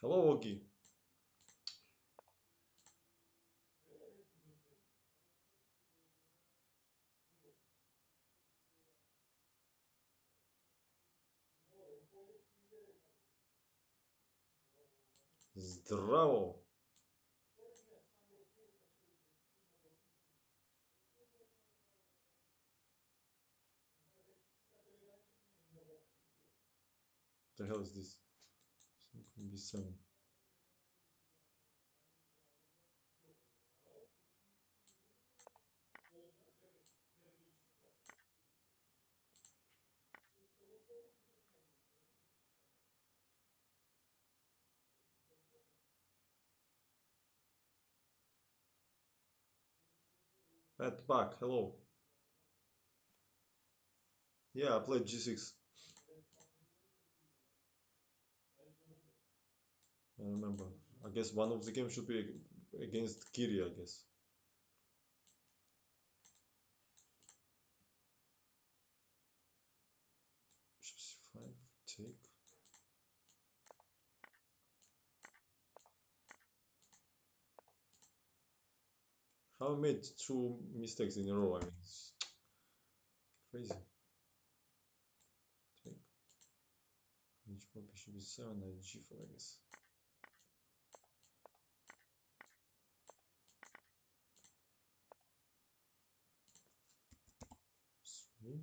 Hello, Ogi. Здраво. The hell is this? Queen B7. At back. Hello. Yeah, I played G6. I remember. I guess one of the games should be against Kiri, I guess. Bishop C5. Take. How I made two mistakes in a row? I mean, it's crazy. Take. H4, bishop E7, knight G4, I guess. Three.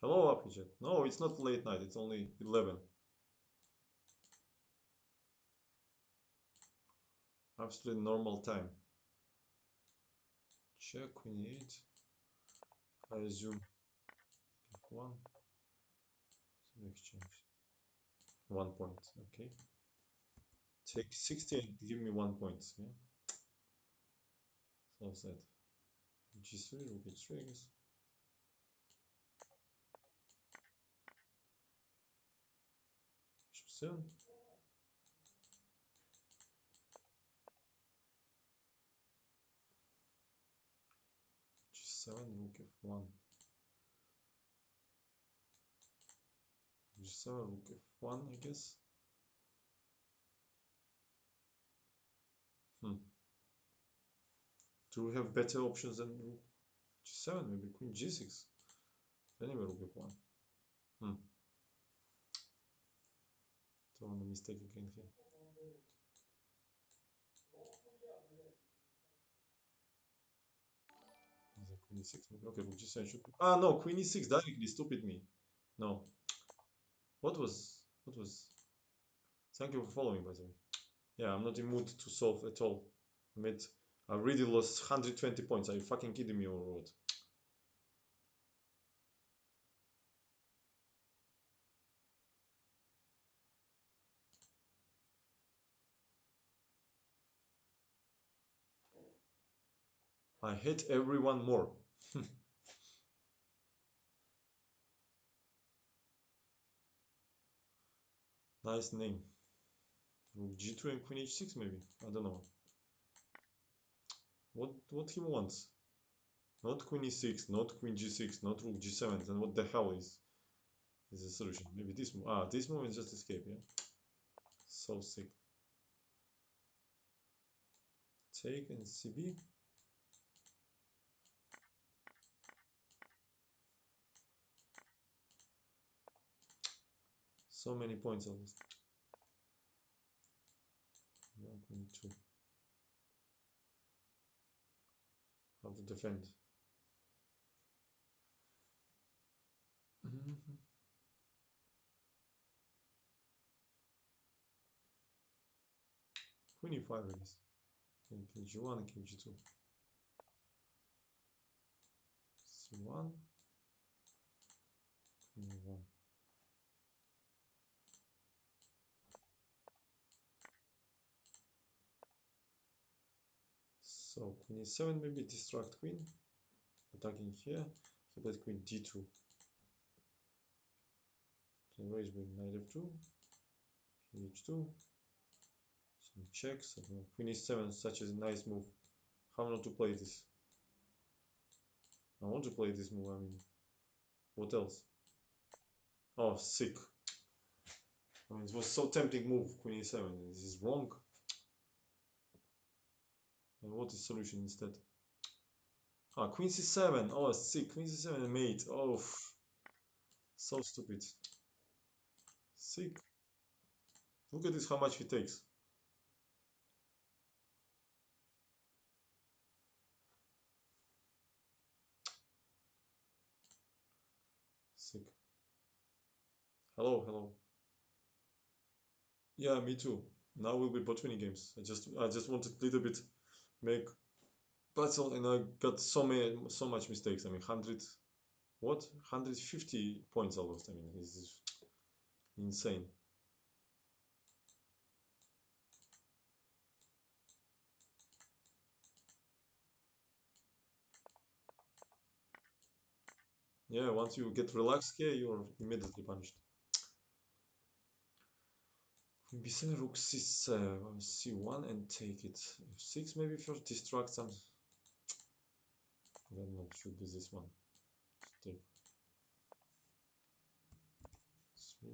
Hello, Applejet. No, it's not late night. It's only 11. Absolutely normal time. Check, queen 8. I assume one. So exchange. 1 point. Okay. Take 60 and give me 1 point. Yeah. So sad. G3, rook H3, I guess. Bishop 7. G7, rook F1. G7, rook F1, I guess. Hmm. Do we have better options than rook G7? Maybe queen G6. Anyway, rook F1. Hmm. Don't want to mistake again here. Queen E6. Okay, rook G7 should be. Ah, no, queen E6 directly. Stupid me. No. What was? Thank you for following, by the way. Yeah, I'm not in mood to solve at all. I really lost 120 points. Are you fucking kidding me or what? I hate everyone more. Nice name. Rook G2 and Queen H6 maybe. I don't know. What he wants? Not Queen E6, not Queen G6, not Rook G7. Then what the hell is the solution? Maybe this move. Ah, this move is just escape. Yeah. So sick. Take and CB. So many points on this. Queen 2. How to defend? queen e5, I guess. And king g1 and king g2. c1, queen e1. So queen e7 maybe distract queen. Attacking here. He played queen d2. Then raise with knight f2, king h2, some checks. I don't know. Queen e7, such a nice move. How not to play this? I want to play this move. I mean, what else? Oh, sick. I mean, it was so tempting move. Queen e7. This is wrong. And what is solution instead? Ah, queen c7. Oh, sick. Queen c7 and mate. Oh, so stupid. Sick. Look at this. How much he takes. Sick. Hello, hello. Yeah, me too. Now we'll be Botvinnik games. I just wanted a little bit make puzzle, and I got so much mistakes. I mean, 100 what? 150 points I lost. I mean, this is insane. Yeah, once you get relaxed here, you're immediately punished. Queen b7, rook c7, c1, and take it. f6 maybe first distract some. I don't know. Should be this one. Take 3.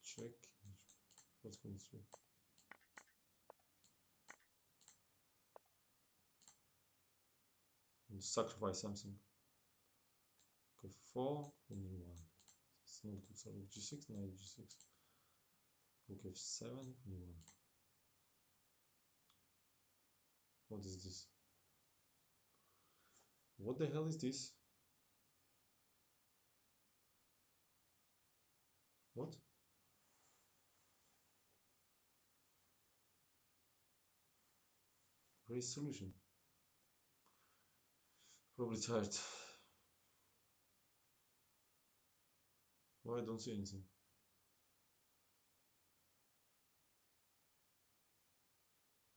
Check. What's queen 3? And sacrifice something. Go 4, queen e1. It's not good. So rook g6, knight g6. Rook f7, queen e1. What is this? What the hell is this? What? Raise solution. Probably tired. Why I don't see anything?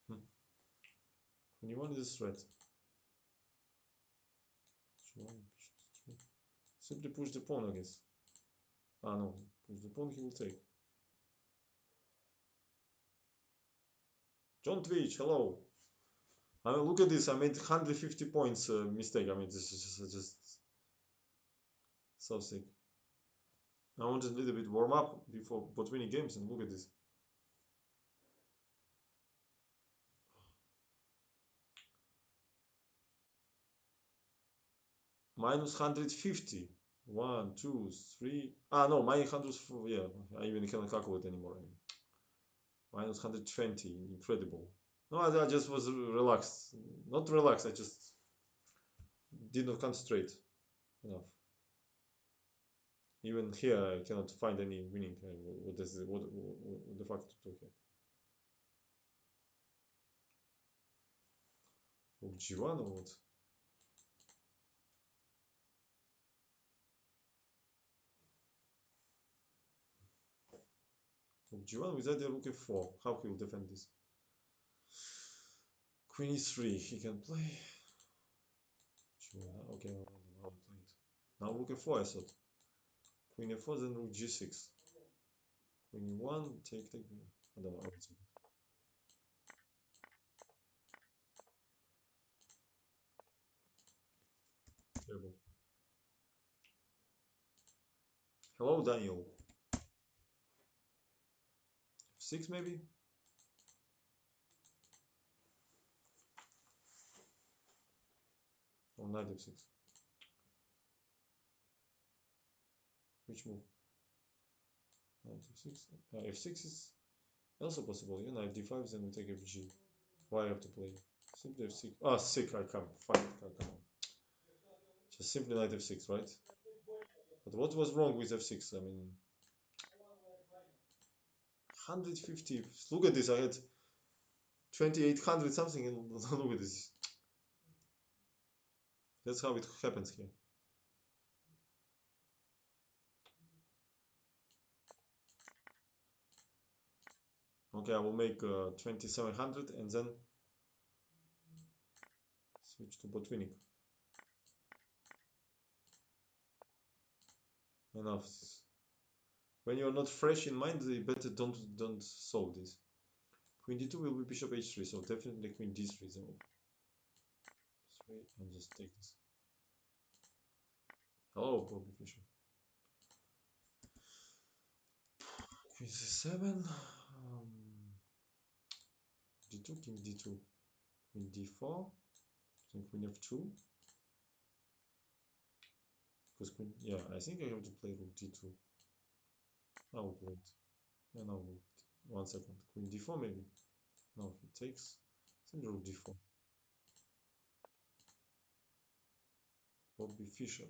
Hmm. Queen e1 is a threat. Simply push the pawn, I guess. Ah no, push the pawn, he will take. John Twitch, hello. I mean, look at this. I made 150 points mistake. I mean, this is just so sick. I wanted a little bit warm up before Botvinnik games, and look at this. Minus 150. 1, 2, 3. Ah, no, my 100. Yeah, I even cannot calculate anymore. I mean, minus 120. Incredible. No, I just was relaxed. Not relaxed, I just did not concentrate enough. Even here, I cannot find any winning. What is what the fuck to do here? Rook g1 or what? Rook g1 with idea rook f4. How he will defend this? Queen e3. He can play. G1. Okay, I'll play it. Now rook f4. I thought. Queen f4, then rook g6. Queen e1. Take. I don't know. Terrible. Hello, Daniel. F6 maybe? Or knight f6? Which move? Knight f6? F6 is also possible. Yeah, knight d5, then we take fg. Why I have to play? Simply f6. Ah, sick, I come. Fine, come on. Just simply knight f6, right? But what was wrong with f6? I mean, 150. Look at this. I had 2800 something, and look at this. That's how it happens here. Okay, I will make 2700 and then switch to Botvinnik. Enough. When you're not fresh in mind, you better don't solve this. Queen d2 will be bishop h3, so definitely queen d3 is the move. 3 and just take this. Oh, Bobby Fischer. Queen c7. D2, king d2, queen d4, then queen f2. Because queen, yeah, I think I have to play rook d2. I will play it. Yeah, no, 1 second. Queen d4 maybe. No, he takes. Send rook d4. Bobby Fischer.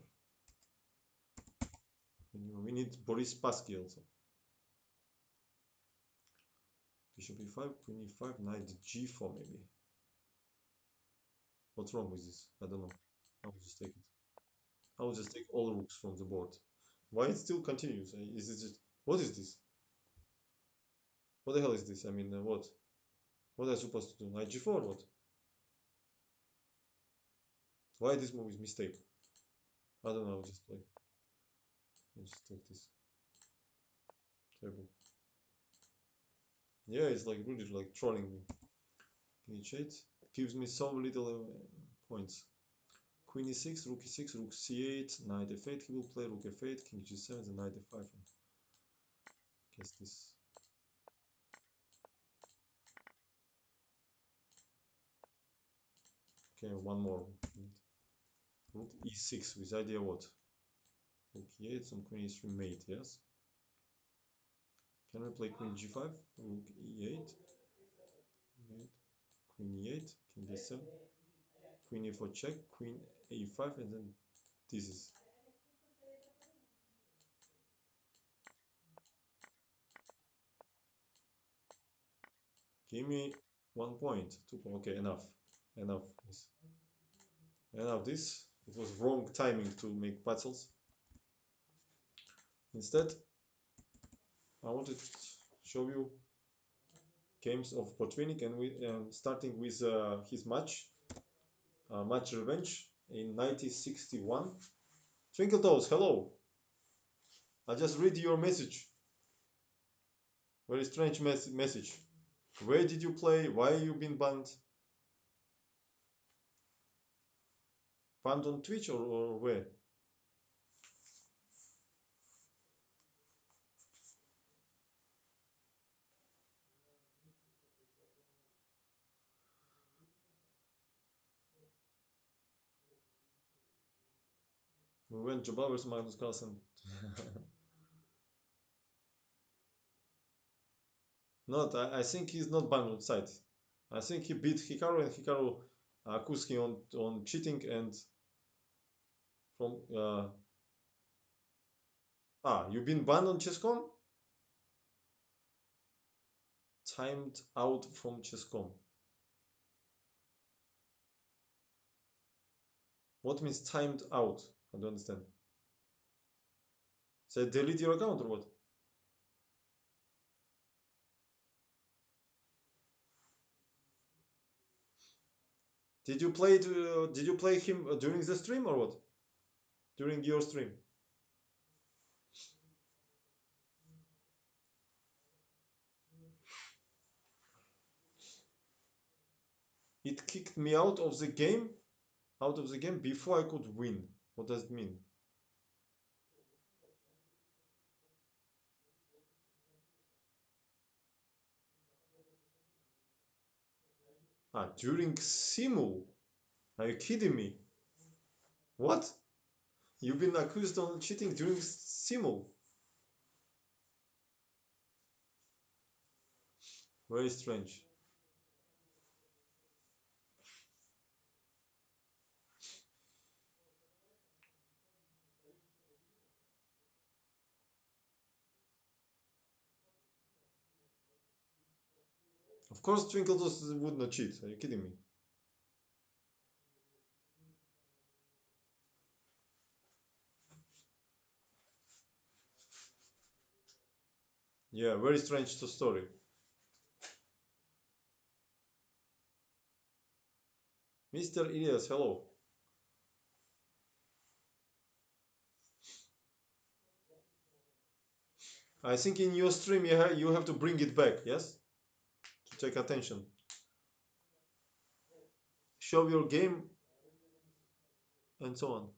We need Boris Spassky also. Bishop e5, queen e5, knight g4 maybe. What's wrong with this? I don't know. I'll just take it. I'll just take all rooks from the board. Why it still continues? Is it just... What is this? What the hell is this? I mean, what? What am I supposed to do? Knight g4 or what? Why this move is mistake? I don't know, I'll just play. I'll just take this. Terrible. Yeah, it's like really like trolling me. King h8 gives me so little points. Queen e6, rook e6, rook c8, knight f8. He will play rook f8, king g7, and knight f5. And guess this. Okay, one more. Rook e6 with idea what? Rook e8, some queen e3 mate, yes? Can we play queen g5? Rook e8. Queen e8, king d7, queen e4 check, queen a5, and then this is. Give me 1 point, 2 point. Okay, enough. Enough. Yes. Enough this. It was wrong timing to make puzzles. Instead, I wanted to show you games of Botvinnik, and we starting with his match revenge in 1961. Twinkle Toes, hello. I just read your message. Very strange message. Where did you play? Why you been banned? Banned on Twitch or where? We went Jobava versus Magnus Carlsen. Not, I think he's not banned on site. I think he beat Hikaru, and Hikaru accused him on cheating and from you've been banned on Chess.com? Timed out from Chess.com. What means timed out? I don't understand. Say delete your account or what? Did you play did you play him during the stream or what? During your stream? It kicked me out of the game before I could win. What does it mean? During Simu? Are you kidding me? What? You've been accused of cheating during Simu? Very strange. Of course, Twinkletos would not cheat. Are you kidding me? Yeah, very strange story. Mr. Ilias, hello. I think in your stream you have to bring it back, yes? To take attention. Show your game and so on.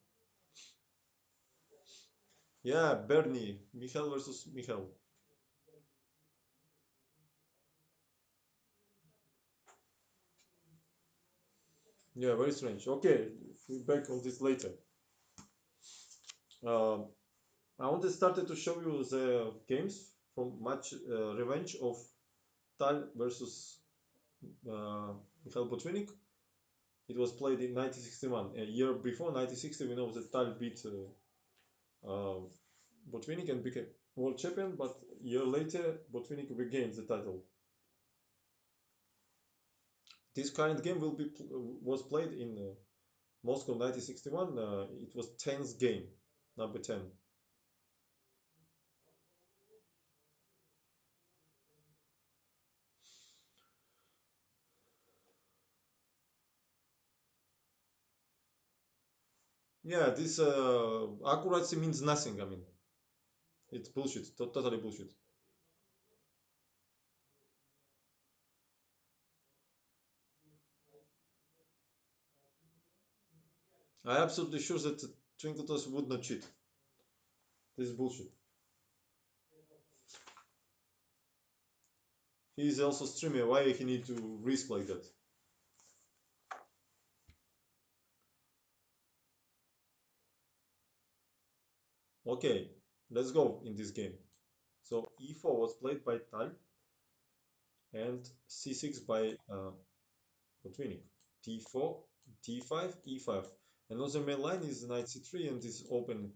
Yeah, Bernie. Michael versus Michael. Yeah, very strange. Okay, we'll be back on this later. Um, I want to start to show you the games from match revenge of Tal versus Mikhail Botvinnik. It was played in 1961. A year before 1960, we know that Tal beat uh, Botvinnik and became world champion, but a year later, Botvinnik regained the title. This current game was played in Moscow 1961. It was 10th game, number 10. Yeah, this accuracy means nothing. I mean, it's bullshit, totally bullshit. I absolutely sure that Twinkletos would not cheat. This is bullshit. He is also streamer. Why he need to risk like that? Okay, let's go in this game. So e4 was played by Tal and c6 by Botvinnik. d4, d5, e5. Another main line is knight c3 and this open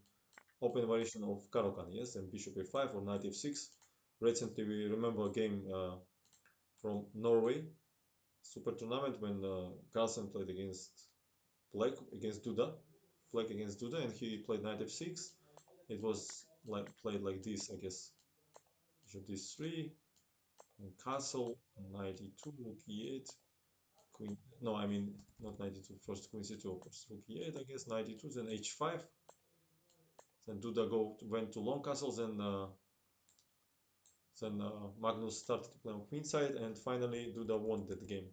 variation of Caro-Kann, yes, and bishop a5 or knight f6. Recently, we remember a game from Norway, super tournament, when Carlsen played against Black against Duda, Black against Duda, and he played knight f6. It was like played like this, I guess. Bishop d3, and castle, knight e2, rook e8, queen. No, I mean not knight e2. First queen c2, of course. Rook e8, I guess. Knight e2, then h5. Then Duda went to long castles, and then Magnus started to play on queenside, and finally Duda won that game.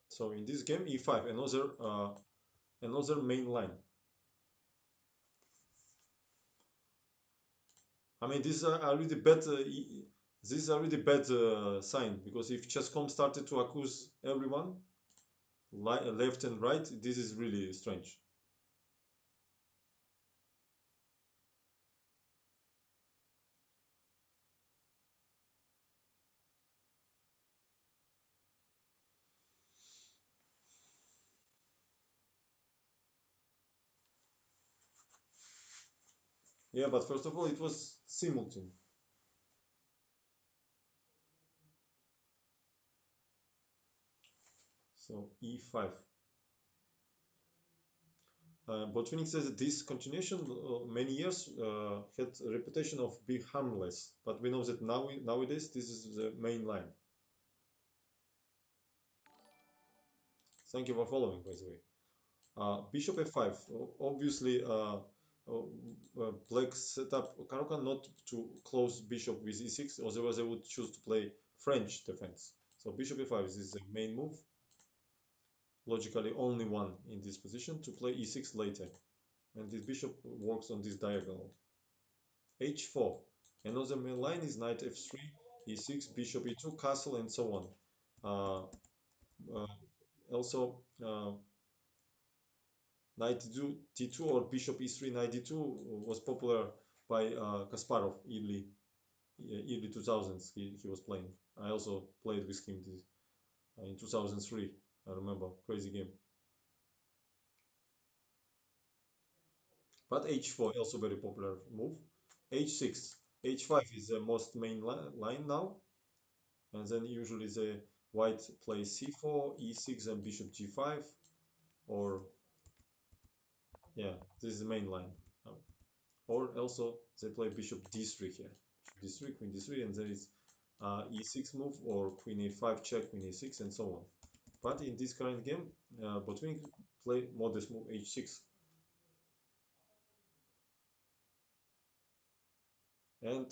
So in this game, e5, another main line. I mean, these are really bad. These are really bad sign, because if Chess.com started to accuse everyone, left and right, this is really strange. Yeah, but first of all, it was simultaneous. So e5. Botvinnik says that this continuation many years had a reputation of being harmless, but we know that nowadays this is the main line. Thank you for following, by the way. Bishop f5. Obviously, black set up Caro-Kann not to close bishop with e6, otherwise they would choose to play French defense. So bishop f5 is the main move, logically only one in this position, to play e6 later. And this bishop works on this diagonal. h4. Another main line is knight f3, e6, bishop e2, castle, and so on. Uh, uh, Also, knight d2 or bishop e3, knight d2 was popular by Kasparov early 2000s. He was playing. I also played with him in 2003. I remember, crazy game. But h4 also very popular move. h6, h5 is the most main line now, and then usually the white plays c4, e6, and bishop g5, or yeah, this is the main line. Um, Or also they play bishop d3 here, bishop d3, queen d3, and there is e6 move or queen a5 check, queen a6, and so on. But in this current game, Botvinnik play modest move h6, and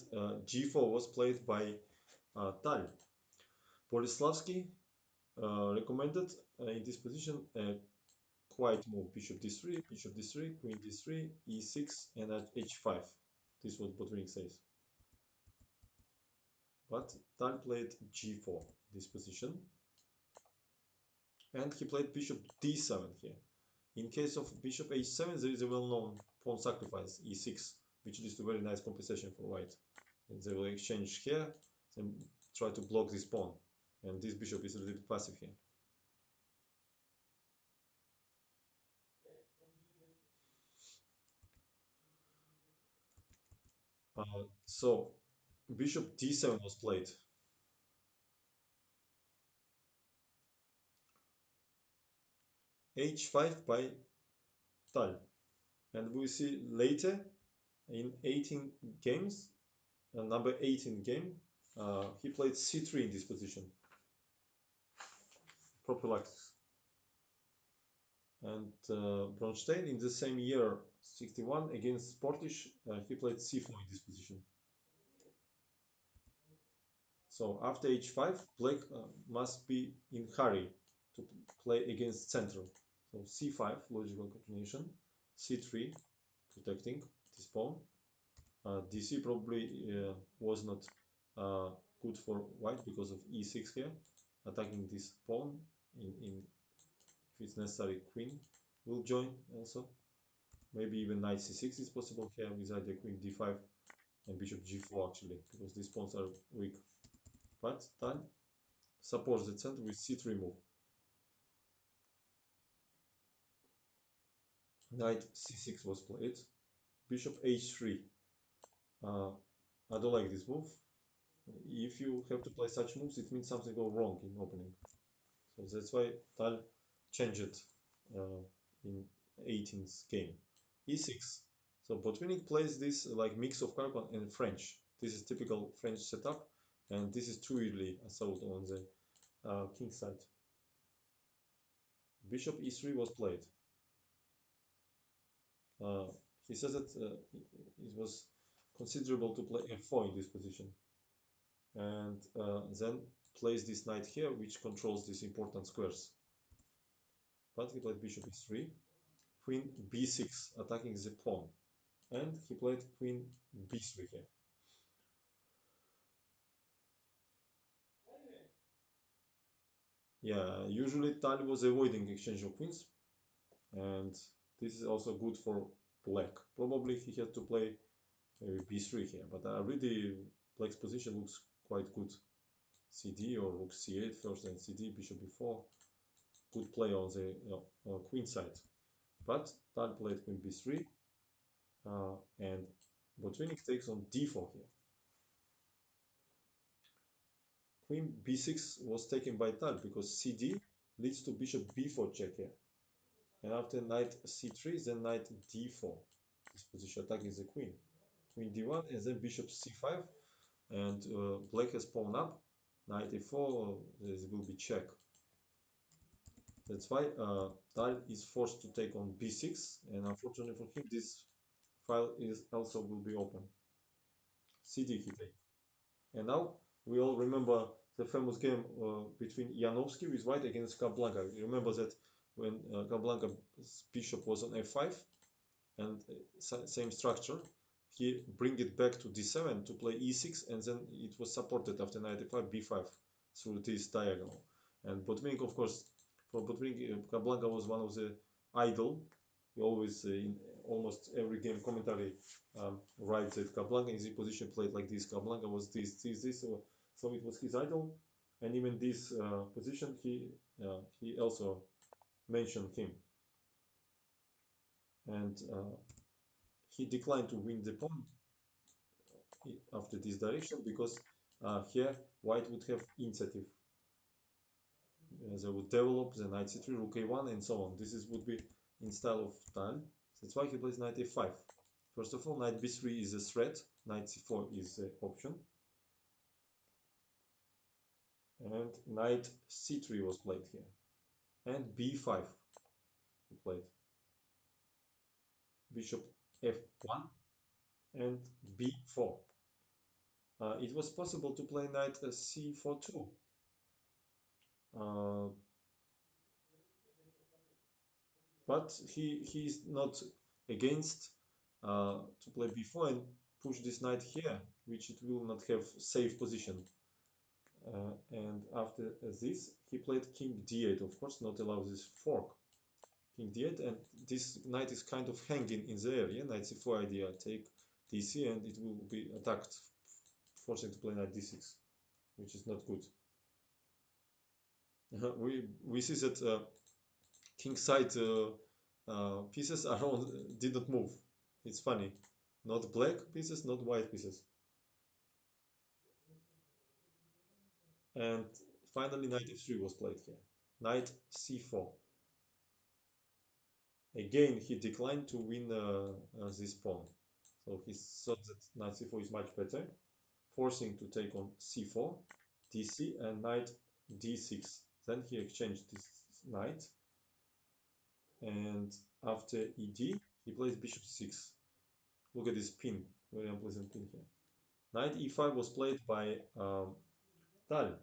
g4 was played by Tal. Borislavsky recommended in this position a quiet move, bishop d3, queen d3, e6, and at h5. This is what Botvinnik says. But Tal played g4, this position, and he played bishop d7 here. In case of bishop h7, there is a well-known pawn sacrifice, e6, which leads to very nice compensation for white. And they will exchange here, then try to block this pawn. And this bishop is a little bit passive here. So bishop d7 was played. h5 by Tal. And we see later in 18 games, number 18 game, he played c3 in this position, prophylaxis. And Bronstein in the same year, 61, against Sportish, he played c4 in this position. So after h5, black must be in hurry to play against central. So c5, logical continuation, c3, protecting this pawn. dc probably was not uh, good for white because of e6 here, attacking this pawn. In if it's necessary, queen will join also. Maybe even knight c6 is possible here with either queen d5 and bishop g4 actually, because these pawns are weak. But Tan supports the center with c3 move. Knight c6 was played. Bishop h3. Uh, I don't like this move. If you have to play such moves, it means something go wrong in opening. So that's why Tal changed it in 18th game. e6. So Botvinnik plays this like mix of Carcon and French. This is typical French setup, and this is too early assault on the king side. Bishop e3 was played. Uh, he says that it was considerable to play f4 in this position, and then plays this knight here, which controls these important squares. But he played bishop e3, queen b6, attacking the pawn, and he played queen b3 here. Yeah, usually Tal was avoiding exchange of queens, and this is also good for black. Probably he had to play maybe b3 here, but really black's position looks quite good. cd or rook c8 first, and cd, bishop b4. Good play on the queen side. But Tal played queen b3, and Botvinnik takes on d4 here. Queen b6 was taken by Tal because cd leads to bishop b4 check here. And after knight c3, then knight d4. This position attacking the queen. Queen d1, and then bishop c5, and black has pawn up. Knight a4, there will be check. That's why Tal is forced to take on b6, and unfortunately for him, this file is also will be open. cd he take. And now we all remember the famous game between Janovsky with white against Capablanca. You remember that when Capablanca's bishop was on f5, and same structure, he bring it back to d7 to play e6, and then it was supported after knight a5, b5 through this diagonal. And Botvinnik, of course, for Botvinnik, Capablanca was one of the idol. He always in almost every game commentary writes that Capablanca in this position played like this. Capablanca was this. So it was his idol. And even this position, he also mentioned him, and he declined to win the pawn after this direction because here white would have initiative. They would develop the knight c3, rook a1, and so on. This is would be in style of Tal. That's why he plays knight a5. First of all, knight b3 is a threat, knight c4 is an option, and knight c3 was played here, and b5 he played, bishop f1 and b4. It was possible to play knight c4 too, uh, but he's not against to play b4 and push this knight here, which it will not have safe position. And after this, he played king d8, of course, not allow this fork. King d8, and this knight is kind of hanging in the area. Knight c4 idea, take dc, and it will be attacked, forcing to play knight d6, which is not good. We see that king side pieces are all, did not move. It's funny. Not black pieces, not white pieces. And finally, knight f3 was played here. Knight c4. Again, he declined to win this pawn. So he thought that knight c4 is much better, forcing to take on c4, dc, and knight d6. Then he exchanged this knight, and after ed, he plays bishop 6. Look at this pin, very unpleasant pin here. Knight e5 was played by Tal,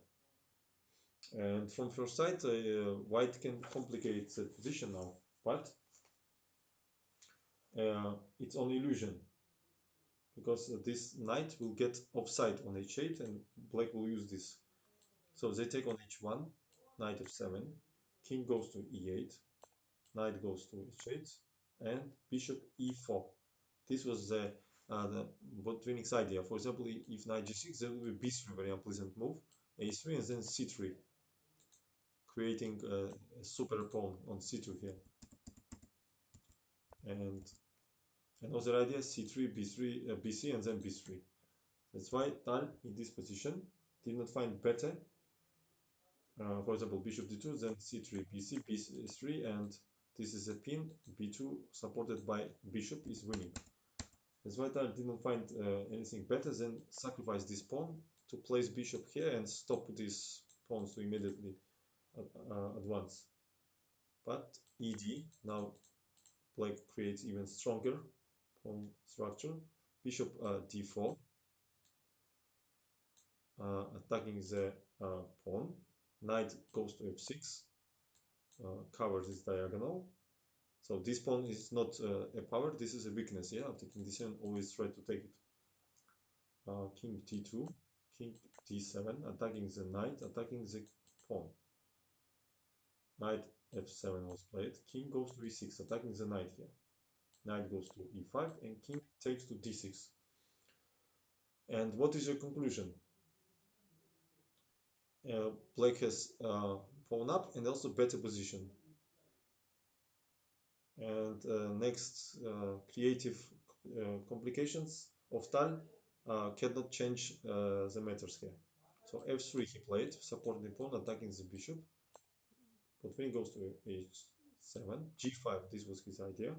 and from first sight, white can complicate the position now, but it's only illusion, because this knight will get offside on h8 and black will use this. So they take on h1, knight f7, king goes to e8, knight goes to h8, and bishop e4. This was the Botvinnik's idea. For example, if knight g6, there will be b3, very unpleasant move, a3, and then c3, creating a super pawn on c2 here. And another idea, c3, b3, bc, and then b3. That's why Tal, in this position, did not find better. For example, bishop d2, then c3, bc, b3, and this is a pin. b2 supported by bishop is winning. That's why Tal did not find anything better than sacrifice this pawn to place bishop here and stop these pawns to immediately advance. But ed, now black creates even stronger pawn structure. Bishop d4, attacking the pawn. Knight goes to f6, covers this diagonal. So this pawn is not a power, this is a weakness. Yeah, after king d7, always try to take it. King d2, king d7, attacking the knight, attacking the pawn. Knight f7 was played. King goes to e6, attacking the knight here. Knight goes to e5, and king takes to d6. And what is your conclusion? Black has pawn up and also better position. And next, creative complications of Tal cannot change the matters here. So f3 he played, supporting the pawn, attacking the bishop. But when he goes to h7, g5, this was his idea,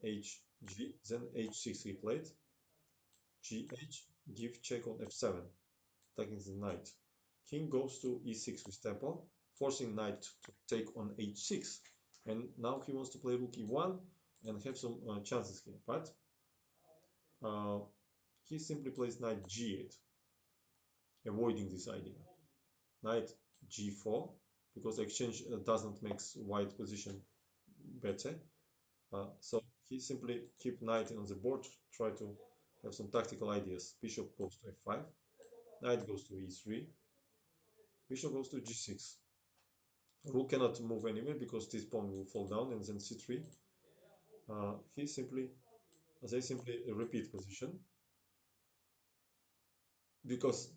hg, then h6 he played, gh, give check on f7, attacking the knight. King goes to e6 with tempo, forcing knight to take on h6. And now he wants to play rook e1 and have some chances here. But uh, he simply plays knight g8, avoiding this idea. Knight g4, because exchange doesn't make white position better. So he simply keep knight on the board, try to have some tactical ideas. Bishop goes to f5, knight goes to e3, bishop goes to g6. Rook cannot move anywhere because this pawn will fall down, and then c3. They simply repeat position because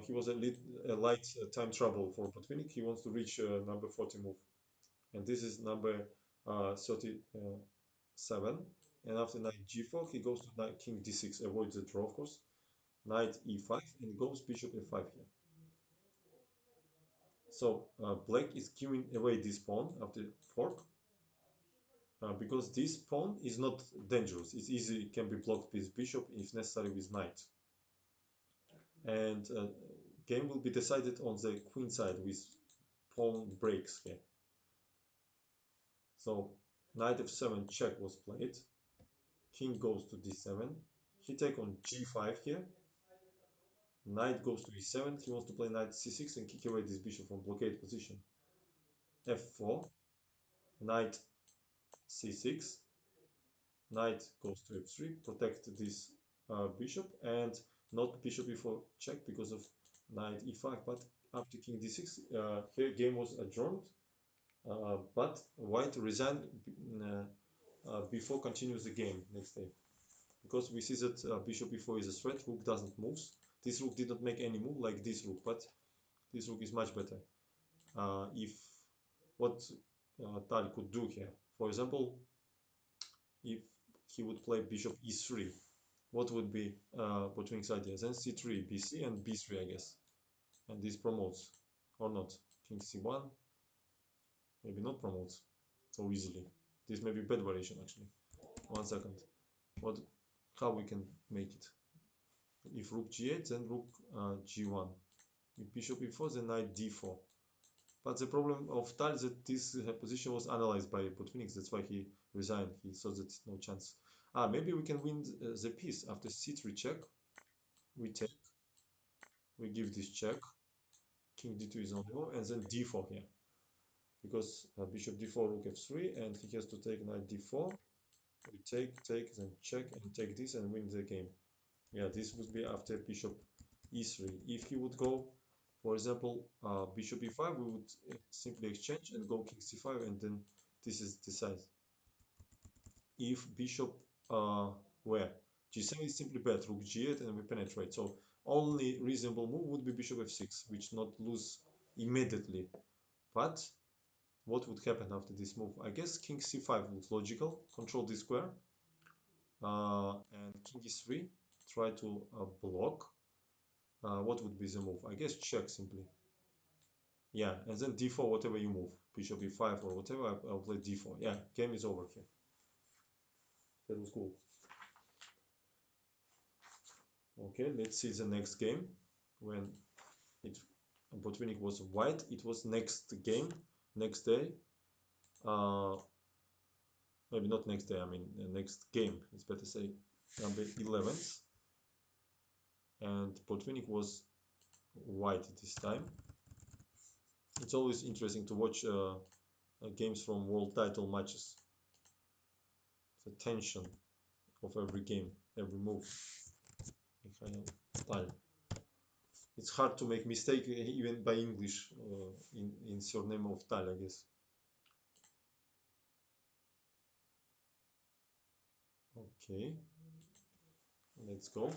he was a light time trouble for Botvinnik. He wants to reach number 40 move, and this is number 37. And after knight g4, he goes to knight king d6, avoids the draw, of course. Knight e5, and goes bishop f5 here. So black is giving away this pawn after fork, because this pawn is not dangerous. It's easy, it can be blocked with bishop, if necessary with knight. And game will be decided on the queen side with pawn breaks here. So knight f7 check was played. King goes to d7. He take on g5 here. Knight goes to e7. He wants to play knight c6 and kick away this bishop from blockade position. f4. Knight c6. Knight goes to f3. Protect this bishop, and not bishop e4 check because of knight e5. But after king d6, here game was adjourned. But white resigned before continues the game next day, because we see that bishop e4 is a threat. Rook doesn't move. This rook did not make any move like this rook, but this rook is much better. If what Tal could do here, for example, if he would play bishop e3, what would be Botvinnik's idea? Then c3, bc, and b3, I guess. And this promotes, or not. King c1, maybe not promotes so easily. This may be bad variation actually. 1 second. What? How we can make it? If rook g8, then rook g1. If bishop e4, then knight d4. But the problem of Tal is that this position was analyzed by Botvinnik. That's why he resigned. He saw that no chance. Maybe we can win the piece after c3 check. We take. We give this check. King d2 is on go, and then d4 here, because bishop d4, rook f3, and he has to take knight d4. We take, then check, and take this and win the game. Yeah, this would be after bishop e3. If he would go, for example, bishop e5, we would simply exchange and go king c5, and then this is decisive. If bishop where g7 is simply bad, rook g8, and we penetrate. So only reasonable move would be bishop f6, which not lose immediately. But what would happen after this move? I guess king c5 looks logical. Control this square, and king e3. Try to block. What would be the move? I guess check simply. Yeah, and then d4, whatever you move, bishop e5 or whatever, I'll play d4. Yeah, game is over here. That was cool. Okay, let's see the next game. When it Botvinnik was white, it was next game, next day. Maybe not next day, I mean next game, it's better say, number 11th. And Botvinnik was white this time. It's always interesting to watch games from world title matches. The tension of every game, every move. It's hard to make mistake even by English in surname of Tal, I guess. Okay, let's go.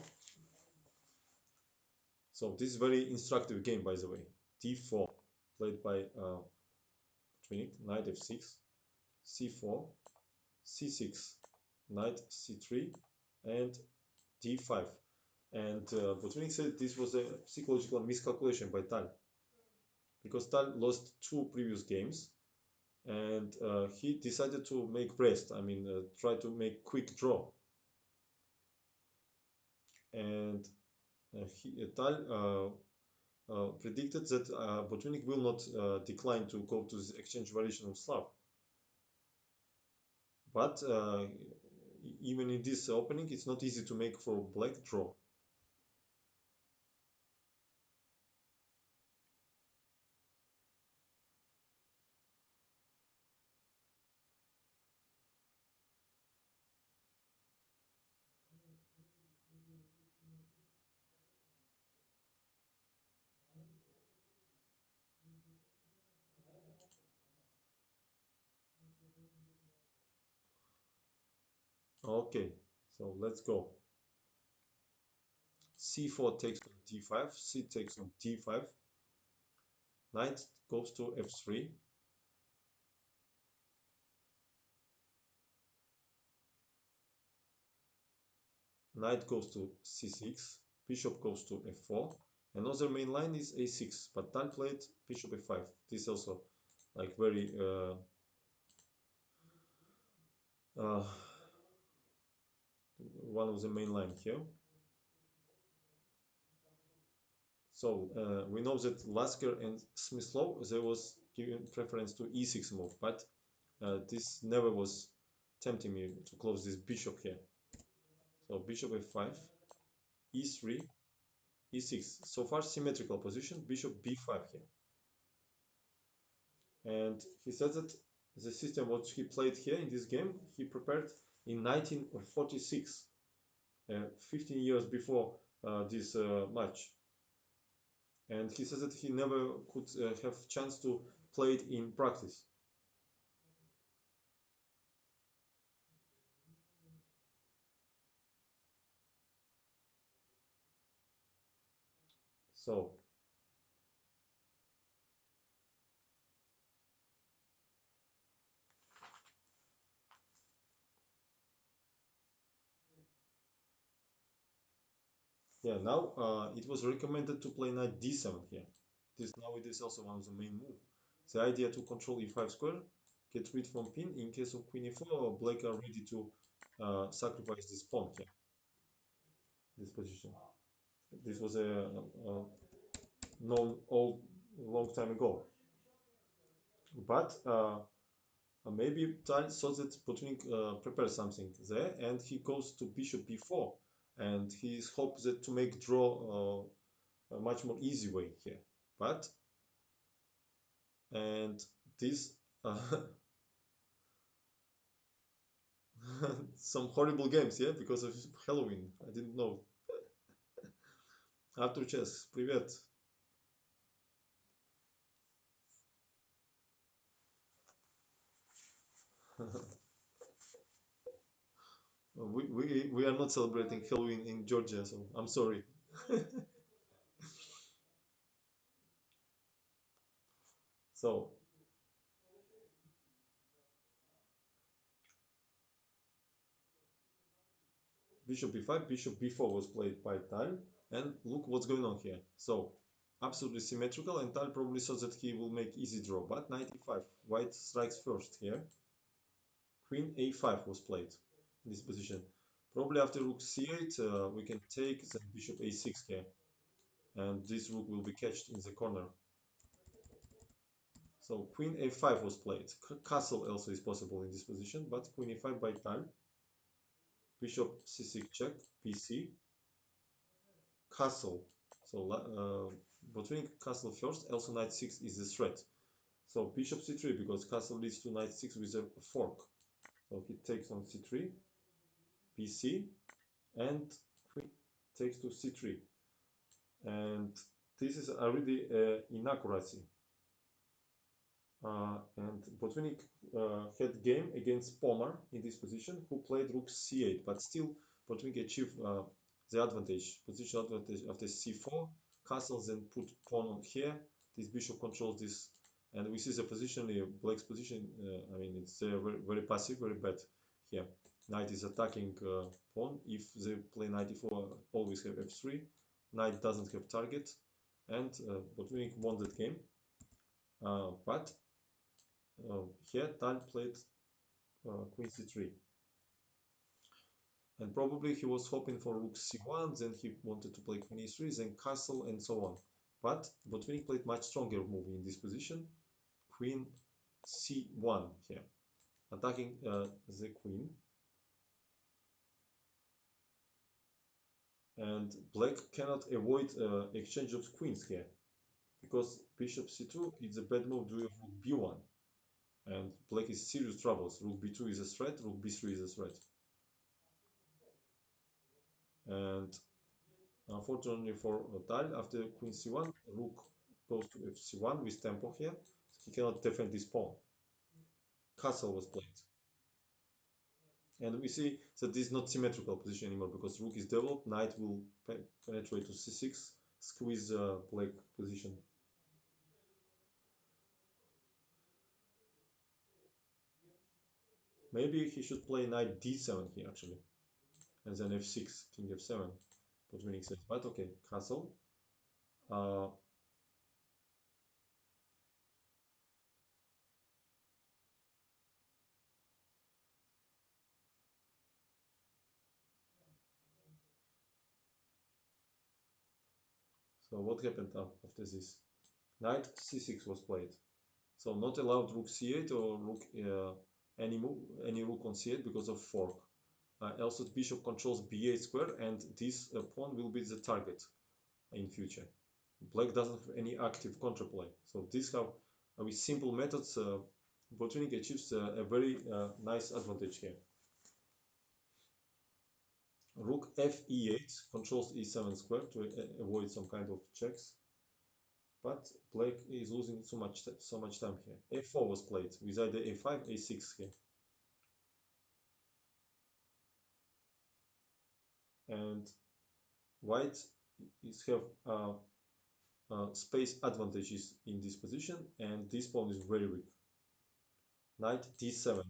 So this is very instructive game, by the way. d4 played by Botvinnik, knight f6, c4, c6, knight c3, and d5. And Botvinnik said this was a psychological miscalculation by Tal, because Tal lost two previous games, and he decided to make rest. I mean, try to make quick draw. And Tal predicted that Botvinnik will not decline to go to the exchange variation of Slav. But even in this opening, it's not easy to make for black draw. Okay, so let's go. c4 takes on d5, c takes on d5, knight goes to f3, knight goes to c6, bishop goes to f4. Another main line is a6, but Tal played bishop f5. This also like very uh, one of the main line here. So we know that Lasker and Smyslov there was given preference to e6 move, but this never was tempting me to close this bishop here. So bishop f5, e3, e6. So far symmetrical position, bishop b5 here. And he said that the system what he played here in this game, he prepared in 1946, 15 years before this match. And he says that he never could have chance to play it in practice. So yeah, now it was recommended to play knight d7 here. This now it is also one of the main move. The idea to control e5 square, get rid from pin. In case of queen e4, black are ready to sacrifice this pawn here, this position. This was a known all long time ago. But maybe Tal saw that Botvinnik prepares something there, and he goes to bishop b4, and he hopes that to make draw a much more easy way here. But and this some horrible games, yeah, because of Halloween. I didn't know. Arthur Chess, привет. We are not celebrating Halloween in Georgia, so I'm sorry. So bishop b5, bishop b4 was played by Tal, and look what's going on here. So absolutely symmetrical, and Tal probably thought that he will make easy draw, but knight e5, white strikes first here. Queen a5 was played in this position. Probably after rook c8, we can take then bishop a6 here, and this rook will be catched in the corner. So queen a5 was played. Castle also is possible in this position, but queen e5 by Tal. Bishop c6 check, bc, castle. So between castle first, also knight 6 is a threat. So bishop c3 because castle leads to knight 6 with a fork. So he takes on c3, bc, and queen takes to c3. And this is already inaccuracy. And Botvinnik had game against Pomar in this position, who played rook c8, but still Botvinnik achieved the advantage, position advantage after c4. Castle then put pawn on here. This bishop controls this, and we see the position, black's position. I mean, it's very, very passive, very bad here. Knight is attacking pawn. If they play knight e4, always have f3. Knight doesn't have target, and Botvinnik won that game. But here Tal played queen c3, and probably he was hoping for rook c1, then he wanted to play queen e3, then castle, and so on. But Botvinnik played much stronger move in this position, queen c1 here, attacking the queen. And black cannot avoid exchange of queens here, because bishop c2 is a bad move to rook b1, and black is serious troubles. Rook b2 is a threat, rook b3 is a threat. And unfortunately for Tal, after queen c1, rook goes to fc1 with tempo here. He cannot defend this pawn. Castle was played. And we see that this is not symmetrical position anymore because rook is developed, knight will penetrate to c6, squeeze black position. Maybe he should play knight d7 here actually, and then f6, king f7, Botvinnik says, but okay, castle. Uh, so what happened after this? Knight c6 was played. So not allowed rook c8 or rook any move, any rook on c8 because of fork. Also, the bishop controls b8 square, and this pawn will be the target in future. Black doesn't have any active counterplay. So this how with simple methods, Botvinnik achieves a very nice advantage here. Rook f e8 controls e7 square to avoid some kind of checks, but black is losing so much time here. f4 was played with either a5, a6 here, and white is have space advantages in this position, and this pawn is very weak. Knight d7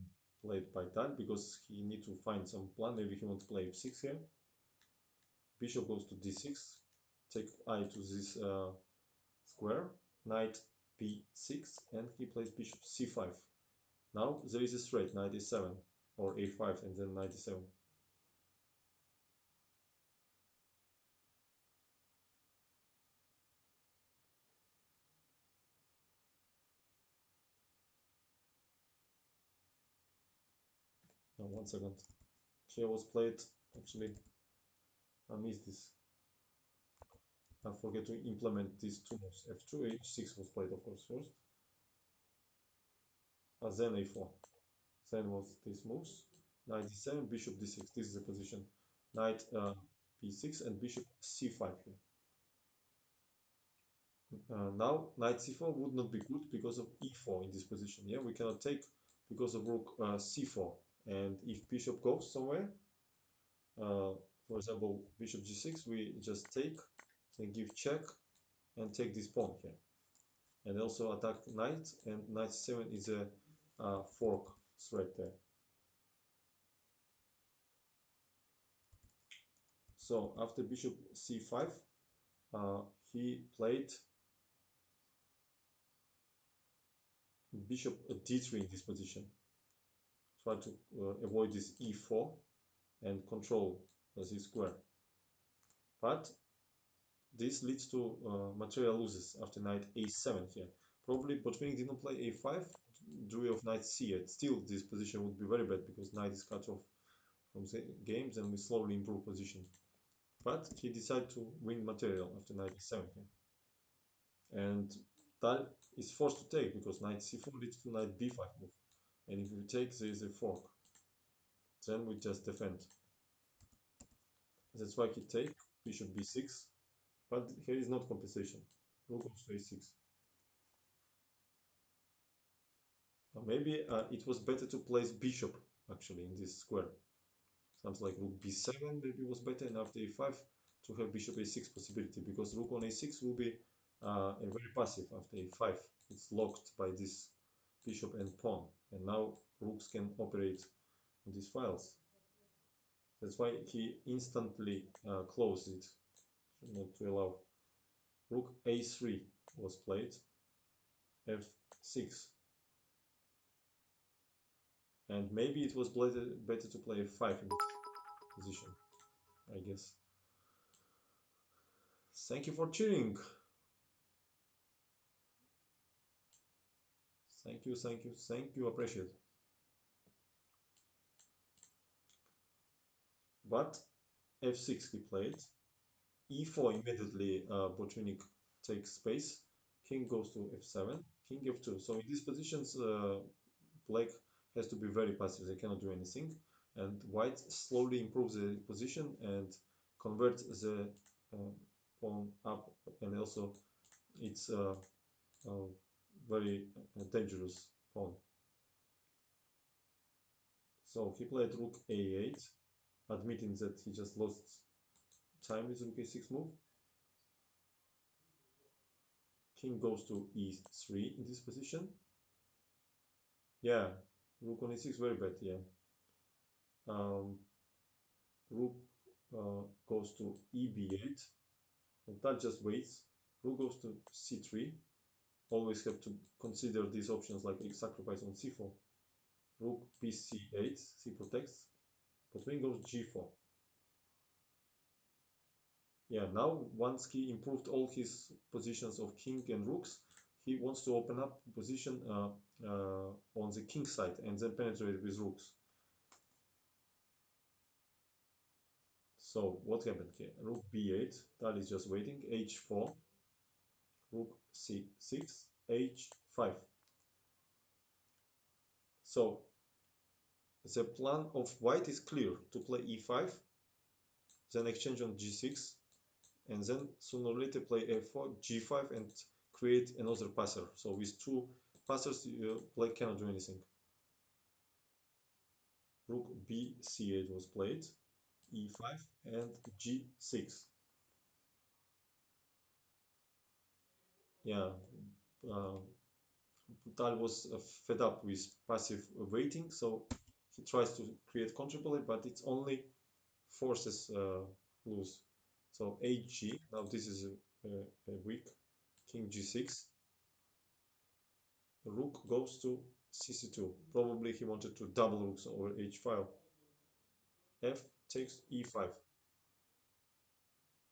played by Tal because he need to find some plan. Maybe he wants to play f6 here. Bishop goes to d6, take I to this square. Knight b6, and he plays bishop c5. Now there is a threat, knight a7 or a5, and then knight e7. Now 1 second. Here was played actually. I missed this. I forget to implement these two moves. F2, H6 was played, of course, first. Then A4. Then was these moves. Knight D7, bishop D6. This is the position. Knight B6 and bishop C5 here. Now knight C4 would not be good because of E4 in this position. Yeah, we cannot take because of rook C4. And if bishop goes somewhere, uh, for example, bishop G6, we just take, then give check, and take this pawn here. And also attack knight, and knight c7 is a fork threat there. So after bishop c5, uh, he played bishop d3 in this position. Try to avoid this e4 and control this square. But this leads to material losses after knight a7 here. Probably Botvinnik didn't play a5, drew of knight c8. Still, this position would be very bad because knight is cut off from the games, and we slowly improve position. But he decided to win material after knight e7 here. And Tal is forced to take because knight c4 leads to knight b5 move. And if we take, there is a fork. Then we just defend. That's why he take bishop b6. But here is not compensation. Rook goes to a6. Maybe it was better to place bishop actually in this square. Something like rook b7 maybe was better, and after a5 to have bishop a6 possibility, because rook on a6 will be a very passive after a5. It's locked by this bishop and pawn, and now rooks can operate on these files. That's why he instantly closed it, not to allow. Rook a3 was played, f6, and maybe it was better to play f5 in this position, I guess. Thank you for cheering. Thank you, thank you, thank you, appreciate. But f6 he played. e4 immediately, Botvinnik takes space. King goes to f7, king f2. So in these positions, black has to be very passive. They cannot do anything. And white slowly improves the position and converts the pawn up. And also, it's a very dangerous pawn. So he played rook a8, admitting that he just lost time with rook a6 move. King goes to e3 in this position. Yeah, rook on e6 very bad. Yeah. Rook goes to eb8. And that just waits. Rook goes to c3. Always have to consider these options like sacrifice on c4. Rook bc8, c protects. Botvinnik goes g4. Yeah, now once he improved all his positions of king and rooks, he wants to open up position on the king side and then penetrate with rooks. So what happened here? Rook b8, that is just waiting. h4, rook c6, h5. So the plan of white is clear, to play e5, then exchange on g6, and then sooner or later play f4, g5, and create another passer. So with two passers, black cannot do anything. Rook b c8 was played, e5, and g6. Yeah, uh, Tal was fed up with passive waiting, so he tries to create counterplay, but it's only forces lose. So hg, now this is a weak, king g6, rook goes to cc2. Probably he wanted to double rooks over h5. F takes e5.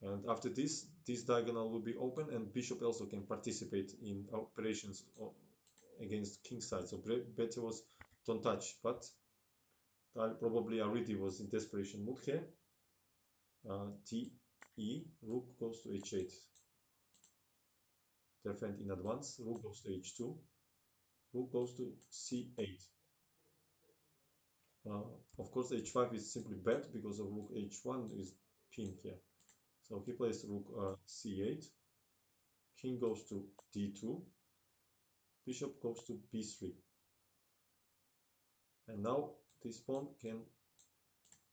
And after this diagonal will be open, and bishop also can participate in operations against king side. So better was don't touch, but I probably already was in desperation mood here. D, E, rook goes to h8. Defend in advance, rook goes to h2, rook goes to c8. Uh, of course, h5 is simply bad because of rook h1 is pinned here. So he plays rook c8, king goes to d2, bishop goes to b3. And now this pawn can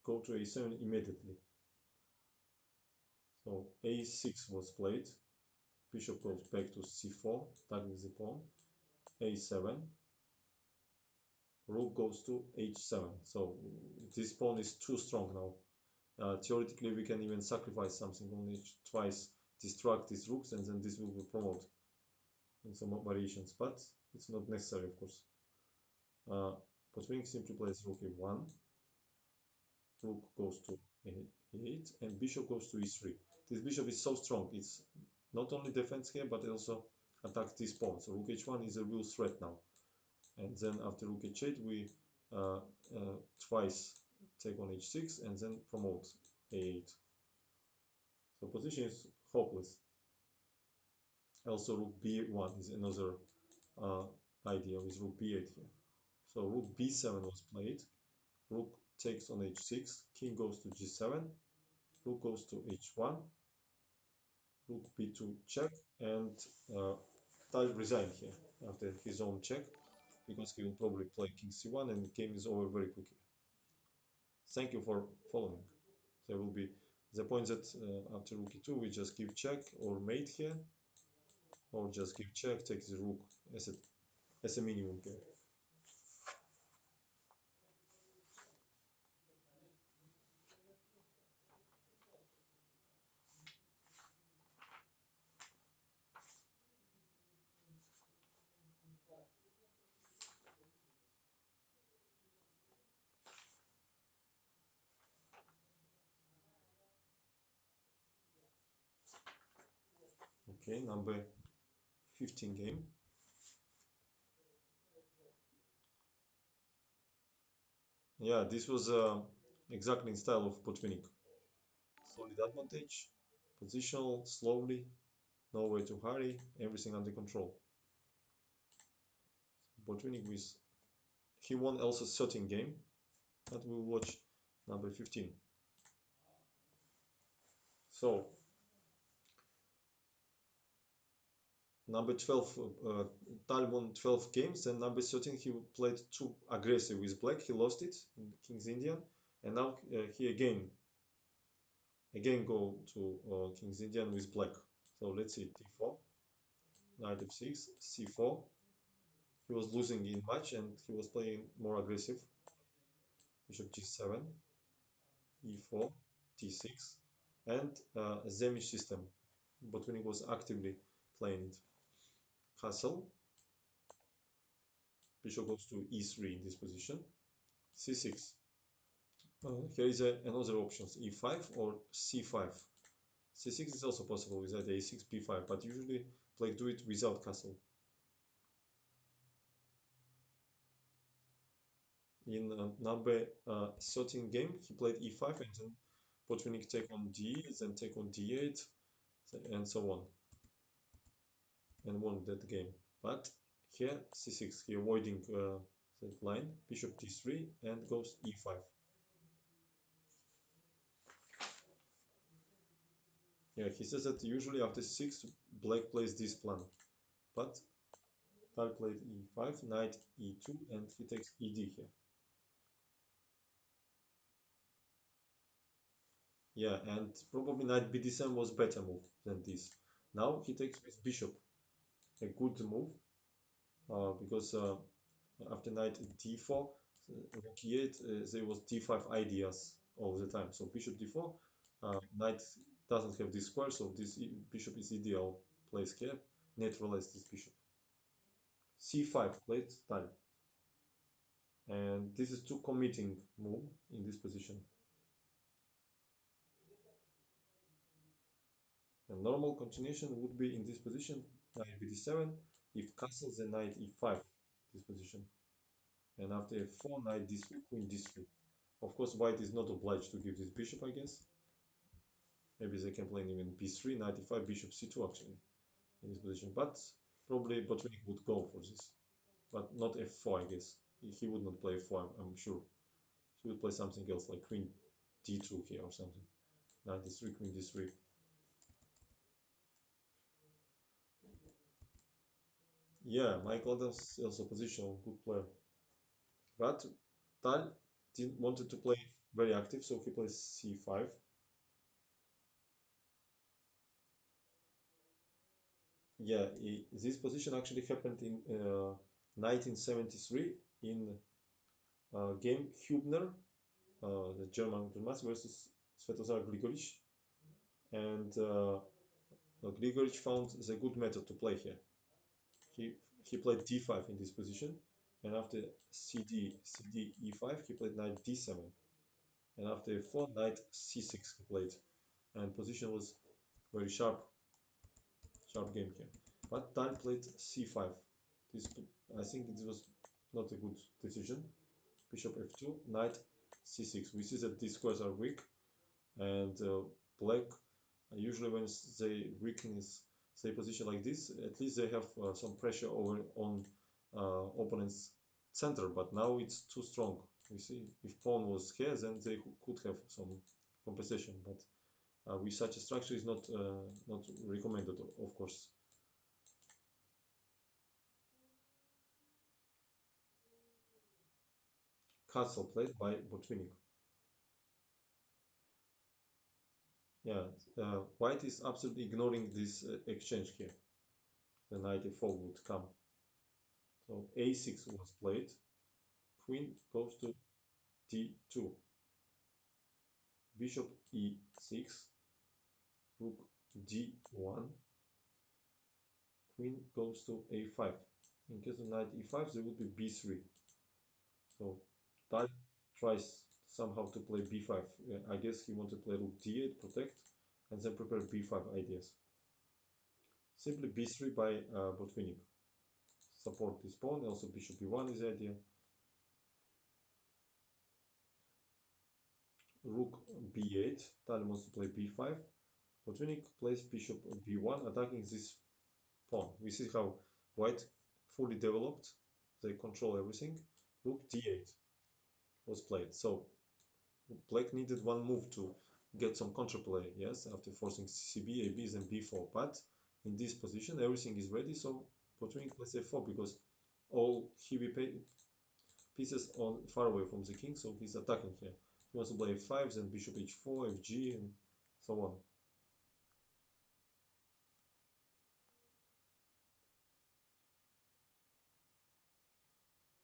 go to a7 immediately. So a6 was played, bishop goes back to c4, tagging the pawn, a7, rook goes to h7. So this pawn is too strong now. Theoretically, we can even sacrifice something, only twice distract these rooks, and then this will be promoted in some variations, but it's not necessary, of course. Botvinnik simply plays rook a1, rook goes to a8, and bishop goes to e3. This bishop is so strong, it's not only defense here, but it also attacks this pawn. So rook h1 is a real threat now. And then after rook h8, we twice take on h6 and then promote a8. So position is hopeless. Also rook b1 is another idea with rook b8 here. So rook b7 was played, rook takes on h6, king goes to g7, rook goes to h1, rook b2 check, and Tal resigned here after his own check, because he will probably play king c1 and the game is over very quickly. Thank you for following. There will be the point that after rook e2 we just give check or mate here, or just give check, take the rook as a minimum here. Okay, number 15 game. Yeah, this was exactly in style of Botvinnik. Solid advantage, positional, slowly, no way to hurry, everything under control. Botvinnik with, he won also 13 game, but we'll watch number 15. So number 12, Tal won 12 games, and number 13 he played too aggressive with black. He lost it in King's Indian, and now he again go to King's Indian with black. So let's see d4, knight f6, c4. He was losing in match and he was playing more aggressive. Bishop g7, e4, d6, and Zemish system. Botvinnik was actively playing it. Castle, bishop goes to e3 in this position. c6. Here is another options, e5 or c5. c6 is also possible with idea a6, b5, but usually play do it without castle. In number 13 game, he played e5 and then Botvinnik take on d, then take on d8, and so on, and won that game. But here c6, he avoiding that line, bishop d3, and goes e5. Yeah, he says that usually after 6, black plays this plan, but Tal played e5, knight e2, and he takes ed here. Yeah, and probably knight bd7 was better move than this. Now he takes with bishop, a good move, because after knight d4, rook e8, there was d5 ideas all the time. So bishop d4, knight doesn't have this square, so this bishop is ideal place here. Neutralize this bishop. c5 played time, and this is too committing move in this position. A normal continuation would be in this position, knight bd7, if castle then knight e5, this position. And after f4, knight d3, queen d3. Of course, white is not obliged to give this bishop, I guess. Maybe they can play even b3, knight e5, bishop c2 actually, in this position. But probably Botvinnik would go for this. But not f4, I guess. He would not play f4, I'm sure. He would play something else, like queen d2 here or something. Knight d3, queen d3. Yeah, Michael Adams is also positional, good player. But Tal didn't wanted to play very active, so he plays c5. Yeah, this position actually happened in 1973 in game Hubner, the German grandmaster, versus Svetozar Grigorich, and Grigorich found the good method to play here. He he played d5 in this position, and after cd e5 he played knight d7, and after f4 knight c6 he played, and position was very sharp game here. But Tal played c5. This I think it was not a good decision. Bishop f2, knight c6. We see that these squares are weak, and black usually when they weaken their position like this, at least they have some pressure over on opponent's center. But now it's too strong. We see if pawn was here, then they could have some compensation. But with such a structure, is not recommended, of course. Castle played by Botvinnik. Yeah, white is absolutely ignoring this exchange here. The knight e4 would come. So a6 was played. Queen goes to d2. Bishop e6. Rook d1. Queen goes to a5. In case of knight e5, there would be b3. So Tal tries somehow to play b5. I guess he wanted to play rook d8, protect, and then prepare b5 ideas. Simply b3 by Botvinnik. Support this pawn. Also bishop b1 is the idea. Rook b8. Tal wants to play b5. Botvinnik plays bishop b1, attacking this pawn. We see how white fully developed. They control everything. Rook d8 was played. So black needed one move to get some counterplay, yes, after forcing cb, ab, then b4. But in this position, everything is ready, so Botvinnik plays f4 because all heavy pieces on far away from the king, so he's attacking here. He wants to play f5, then bishop h4, fg, and so on.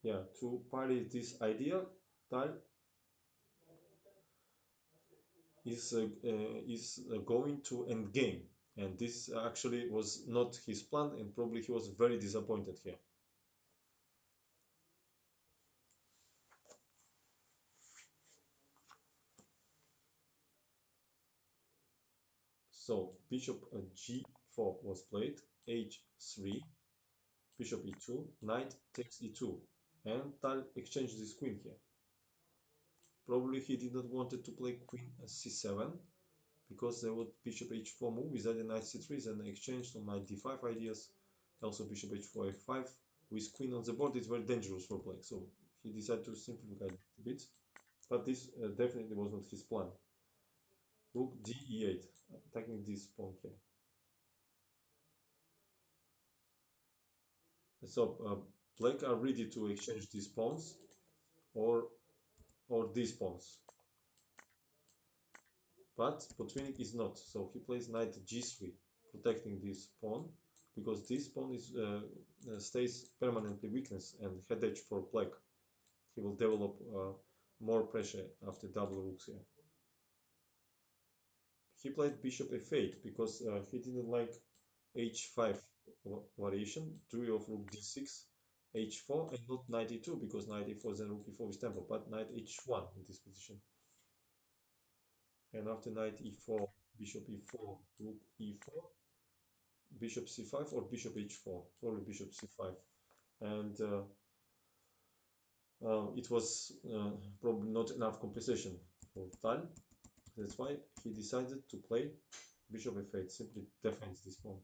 Yeah, to parry this idea, Tal is going to endgame, and this actually was not his plan, and probably he was very disappointed here. So bishop g4 was played, h3, bishop e2, knight takes e2, and Tal exchanged his queen here. Probably he did not wanted to play queen c7 because there was bishop h4 move with either knight c3, then exchange to knight d5 ideas, also bishop h4 f5. With queen on the board, it's very dangerous for black, so he decided to simplify it a bit. But this definitely was not his plan. Rook d e8, attacking this pawn here. So black are ready to exchange these pawns or these pawns. But Botvinnik is not, so he plays knight g3, protecting this pawn, because this pawn is stays permanently weakness and headache for black. He will develop more pressure after double rooks here. He played bishop f8 because he didn't like h5 variation, trio of rook d6, h4, and not knight e2 because knight e4 then rook e4 is tempo, but knight h1 in this position. And after knight e4, bishop e4, rook e4, bishop c5 or bishop h4, probably bishop c5. And it was probably not enough compensation for Tal. That's why he decided to play bishop f8, simply defends this pawn.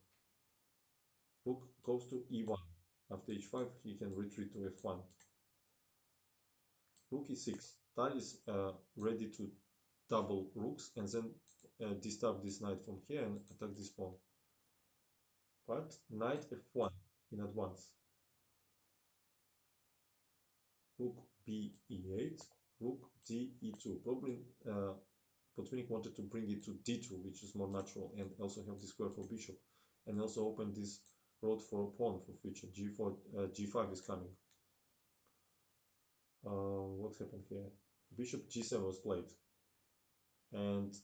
Rook goes to e1. After h5, he can retreat to f1. Rook e6. Tal is ready to double rooks and then disturb this knight from here and attack this pawn. But knight f1 in advance. Rook b e8, rook d e2. Probably Botvinnik wanted to bring it to d2, which is more natural, and also have the square for bishop, and also open this road for a pawn for future. g4, g5 is coming. What happened here? Bishop g7 was played, and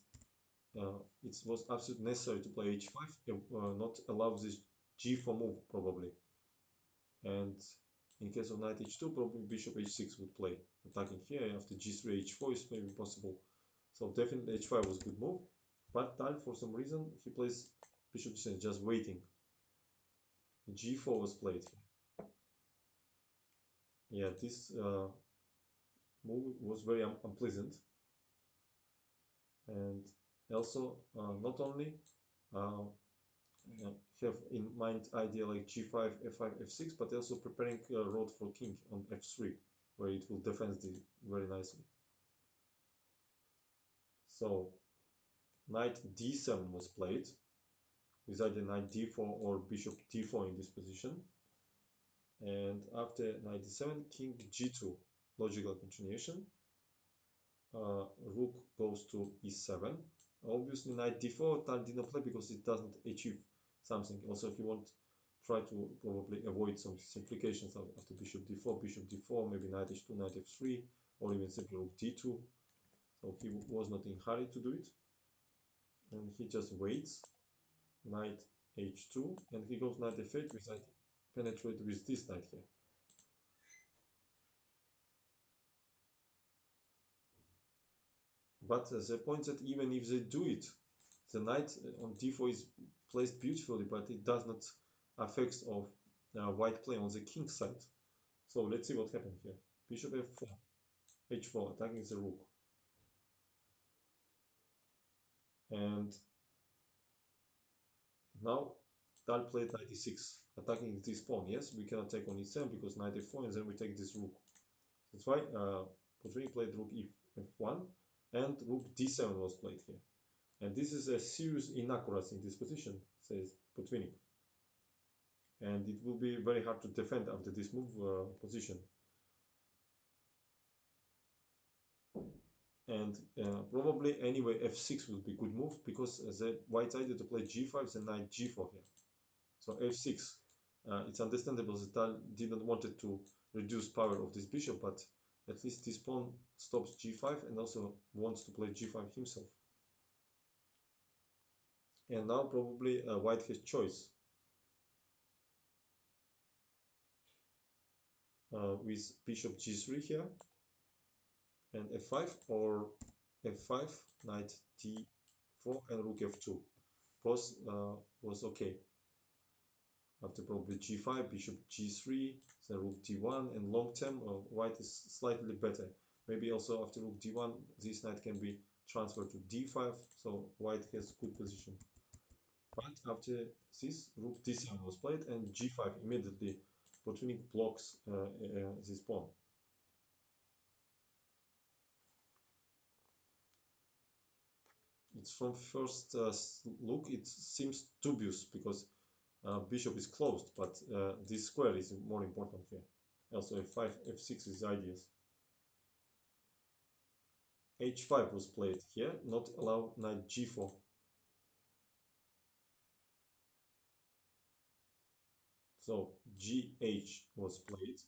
it was absolutely necessary to play h5, not allow this g4 move probably. And in case of knight h2, probably bishop h6 would play, attacking here. After g3, h4 is maybe possible. So definitely h5 was a good move. But Tal, for some reason, he plays bishop g7, just waiting. g4 was played here. Yeah, this move was very unpleasant. And also, not only uh, have in mind idea like g5, f5, f6, but also preparing a road for king on f3, where it will defend the very nicely. So knight d7 was played with either knight d4 or bishop d4 in this position. And after knight d7, king g2, logical continuation. Rook goes to e7. Obviously, knight d4 Tal didn't play because it doesn't achieve something. Also, he won't try to probably avoid some simplifications after bishop d4, maybe knight h2, knight f3, or even simply rook d2. So he was not in hurry to do it, and he just waits. Knight h2, and he goes knight f8 with knight penetrate with this knight here. But the point that even if they do it, the knight on d4 is placed beautifully, but it does not affect of white play on the king side. So let's see what happened here. Bishop f4, h4, attacking the rook. And now Tal played knight e6, attacking this pawn. Yes, we cannot take on e7 because knight f4, and then we take this rook. That's why Botvinnik played rook f1, and rook d7 was played here. And this is a serious inaccuracy in this position, says Botvinnik. And it will be very hard to defend after this move position. And probably anyway f6 will be good move because the white side to play g5 and knight g4 here. So f6. It's understandable that Tal didn't wanted to reduce power of this bishop, but at least this pawn stops g5 and also wants to play g5 himself. And now probably white has choice with bishop g3 here and f5 or f5, knight d4 and rook f2. Both was okay. After probably g5, bishop g3, then rook d1, and long term white is slightly better. Maybe also after rook d1, this knight can be transferred to d5, so white has good position. But after this, rook d7 was played, and g5 immediately Botvinnik blocks this pawn. It's from first look, it seems dubious because bishop is closed, but this square is more important here. Also f5, f6 is ideas. h5 was played here, not allow knight g4. So gh was played,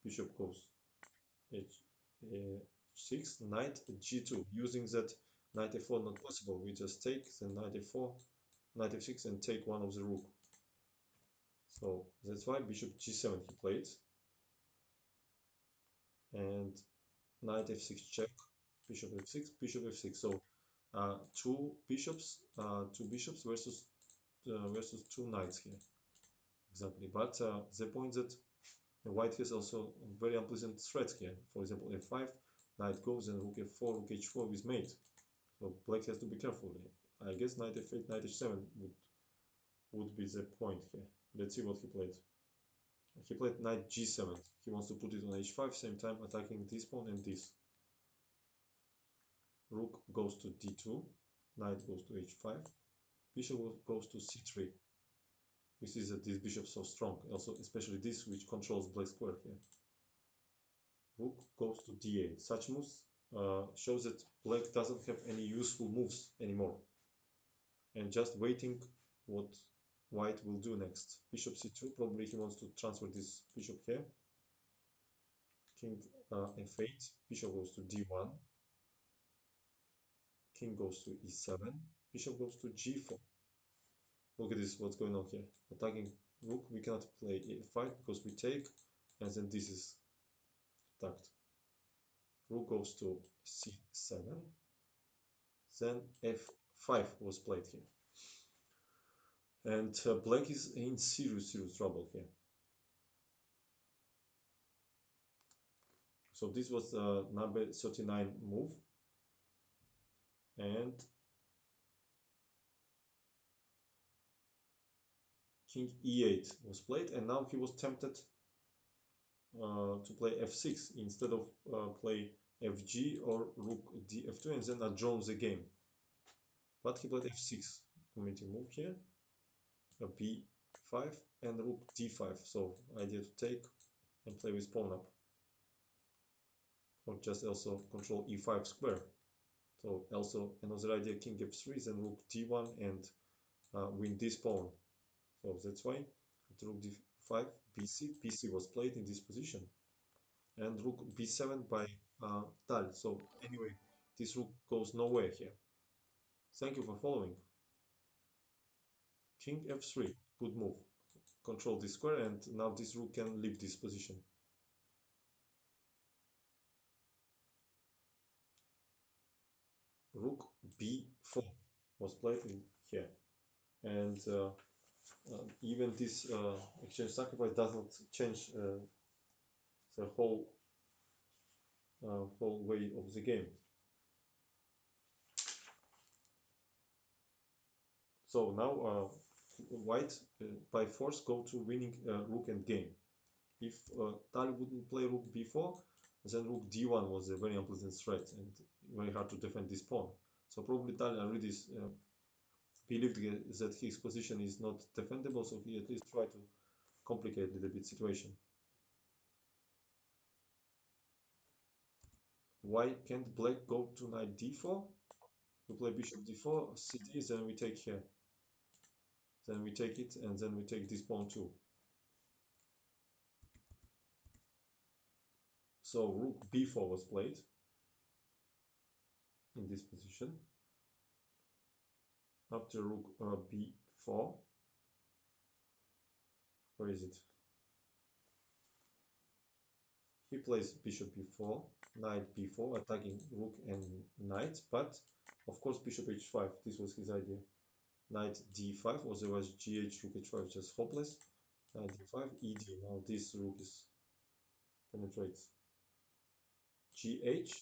bishop goes h6, knight g2. Using that knight f4 not possible, we just take the knight f4, knight f6 and take one of the rook. So that's why bishop g7 he played. And knight f6 check, bishop f6, bishop f6. So two bishops versus two knights here, exactly. But the point that the white has also very unpleasant threats here. For example, f5, knight goes, and rook f4, rook h4 is mate. So black has to be careful. I guess knight f8, knight h7 would be the point here. Let's see what he played. He played knight g7. He wants to put it on h5, same time attacking this pawn and this. Rook goes to d2, knight goes to h5, bishop goes to c3. We see that this bishop is so strong, also especially this which controls black square here. Rook goes to d8. Such moves shows that black doesn't have any useful moves anymore, and just waiting what white will do next. Bishop c2, probably he wants to transfer this bishop here. King f8, bishop goes to d1, king goes to e7, bishop goes to g4. Look at this, what's going on here. Attacking rook, we cannot play e5 because we take, and then this is attacked. Rook goes to c7, then f5 was played here. And black is in serious trouble here. So this was number 39 move. And king e8 was played, and now he was tempted to play f6 instead of play fg or rook df2 and then adjourn the game. But he played f6, committing move here, a b5 and rook d5. So idea to take and play with pawn up, or just also control e5 square. So also another idea, king f3, then rook d1 and win this pawn. So that's why after rook d5, bc was played in this position, and rook b7 by Tal. So anyway, this rook goes nowhere here. Thank you for following. King f3, good move. Control this square, and now this rook can leave this position. Rook b4 was played in here, and even this exchange sacrifice does not change the whole way of the game. So now white by force go to winning rook and game. If Tal wouldn't play rook b4, then rook d1 was a very unpleasant threat and very hard to defend this pawn. So probably Tal already believed that his position is not defendable, so he at least tried to complicate a little bit situation. Why can't black go to knight d4? We play bishop d4, cd, then we take here. Then we take it, and then we take this pawn too. So rook b4 was played in this position. After rook b4, where is it? He plays bishop b4, knight b4, attacking rook and knight, but of course bishop h5, this was his idea. Knight d5, otherwise gh, rook h5, just hopeless. Knight d5, ed, now this rook is penetrates gh,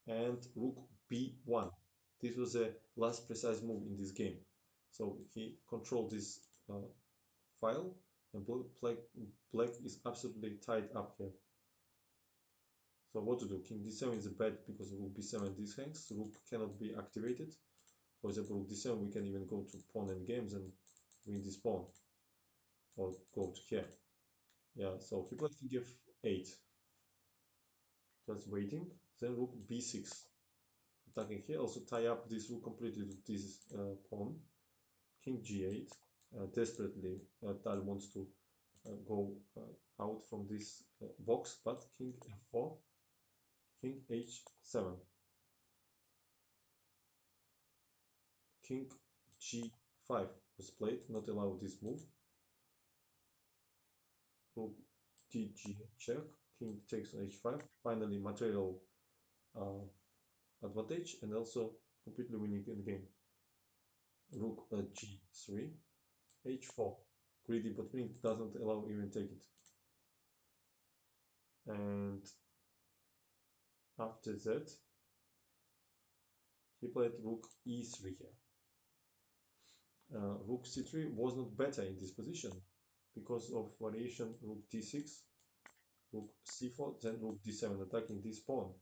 and rook b1. This was the last precise move in this game. So he controlled this file, and black is absolutely tied up here. So what to do? King d7 is bad because rook b7 this hangs. Rook cannot be activated. For example, rook d7, we can even go to pawn and games and win this pawn. Or go to here. Yeah, so he played king f8. Just waiting. Then rook b6. Attacking here. Also tie up this rook completely to this pawn. King g8. Desperately, Tal wants to go out from this box, but king f4. King h7. King g5 was played, not allowed this move. Rook dg check, king takes on h5, finally material uh, advantage and also completely winning in the game. Rook g3, h4, greedy Botvinnik doesn't allow even take it. And after that, he played rook e3 here. Rook c3 was not better in this position because of variation rook d6, rook c4, then rook d7 attacking this pawn.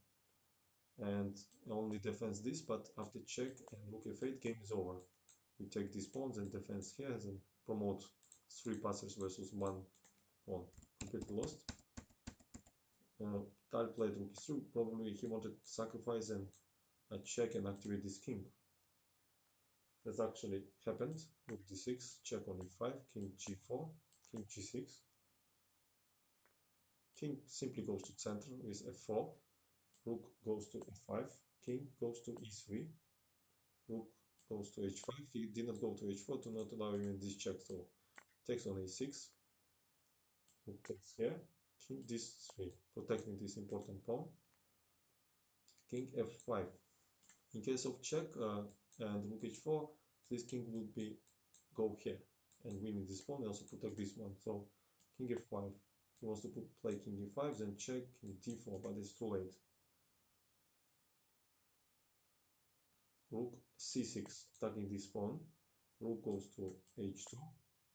And only defends this, but after check and rook f8, game is over. We take these pawns and defense here and promote 3 passers versus 1 pawn. Completely lost. Tal played rook e3, probably he wanted to sacrifice and check and activate this king. That's actually happened. Rook d6, check on e5, king g4, king g6. King simply goes to center with f4, rook goes to f5, king goes to e3, rook goes to h5, he did not go to h4 to not allow even this check, so takes on a6, rook takes here, king d3, protecting this important pawn, king f5. In case of check and rook h4, this king would be go here and winning this pawn, also protect this one. So king f5, he wants to play king e5, then check, king d4, but it's too late. Rook c6, attacking this pawn, rook goes to h2.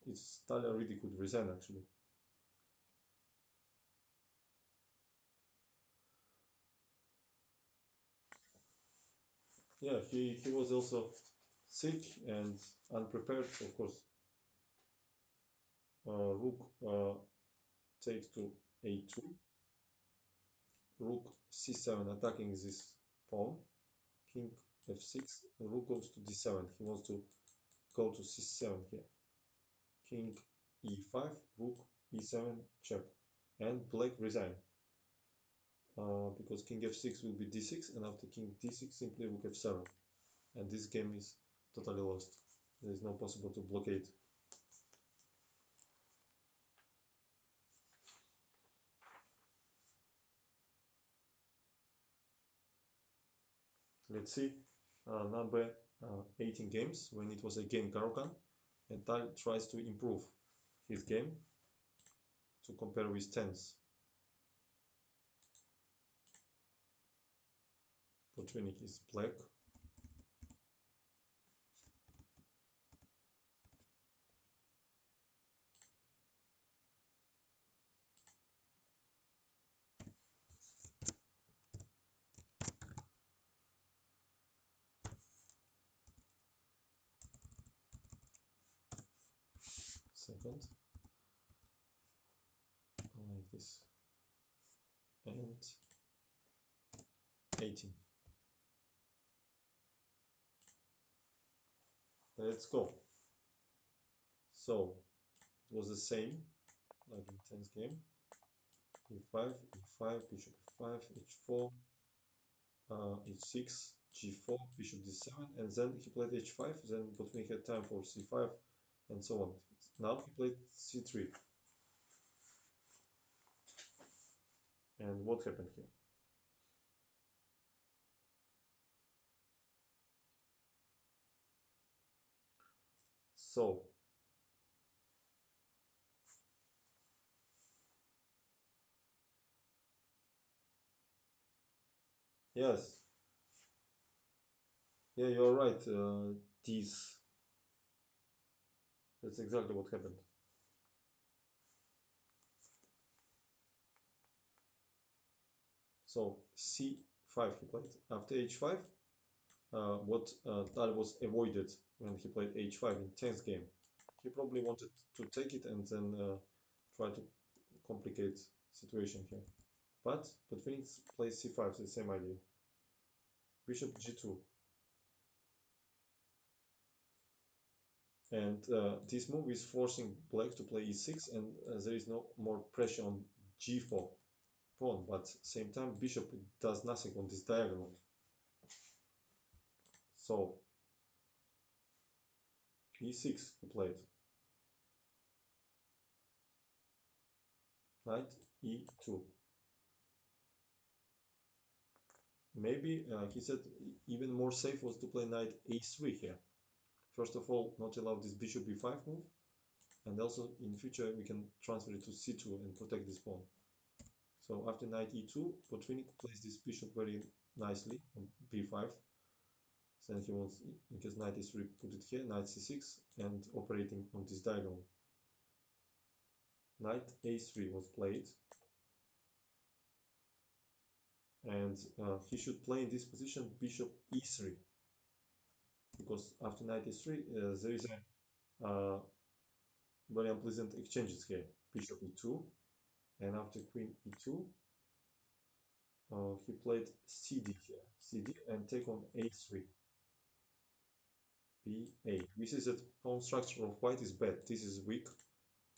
It's Tal already could resign actually. Yeah, he was also sick and unprepared, of course. Rook takes to a2, rook c7 attacking this pawn, king f6, rook goes to d7. He wants to go to c7 here. King e5, rook e7 check, and black resign because king f6 will be d6, and after king d6 simply rook f7, and this game is totally lost. There is no possible to blockade. Let's see number 18 games when it was again Karokan, and Tal tries to improve his game to compare with tens. Botvinnik is black. second, like this, and 18. Let's go. So it was the same like in 10th game. e5, e5, bishop e5, h4, h6, g4, bishop d7, and then he played h5. Then Botvinnik had time for c5, and so on. Now he played c3. And what happened here? So yes, yeah, you're right. These That's exactly what happened. So c5 he played. After h5, what Tal was avoided when he played h5 in 10th game. He probably wanted to take it and then try to complicate situation here. But Phoenix plays c5, the same idea. Bishop g2. And this move is forcing black to play e6, and there is no more pressure on g4 pawn, but same time bishop does nothing on this diagonal. So e6 he played. Knight e2. Maybe he said even more safe was to play knight a3 here. First of all, not allow this bishop b5 move, and also in future we can transfer it to c2 and protect this pawn. So after knight e2, Botvinnik plays this bishop very nicely on b5. Then he wants, in case knight e3, put it here, knight c6, and operating on this diagonal. Knight a3 was played, and he should play in this position bishop e3, because after knight e3 there is a very unpleasant exchanges here. Bishop e2, and after queen e2, he played cd here, cd, and take on a3, b8. We see that pawn structure of white is bad. This is weak,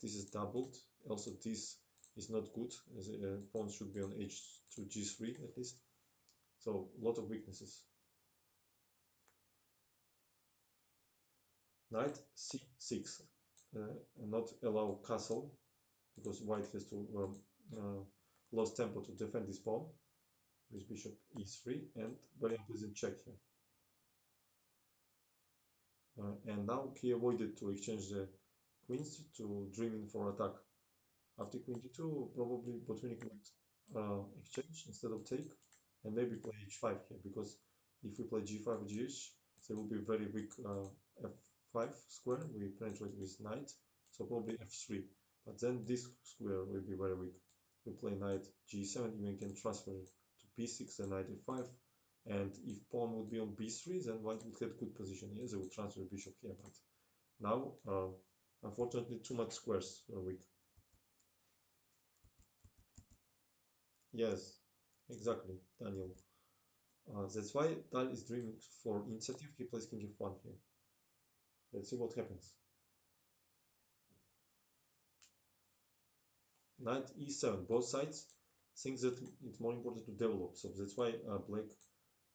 this is doubled. Also, this is not good, as pawn should be on h to g3 at least. So, a lot of weaknesses. Knight c6, and not allow castle, because white has to lose tempo to defend this pawn with bishop e3, and very unpleasant check here. And now he avoided to exchange the queens to dream in for attack. After queen d2, probably Botvinnik would exchange instead of take, and maybe play h5 here, because if we play g5 gh, there will be very weak f5 square. We penetrate with knight, so probably f3. But then this square will be very weak. We play knight g7, even can transfer to b6 and knight f5. And if pawn would be on b3, then white would have good position here. They would transfer bishop here, but now, unfortunately, too much squares are weak. Yes, exactly, Daniel. That's why Tal is dreaming for initiative. He plays king f1 here. Let's see what happens. Knight e7. Both sides think that it's more important to develop. So that's why black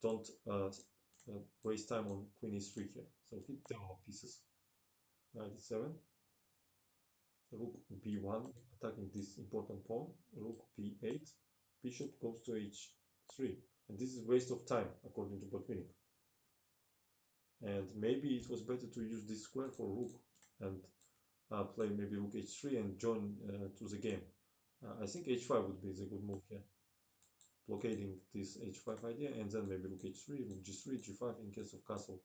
don't waste time on queen e3 here. So he develop pieces. Knight e7. Rook b1, attacking this important pawn. Rook b8. Bishop goes to h3. And this is waste of time, according to Botvinnik. And maybe it was better to use this square for rook and play maybe rook h3 and join to the game. I think h5 would be the good move here, blockading this h5 idea, and then maybe rook h3, rook g3, g5 in case of castle.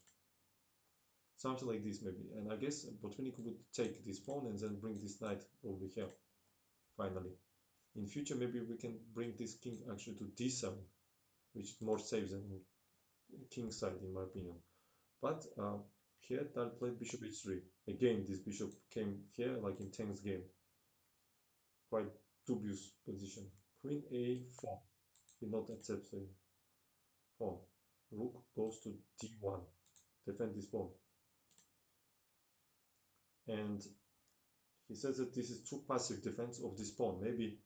Something like this maybe. And I guess Botvinnik would take this pawn and then bring this knight probably here, finally. In future, maybe we can bring this king actually to d7, which is more safe than king side in my opinion. But Here, Tal played bishop h3. Again, this bishop came here like in 10th game. Quite dubious position. Queen a4. He not accepts a pawn. Rook goes to d1. Defend this pawn. And he says that this is too passive defense of this pawn. Maybe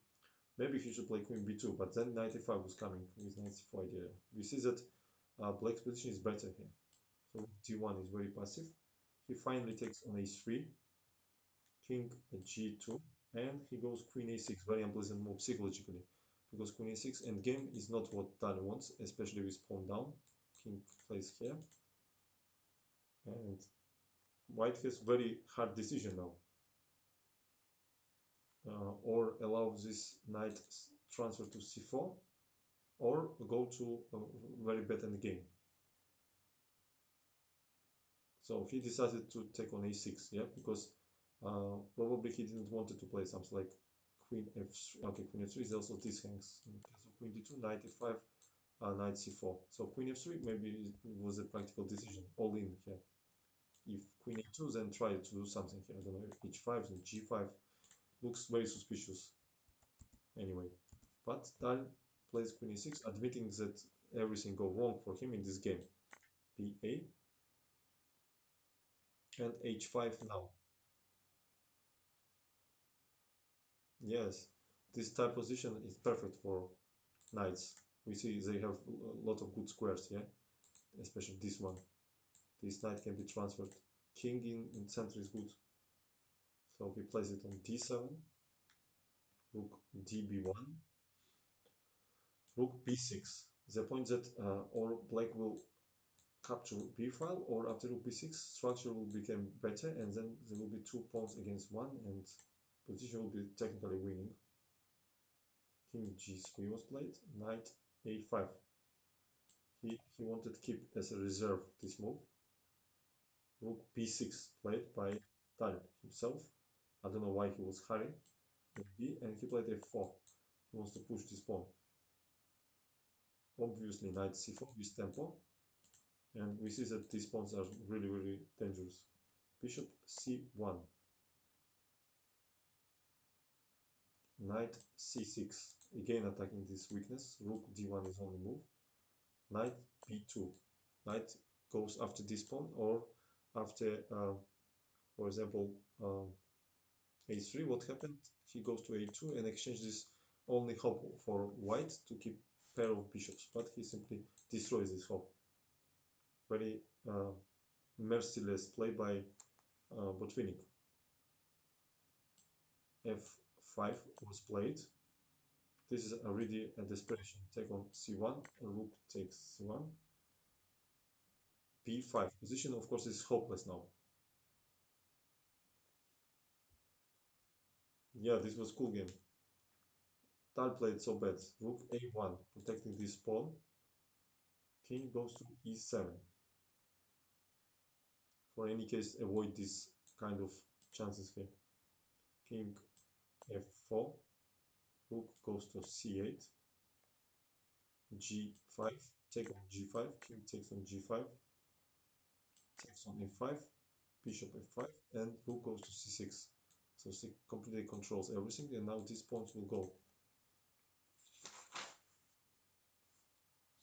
he should play queen b2, but then knight a5 was coming with knight c4 idea. We see that black's position is better here. So d1 is very passive. He finally takes on a3, king g2, and he goes queen a6. Very unpleasant move psychologically, because queen a6 endgame is not what Dali wants, especially with pawn down. King plays here, and white has very hard decision now. Or allow this knight transfer to c4, or go to a very bad endgame. So he decided to take on a6, yeah, because probably he didn't want to play something like queen f3. Okay, queen f3 is also this hangs. Okay, so queen d2, knight f5, knight c4. So queen f3 maybe it was a practical decision, all in here. If queen a2, then try to do something here. I don't know, h5 and g5 looks very suspicious anyway. But Tal plays queen e6, admitting that everything go wrong for him in this game. ba and h5 now. Yes, this type position is perfect for knights. We see they have a lot of good squares, yeah, especially this one. This knight can be transferred. King in center is good, so he plays it on d7, rook db1, rook b6. The point that or black will capture b file, or after rook b6, structure will become better, and then there will be two pawns against one, and position will be technically winning. King g3 was played, knight a5. He wanted to keep as a reserve this move. Rook b6 played by Tal himself. I don't know why he was hurrying. B, and he played f4. He wants to push this pawn. Obviously knight c4 with tempo. And we see that these pawns are really, really dangerous. Bishop c1. Knight c6. Again attacking this weakness. Rook d1 is only move. Knight b2. Knight goes after this pawn, or after, for example, a3. What happened? He goes to a2 and exchanges only hope for white to keep pair of bishops, but he simply destroys this hope. Very merciless play by Botvinnik. f5 was played. This is already a desperation. Take on c1, rook takes c1. b5 position, of course, is hopeless now. Yeah, this was cool game. Tal played so bad. Rook a1, protecting this pawn. King goes to e7. For any case, avoid this kind of chances here. King f4, rook goes to c8, g5, take on g5, king takes on g5, takes on a5, bishop f5, and rook goes to c6. So she completely controls everything, and now these pawns will go.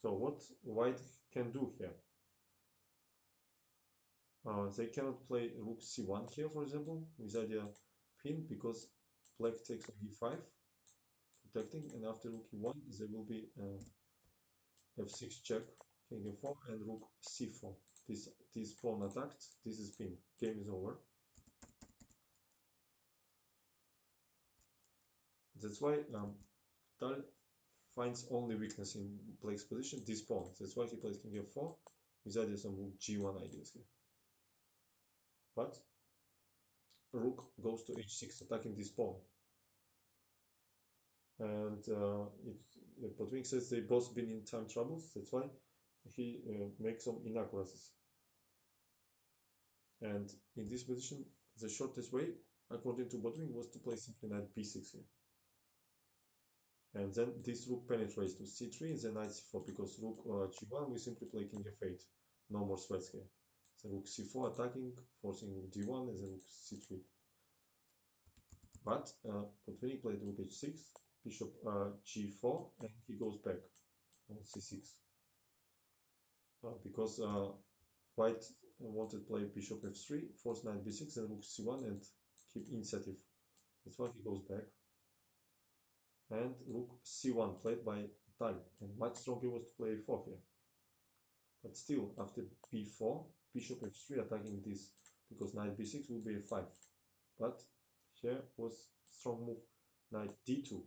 So what white can do here? They cannot play rook c1 here, for example, with idea pin, because black takes on e5, protecting, and after rook e1 there will be f6 check, king f4, and rook c4. This pawn attacked, this is pin, game is over. That's why Tal finds only weakness in black's position, this pawn. That's why he plays king f4 with ideas some rook g1 ideas here. But rook goes to h6, attacking this pawn. And Botvinnik says they both been in time troubles. That's why he makes some inaccuracies. And in this position, the shortest way, according to Botvinnik, was to play simply knight b6 here. And then this rook penetrates to c3 and then knight c4, because rook g1 we simply play king f8. No more threats here. The rook c4 attacking, forcing rook d1, and then rook c3. But Botvinnik played rook h6, bishop g4, and he goes back on c6. Because white wanted to play bishop f3, force knight b6, and rook c1, and keep initiative. That's why he goes back. And rook c1 played by Tal, and much stronger was to play a4 here. But still, after b4, bishop f3 attacking this, because knight b6 will be a5. But here was strong move, knight d2.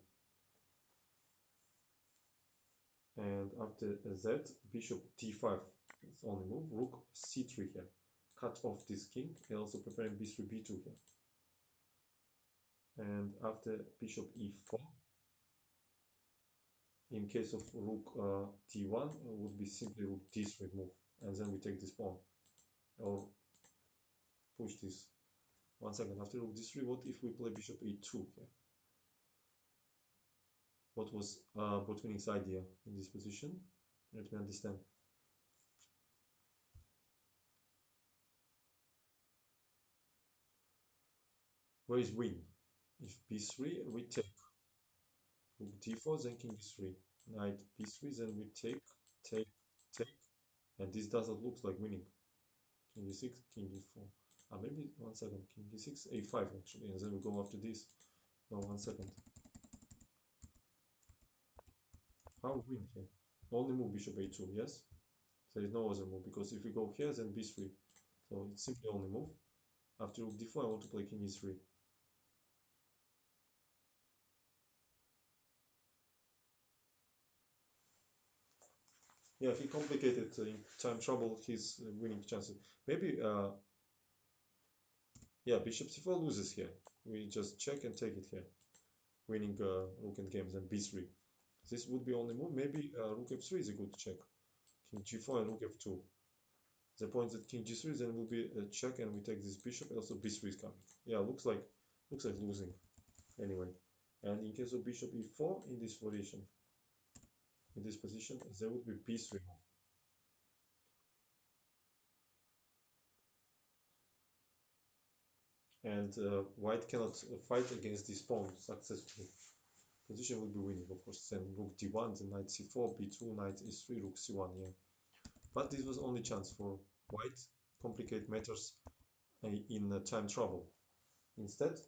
And after z, bishop d5. It's only move, rook c3 here. Cut off this king, and also preparing b3, b2 here. And after bishop e4, in case of rook d1, it would be simply rook d3 move. And then we take this pawn, or push this. One second, after rook d3, what if we play bishop e2 here? What was Botvinnik's idea in this position? Let me understand. Where is win? If b3, we take rook d4, then king e3. Knight b3, then we take, take, take. And this doesn't look like winning. King e6, king e4. Maybe one second, king e6, a5 actually, and then we go after this. No, one second. How win here? Only move bishop a2, yes? There is no other move, because if we go here, then b3. So it's simply only move. After rook d4, I want to play king e3. Yeah, he complicated in time trouble his winning chances. Maybe, yeah, bishop c4 loses here. We just check and take it here, winning rook and games, and b3. This would be only move. Maybe rook f3 is a good check. King g4 and rook f2. The point that king g3 then will be a check, and we take this bishop. Also b3 is coming. Yeah, looks like losing anyway. And in case of bishop e4 in this variation, in this position, there would be b3 move. And white cannot fight against this pawn successfully. Position will be winning, of course. Then rook d1, then knight c4, b2, knight e3, rook c1. Yeah, but this was only chance for white. Complicate matters in time trouble. Instead,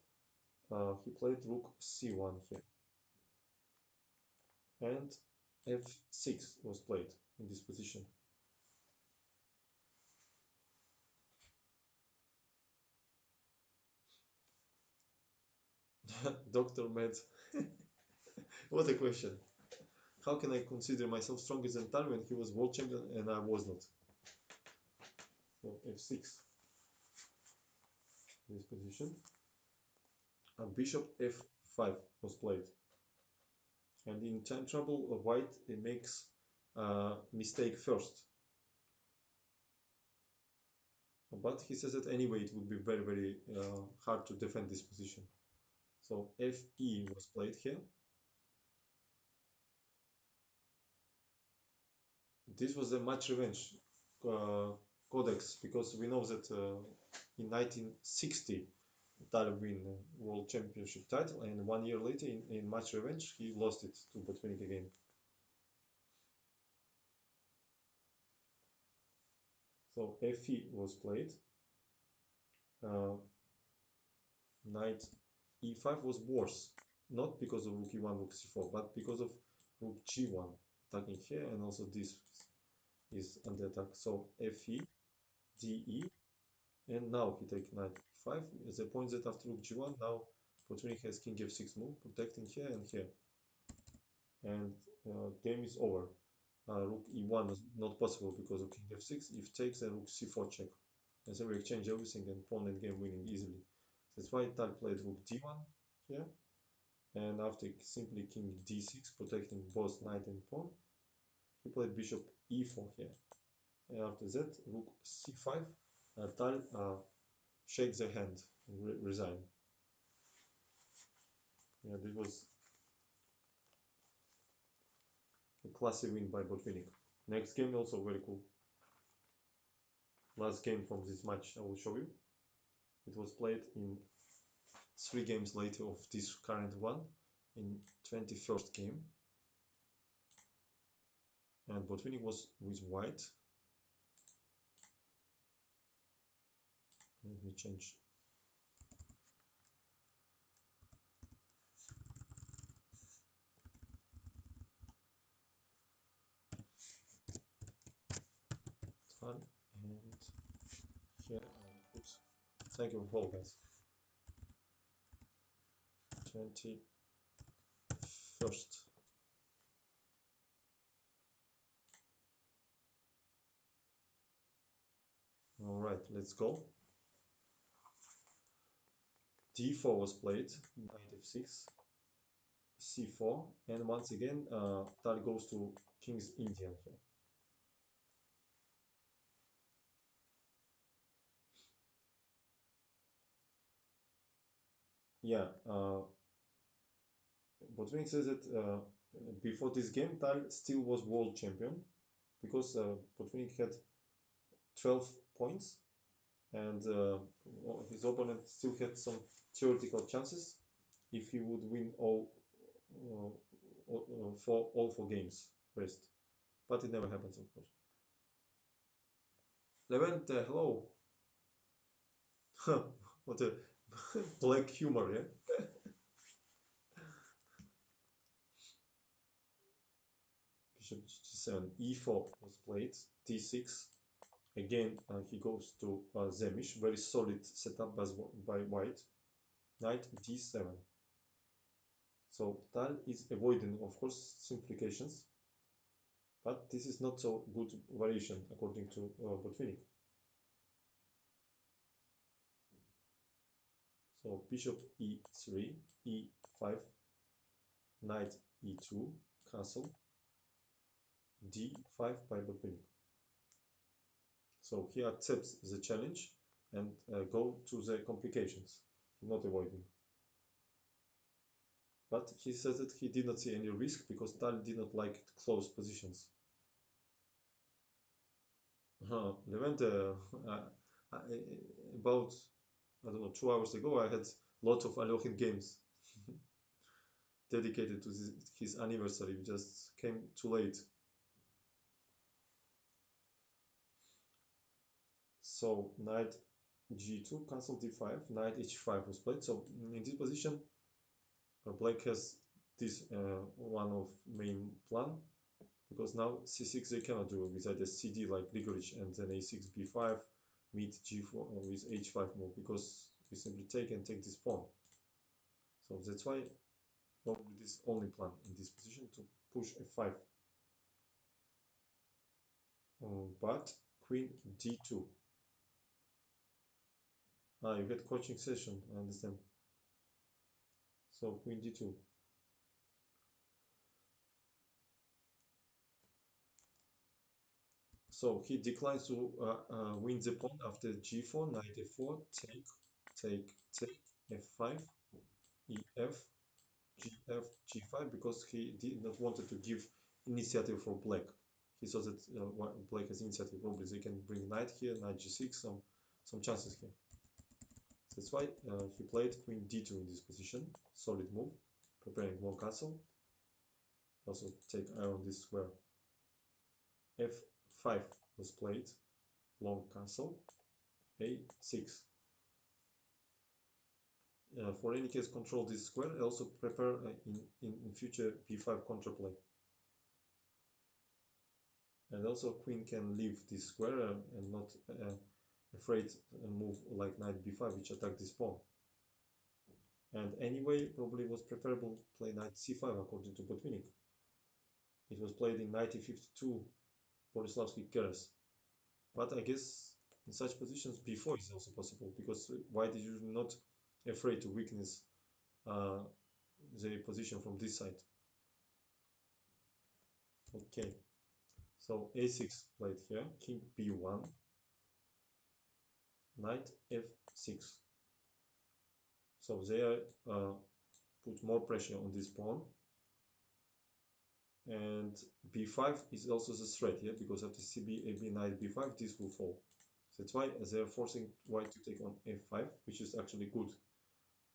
he played rook c1 here, and f6 was played in this position. Dr. Med, what a question. How can I consider myself stronger than Tal when he was world champion and I was not? So f6, this position. And bishop f5 was played. And in time trouble, white makes mistake first. But he says that anyway it would be very, very hard to defend this position. So fe was played here. This was a match revenge codex, because we know that in 1960 Tal win world championship title, and 1 year later in match revenge he lost it to Botvinnik again. So fe was played. Knight e5 was worse, not because of rook e1, rook c4, but because of rook g1 attacking here, and also this is under attack. So fe, de, and now he takes knight e5. The point that after rook g1, now Botvinnik has king f6 move, protecting here and here, and game is over. Rook e1 is not possible because of king f6. If takes, then rook c4 check. And then we exchange everything, and pawn and game winning easily. That's why Tal played rook d1 here. And after simply king d6, protecting both knight and pawn, he played bishop e4 here. And after that, rook c5, Tal shakes the hand and resign. Yeah, this was a classy win by Botvinnik. Next game also very cool. last game from this match I will show you. It was played in 3 games later of this current one, in 21st game. And Botvinnik was with white. Let me change. And here I put, thank you for all guys, 21st. All right, let's go. D4 was played, knight f6, c4, and once again Tal goes to King's Indian here. Yeah, Botvinnik says that before this game, Tal still was world champion because Botvinnik had 12 points and his opponent still had some theoretical chances if he would win for all 4 games rest, but it never happens, of course. Levente, hello. What a black humor, yeah. Bishop g7, e4 was played, d6. Again, he goes to Zemish, very solid setup by white. Knight d7. So Tal is avoiding, of course, simplifications, but this is not so good variation according to Botvinnik. So bishop e3, e5, knight e2, castle, d5 by Botvinnik. So he accepts the challenge and go to the complications, not avoiding. But he says that he did not see any risk because Tal did not like close positions. Levente, about, I don't know, 2 hours ago, I had lots of Alohin games dedicated to his anniversary. We just came too late. So knight g2, castle d5, knight h5 was played. So in this position, black has this one of main plan, because now c6 they cannot do with either cd like Grigorich and then a6 b5 meet g4 with h5 move, because we simply take and take this pawn. So that's why probably this only plan in this position to push f5. But queen d2. You had coaching session, I understand. So queen d2. So he declines to win the pawn after g4, knight f4, take, take, take, f5, ef, gf, g5, because he did not wanted to give initiative for black. He saw that black has initiative. Probably they can bring knight here, knight g6, some chances here. That's why he played queen d2 in this position. Solid move, preparing more castle. Also take eye on this square. f5 was played, long castle. a6. For any case, control this square. Also prepare in future b5 counterplay. And also queen can leave this square and not afraid move like knight b5, which attack this pawn. And anyway, probably was preferable play knight c5 according to Botvinnik. It was played in 1952, Borislavsky Keres. But I guess in such positions b4 is also possible, because white is usually not afraid to weakness the position from this side. Okay, so a6 played here, king b1, knight f6. So they put more pressure on this pawn, and b5 is also the threat here, because after cb, ab, knight b5, this will fall. That's why they are forcing white to take on f5, which is actually good.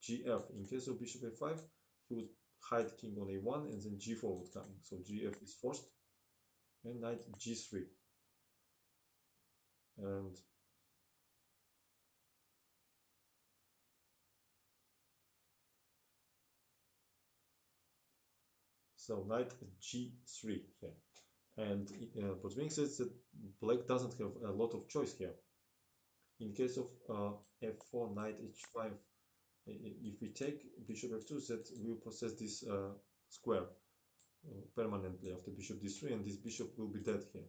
gf, in case of bishop f5, he would hide king on a1 and then g4 would come. So gf is forced, and knight g3. And so knight g3 here. And Botvinnik says that black doesn't have a lot of choice here. In case of f4, knight h5, if we take bishop f2, that we will possess this square permanently after bishop d3, and this bishop will be dead here.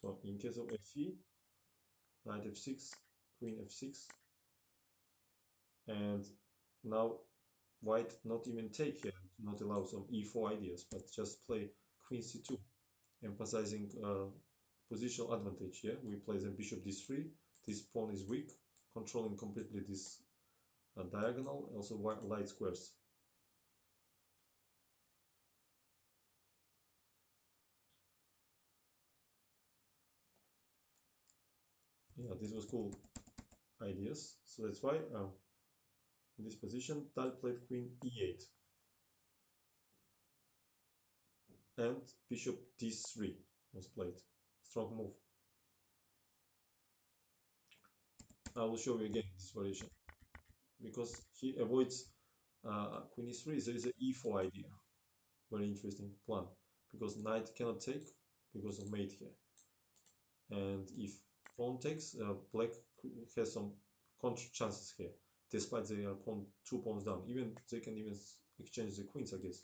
So in case of f3, knight f6, queen f6, and now white not even take here, not allow some e4 ideas, but just play queen c2, emphasizing positional advantage here. We play the bishop d3, this pawn is weak, controlling completely this diagonal, also light squares. Yeah, this was cool ideas. So that's why in this position, Tal played queen e8 and bishop d3 was played. Strong move. I will show you again this variation because he avoids queen e3. There is an e4 idea. Very interesting plan because knight cannot take because of mate here. And if pawn takes, black has some contra chances here, despite they are two pawns down. Even they can even exchange the queens, I guess,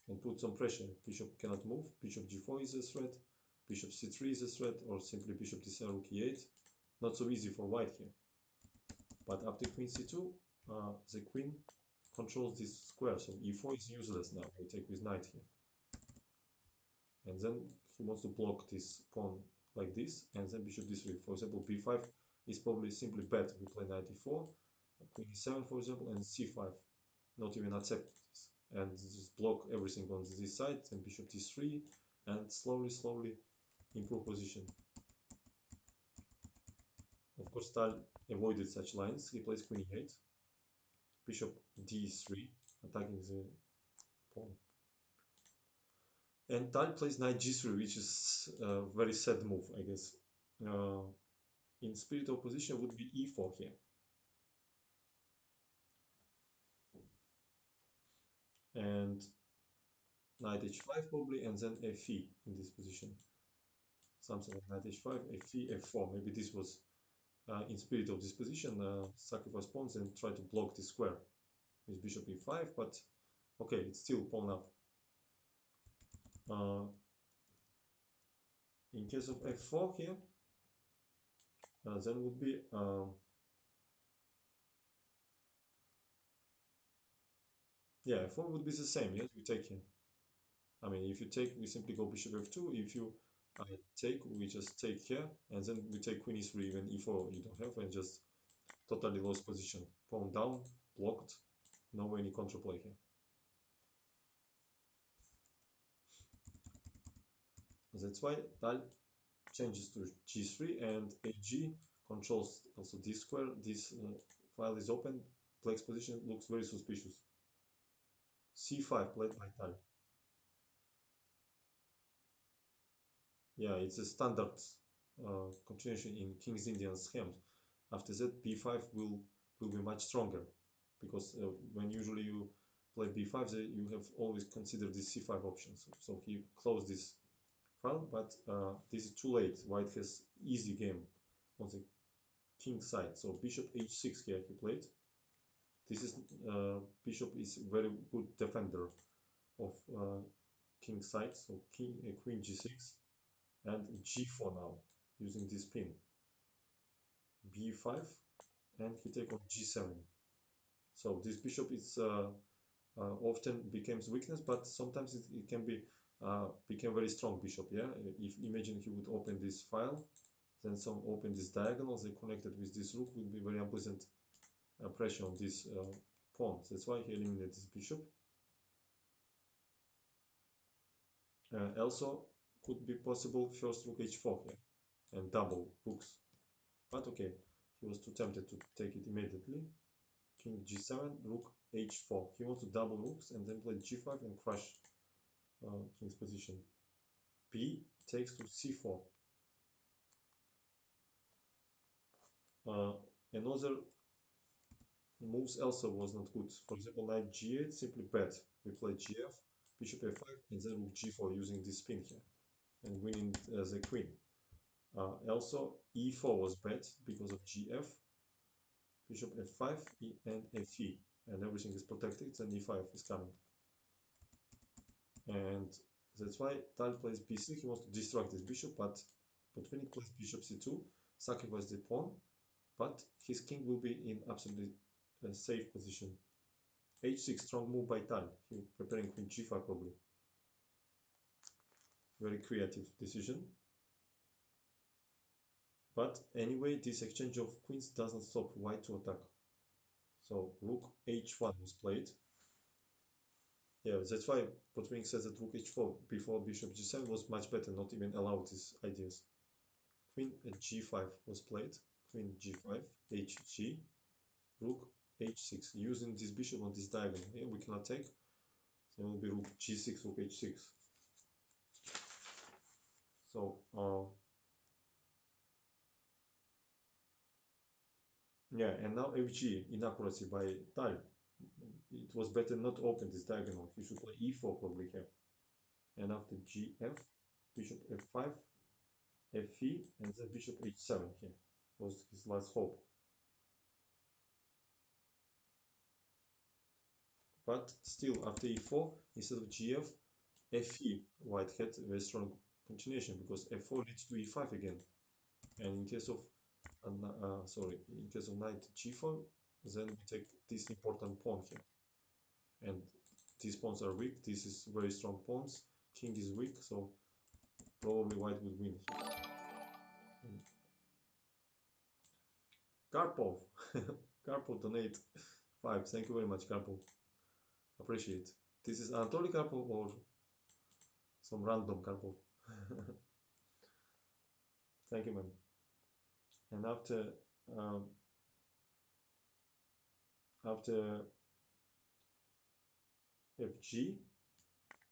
and put some pressure. Bishop cannot move. Bishop g4 is a threat. Bishop c3 is a threat, or simply bishop d7 rook e8. Not so easy for white here. But after queen c2, the queen controls this square, so e4 is useless now. We take with knight here. And then he wants to block this pawn like this, and then bishop d3. For example, b5 is probably simply bad. We play knight e4, queen e7, for example, and c5. Not even accept this. And just block everything on this side, and bishop d3, and slowly improve position. Of course, Tal avoided such lines. He plays queen e8, bishop d3, attacking the pawn. And Tal plays knight g3, which is a very sad move, I guess. In spirit of position would be e4 here. And knight h5 probably, and then f3 in this position. Something like knight h5, f3, f4. Maybe this was in spirit of this position, sacrifice pawns and try to block this square with bishop e5, but okay, it's still pawn up. In case of f4 here, then would be yeah, f4 would be the same. Yes, we take here. I mean, if you take, we simply go bishop f2. If you take, we just take here, and then we take queen e3, even e4 you don't have, and just totally lost position. Pawn down, blocked, no any counterplay here. That's why Tal changes to g3, and ag controls also this square. This file is open. Black's position looks very suspicious. c5 played by Tal. Yeah, it's a standard continuation in King's Indian schemes. After that, b5 will be much stronger because when usually you play b5, you have always considered this c5 option. So he closed this file, but this is too late. White has easy game on the king side. So bishop h6 here he played. This is bishop is very good defender of king side. So queen g6 and g4 now using this pin. b5 and he take on g7. So this bishop is often becomes weakness, but sometimes it can be became very strong bishop. Yeah, if imagine he would open this file, then some open this diagonals they connected with this rook would be very unpleasant pressure on this pawn. That's why he eliminated this bishop. Also could be possible first rook h4 here and double rooks. But okay, he was too tempted to take it immediately. King g7, rook h4. He wants to double rooks and then play g5 and crush king's position. B takes to c4. Another moves also was not good. For example, knight g8, simply bet. We play gf, bishop a5, and then rook g4 using this spin here and winning as a queen. Also, e4 was bet because of gf, bishop f5, and fe, and everything is protected, and e5 is coming. And that's why Tal plays b6, he wants to distract this bishop, but Botvinnik plays bishop c2, sacrifice the pawn, but his king will be in absolutely safe position. h6, strong move by Tal, he preparing queen g5 probably. Very creative decision. But anyway, this exchange of queens doesn't stop white to attack. So rook h1 was played. Yeah, that's why Botvinnik says that rook h4 before bishop g7 was much better, not even allowed these ideas. Queen g5 was played, queen g5, hg, rook h6, using this bishop on this diagonal. Here we cannot take, so it will be rook g6, rook h6. So, yeah, and now fg, inaccuracy by Tal. It was better not open this diagonal. He should play e4 probably here. And after gf, bishop f5, fe, and then bishop h7 here was his last hope. But still, after e4, instead of gf, fe, white had a very strong continuation because f4 leads to e5 again. And in case of in case of knight g4, then we take this important pawn here. And these pawns are weak. This is very strong pawns. King is weak, so probably white would win here. Karpov, Karpov donate 5. Thank you very much, Karpov. Appreciate. This is Anatoly Karpov or some random Karpov. Thank you, man. And um, after fg,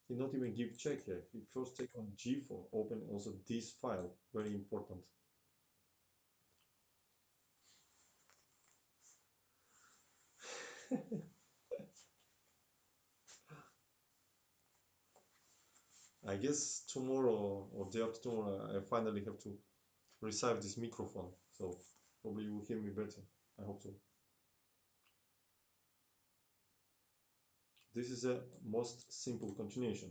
he not even give check here. He first take on g4, open also this file, very important. I guess tomorrow or day after tomorrow, I finally have to receive this microphone, so probably you will hear me better. I hope so. This is a most simple continuation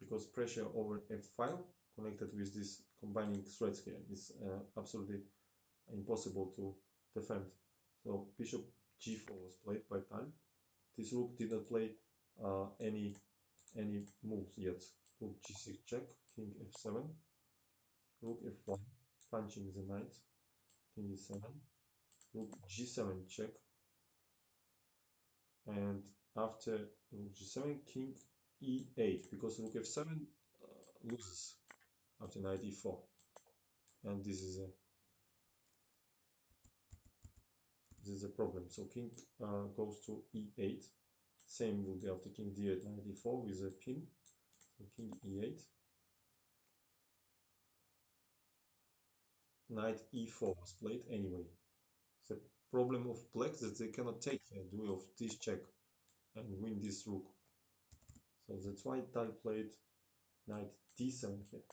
because pressure over a file connected with this combining threads here is absolutely impossible to defend. So bishop g4 was played by Tal. This rook did not play any moves yet. Rook g6 check, king f7, rook f1, punching the knight, king e7, rook g7 check, and after rook g7, king e8, because rook f7 loses after knight e4, and this is a problem. So king goes to e8. Same will be after king d8, knight e4 with a pin. So king e8, knight e4 was played anyway. The problem of black is that they cannot take a duel of this check and win this rook. So that's why Tal played knight d7 here.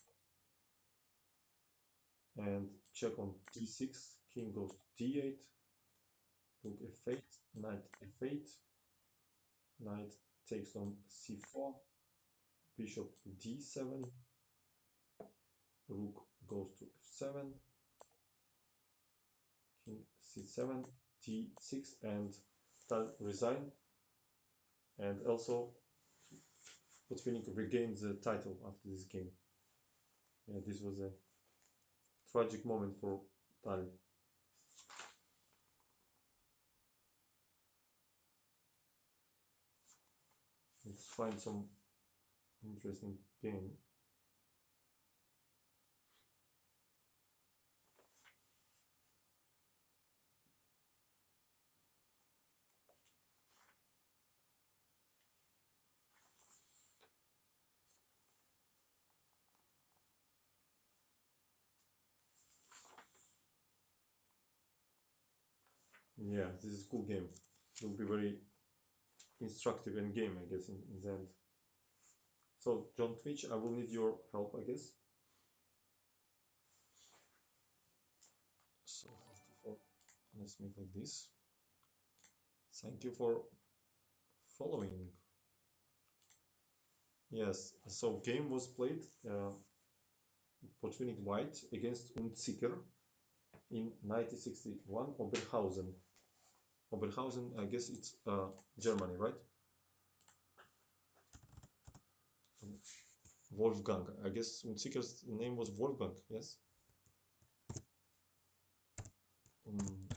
And check on d6, king goes to d8, rook f8, knight f8, knight takes on c4, bishop d7, rook goes to f7, king c7, d6, and Tal resign. And also Botvinnik regains the title after this game. Yeah, this was a tragic moment for Tal. Let's find some interesting game. Yeah, this is a cool game. It will be very instructive in game, I guess, in the end. So, John Twitch, I will need your help, I guess. So, 54. Let's make like this. Thank you for following. Yes, so game was played Botvinnik White against Unziker in 1961 Oberhausen. Oberhausen, I guess it's Germany, right? Wolfgang. I guess Unziker's name was Wolfgang, yes? Um,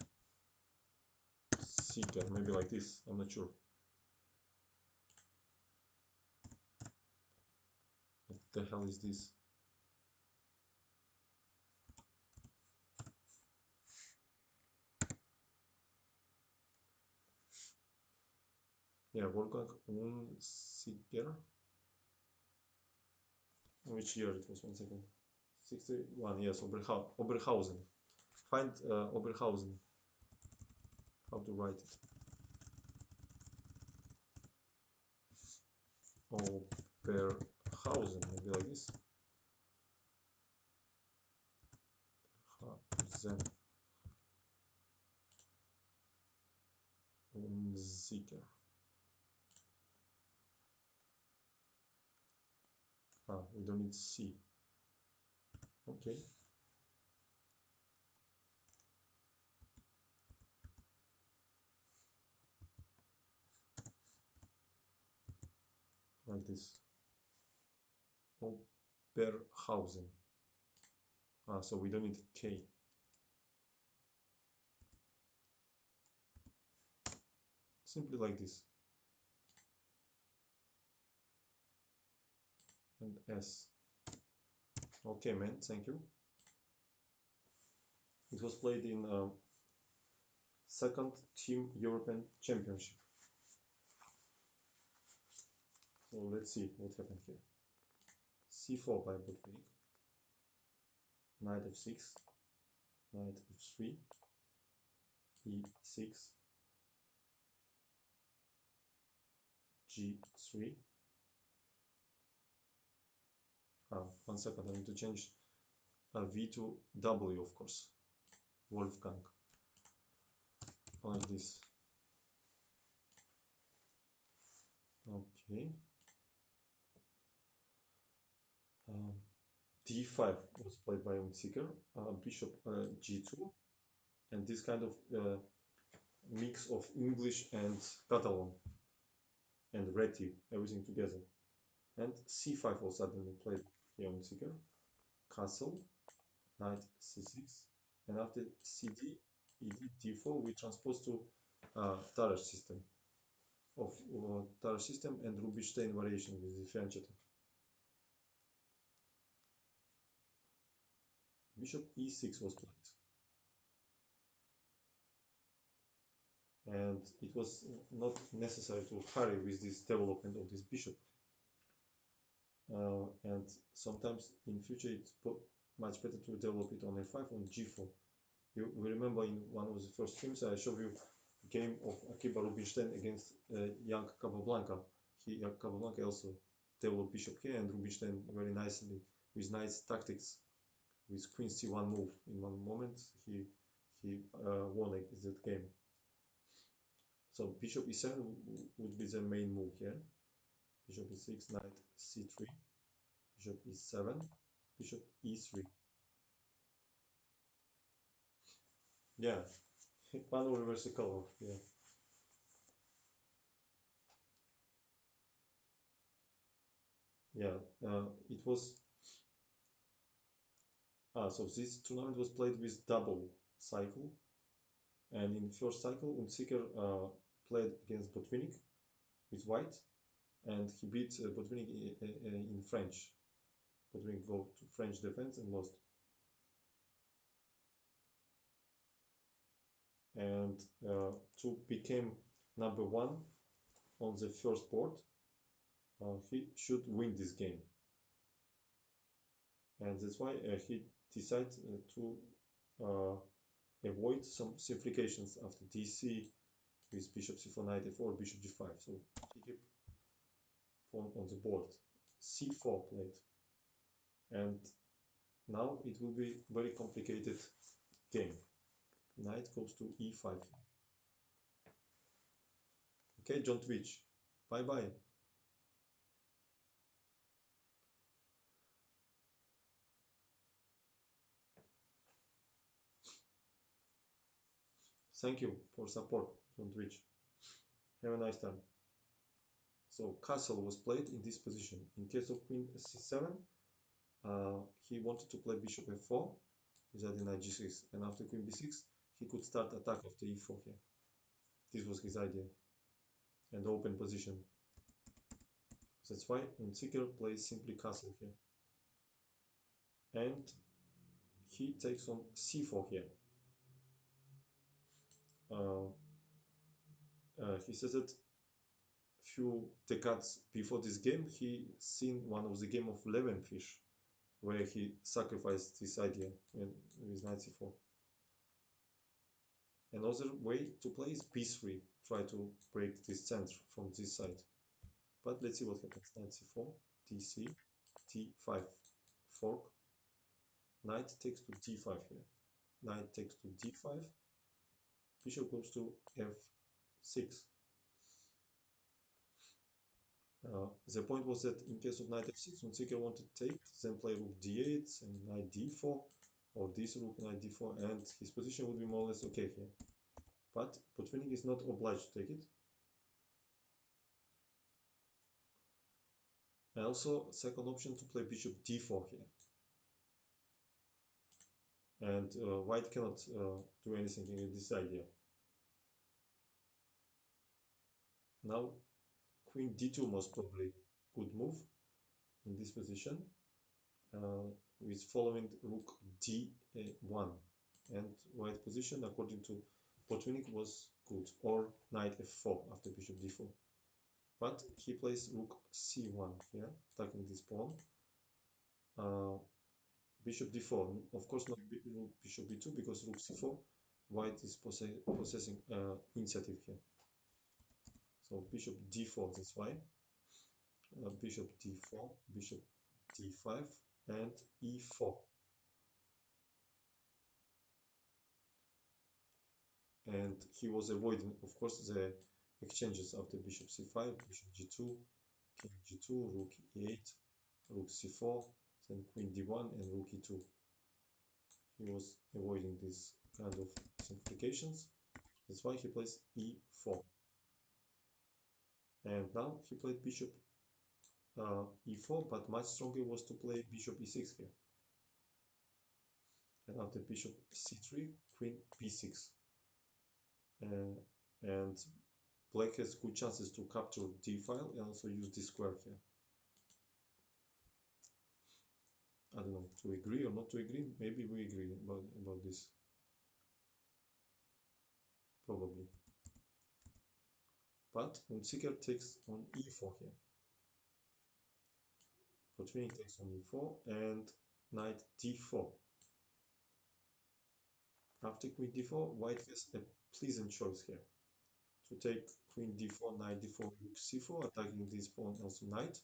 Seeker, maybe like this, I'm not sure. What the hell is this? Yeah, Wolfgang Unziker. Which year it was? 1 second. 61, yes, Oberhausen. Find Oberhausen. How to write it? Oberhausen, maybe like this. Hausen. Unziker. We don't need C. Okay. Like this. Oberhausen. So we don't need K. Simply like this. And S. Okay, man, thank you. It was played in second Team European Championship. So let's see what happened here. C4 by Botvinnik. Knight F6. Knight F3. E6. G3. 1 second, I need to change V to W, of course. Wolfgang. Like this. Okay. D5 was played by Unziker. Bishop G2. And this kind of mix of English and Catalan and Reti, everything together. And C5 was suddenly played here on Seeker. Castle, Knight C6, and after CD, ED D4, we transpose to Tarrasch system of Tarrasch system and Rubinstein variation with the fianchetto. Bishop E6 was played, and it was not necessary to hurry with this development of this bishop. And sometimes in future it's much better to develop it on a5 on g4. You remember in one of the first streams I showed you a game of Akiba Rubinstein against young Capablanca. Capablanca also developed bishop here and Rubinstein very nicely with nice tactics with queen c1 move. In one moment he won that game. So bishop e7 would be the main move here. Bishop e6, knight c3. Bishop e7, bishop e3. Yeah, one will reverse the color. Yeah, yeah. It was so this tournament was played with double cycle, and in the first cycle, Unziker played against Botvinnik with white, and he beat Botvinnik in French. Botvinnik go to French defense and lost. And to become number one on the first board, he should win this game. And that's why he decided to avoid some simplifications after dc with bishop c4, knight a4, bishop g5. So he keep pawn on the board. c4 played, and now it will be very complicated game. Knight goes to e5. Okay, John Twitch. Bye bye. Thank you for support, John Twitch. Have a nice time. So castle was played in this position. In case of queen c7, he wanted to play bishop f4, wizarding knight g6, and after queen b6, he could start attack after e4 here. This was his idea, and open position. That's why Unziker plays simply castle here. And he takes on c4 here. Uh, he says that few decades before this game, he seen one of the game of Levenfish, where he sacrificed this idea with knight c4. Another way to play is b3, try to break this center from this side. But let's see what happens. Knight c4, dc, d5, fork, knight takes to d5 here. Knight takes to d5, bishop goes to f6. The point was that in case of knight f6, Unziker wanted to take, then play rook d8 and knight d4, or this rook knight d4, and his position would be more or less okay here. But Botvinnik is not obliged to take it. And also, second option to play bishop d4 here. And white cannot do anything in this idea. Now, queen d2 most probably good move in this position, with following rook d1. And white position, according to Botvinnik, was good, or knight f4 after bishop d4. But he plays rook c1 here, attacking this pawn. Bishop d4, of course not rook bishop b2, because rook c4, white is possessing initiative here. So bishop d4, that's why. Bishop d4, bishop d5, and e4. And he was avoiding, of course, the exchanges after bishop c5, bishop g2, king g2, rook e8, rook c4, then queen d1, and rook e2. He was avoiding these kind of simplifications. That's why he plays e4. And now he played bishop e4, but much stronger was to play bishop e6 here. And after bishop c3, queen b6. And black has good chances to capture d file and also use this square here. I don't know, to agree or not to agree. Maybe we agree about this. Probably. But Unziker takes on e4 here. Botvinnik takes on e4 and knight d4. After queen d4, white has a pleasant choice here. To take queen d4, knight d4, rook c4, attacking this pawn also knight,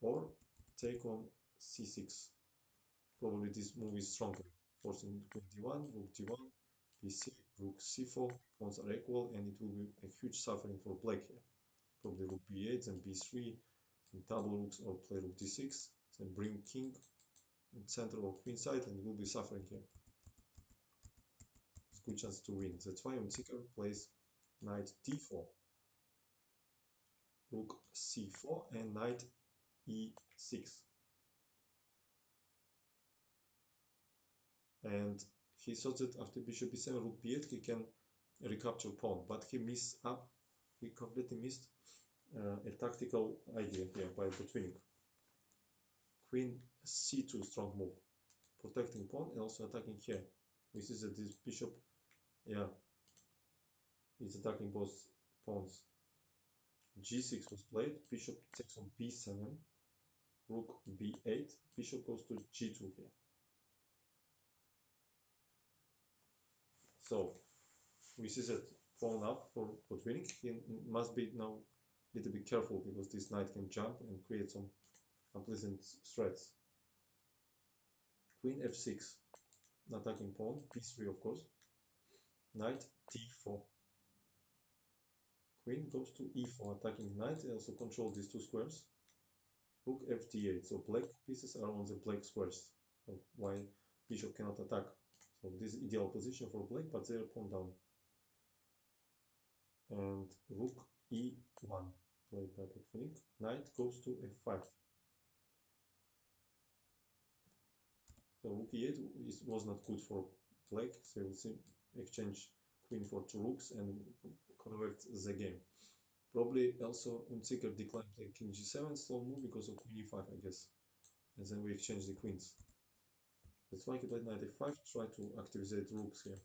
or take on c6. Probably this move is stronger, forcing queen d1, rook d1, b6, rook c4, pawns are equal, and it will be a huge suffering for black here. Probably rook b8, then b3, then double rooks, or play rook d6, then bring king in center or queen side, and will be suffering here. It's good chance to win. That's why Unziker plays knight d4, rook c4, and knight e6. And he thought that after bishop b7, rook b8, he can recapture pawn, but he missed up. He completely missed a tactical idea here by Botvinnik. Queen c2, strong move, protecting pawn and also attacking here. We see that this bishop, yeah, is attacking both pawns. g6 was played, bishop takes on b7, rook b8, bishop goes to g2 here. So we see that pawn up for Botvinnik. He must be now a little bit careful because this knight can jump and create some unpleasant threats. Queen f6, attacking pawn, b3 of course. Knight d4. Queen goes to e4, attacking knight. I also control these two squares. Rook f d8. So black pieces are on the black squares. So why bishop cannot attack? So this is ideal position for black, but they're pawn down. And rook e1 played by Botvinnik. Knight goes to f5. So rook e8 was not good for black. So we'll exchange queen for two rooks and convert the game. Probably also Unzicker declined playing king g7 slow move because of queen e5, I guess. And then we exchange the queens. That's why he played knight f5, try to activate rooks here.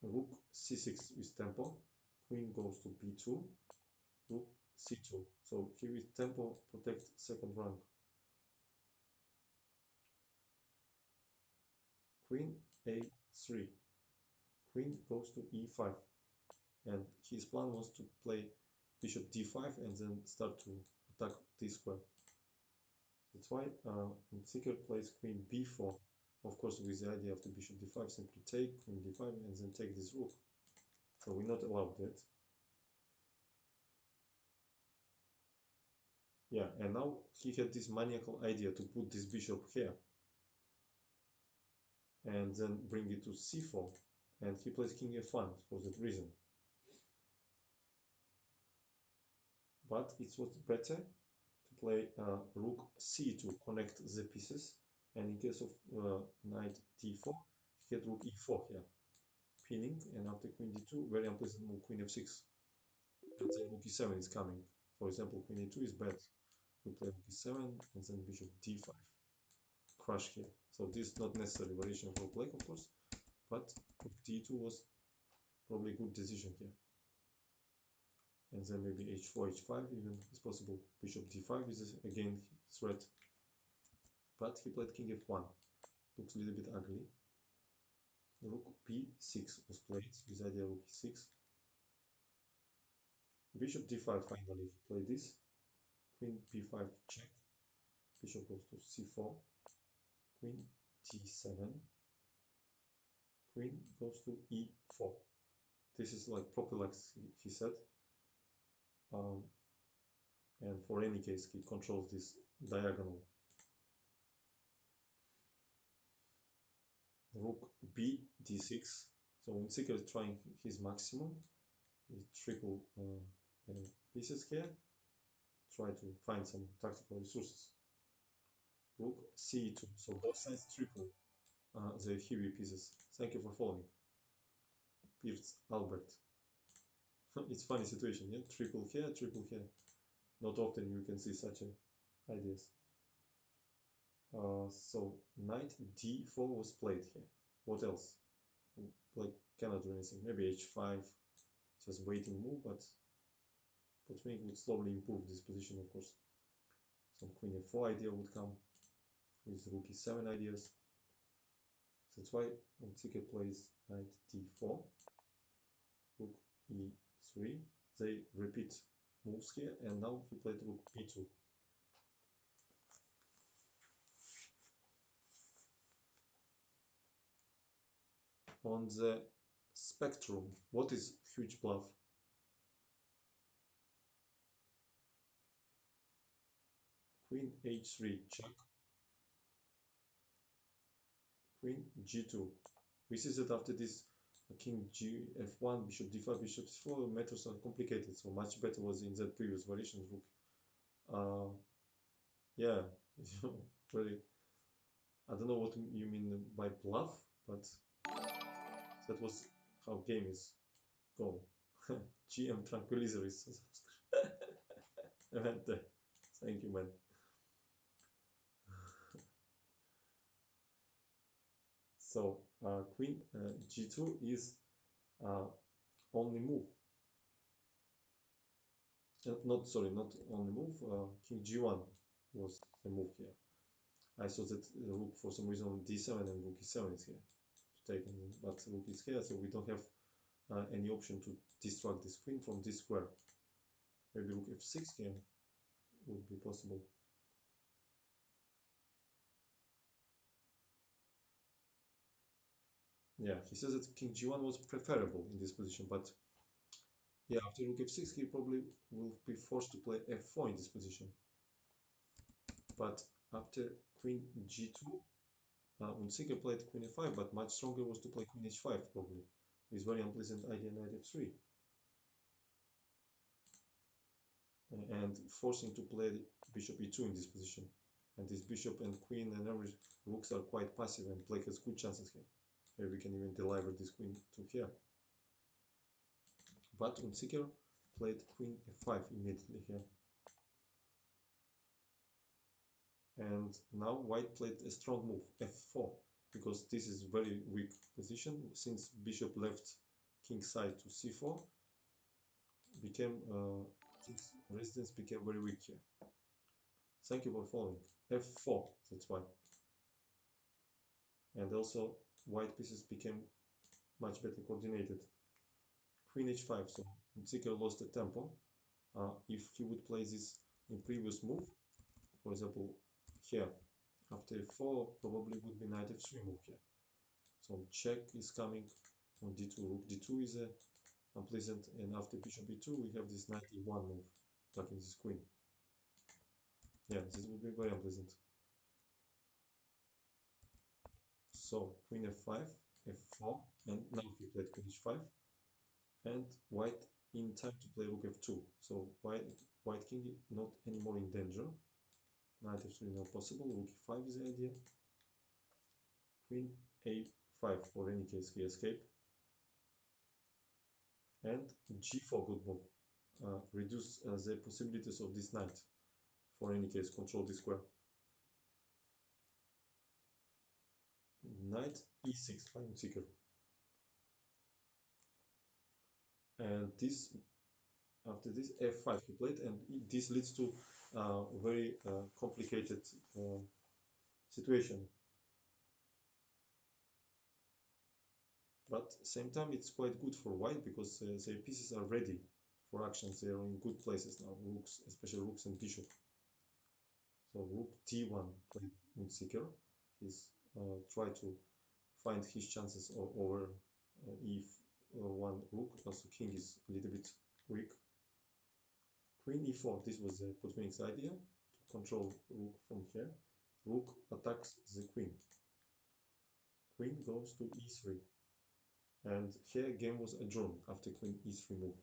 Rook c6 with tempo. Queen goes to b2. Rook c2. So here with tempo protect second rank. Queen a3. Queen goes to e5. And his plan was to play bishop d5 and then start to attack this square. That's why Seeker plays queen b4. Of course, with the idea of the bishop d5, simply take queen d5 and then take this rook. So we're not allowed that. Yeah, and now he had this maniacal idea to put this bishop here and then bring it to c4. And he plays king f1 for that reason. But it was better to play rook c to connect the pieces. And in case of knight d4, he had rook e4 here, pinning, and after queen d2, very unpleasant move, queen f6. And then rook e7 is coming. For example, queen e2 is bad. We play rook e7 and then bishop d5. Crush here. So this is not necessary variation for black, of course, but rook d2 was probably a good decision here. And then maybe h4, h5 even is possible. Bishop d5 is again threat. But he played king f1. Looks a little bit ugly. Rook b6 was played with idea rook e6. Bishop d5 finally he played this. Queen b5 check. Bishop goes to c4. Queen d7. Queen goes to e4. This is like proper like he said. Um, and for any case he controls this diagonal. Rook b d6. So Winseeker is trying his maximum. He triple pieces here. Try to find some tactical resources. Rook c2. So both sides triple the heavy pieces. Thank you for following. Pierce Albert. It's funny situation, yeah? Triple here, triple here. Not often you can see such ideas. So knight d4 was played here. What else? Like cannot do anything. Maybe h5, just waiting move, but Botvinnik would slowly improve this position, of course. Some queen f4 idea would come with rook e7 ideas. That's why Ontzike plays knight d4, rook e3. They repeat moves here, and now he played rook e2. On the spectrum, what is huge bluff? Queen h3 check, queen g2. We see that after this king g f1, bishop d5, bishop c4, matters are complicated, so much better was in that previous variation rook. Yeah, really, I don't know what you mean by bluff, but that was how game is go. GM tranquilizer is event there. Thank you, man. So queen g2 is only move. Not sorry, not only move. King g1 was the move here. I saw that the rook for some reason on d7 and rook e7 is here. to take, but rook is here, so we don't have any option to distract this queen from this square. Maybe rook f6 here would be possible. Yeah, he says that king g1 was preferable in this position, but yeah, after rook f6 he probably will be forced to play f4 in this position. But after queen g2, Unziker played queen f5, but much stronger was to play queen h5 probably, with very unpleasant idea knight f3. And forcing to play bishop e2 in this position. And this bishop and queen and every rooks are quite passive, and black has good chances here. Maybe we can even deliver this queen to here. But Unziker played queen f5 immediately here. And now white played a strong move, f4, because this is very weak position. Since bishop left king side to c4, became king's residence became very weak here. Thank you for following. f4, that's why. And also white pieces became much better coordinated. Queen h5, so Zicker lost the tempo. If he would play this in previous move, for example here, after f4 probably would be knight f3 move here. So check is coming on d2, rook d2 is unpleasant, and after bishop e2 we have this knight e1 move, attacking this queen. Yeah, this would be very unpleasant. So queen f5, f4, and now he played queen h5, and white in time to play rook f2. So white king not anymore in danger. Knight f3 not possible. Rook e5 is the idea. Queen a5 for any case he escaped. And g4 good move. Reduce the possibilities of this knight. For any case, control this square. Knight e6 fine seeker. And this after this f5 he played, and this leads to a very complicated situation. But same time it's quite good for white because their pieces are ready for actions. They are in good places now, rooks, especially rooks and bishop. So rook d1 played Unziker. He's tried to find his chances over e1 rook. Also king is a little bit weak. Queen e4, this was Botvinnik's idea, to control rook from here. Rook attacks the queen. Queen goes to e3. And here game was adjourned after queen e3 move.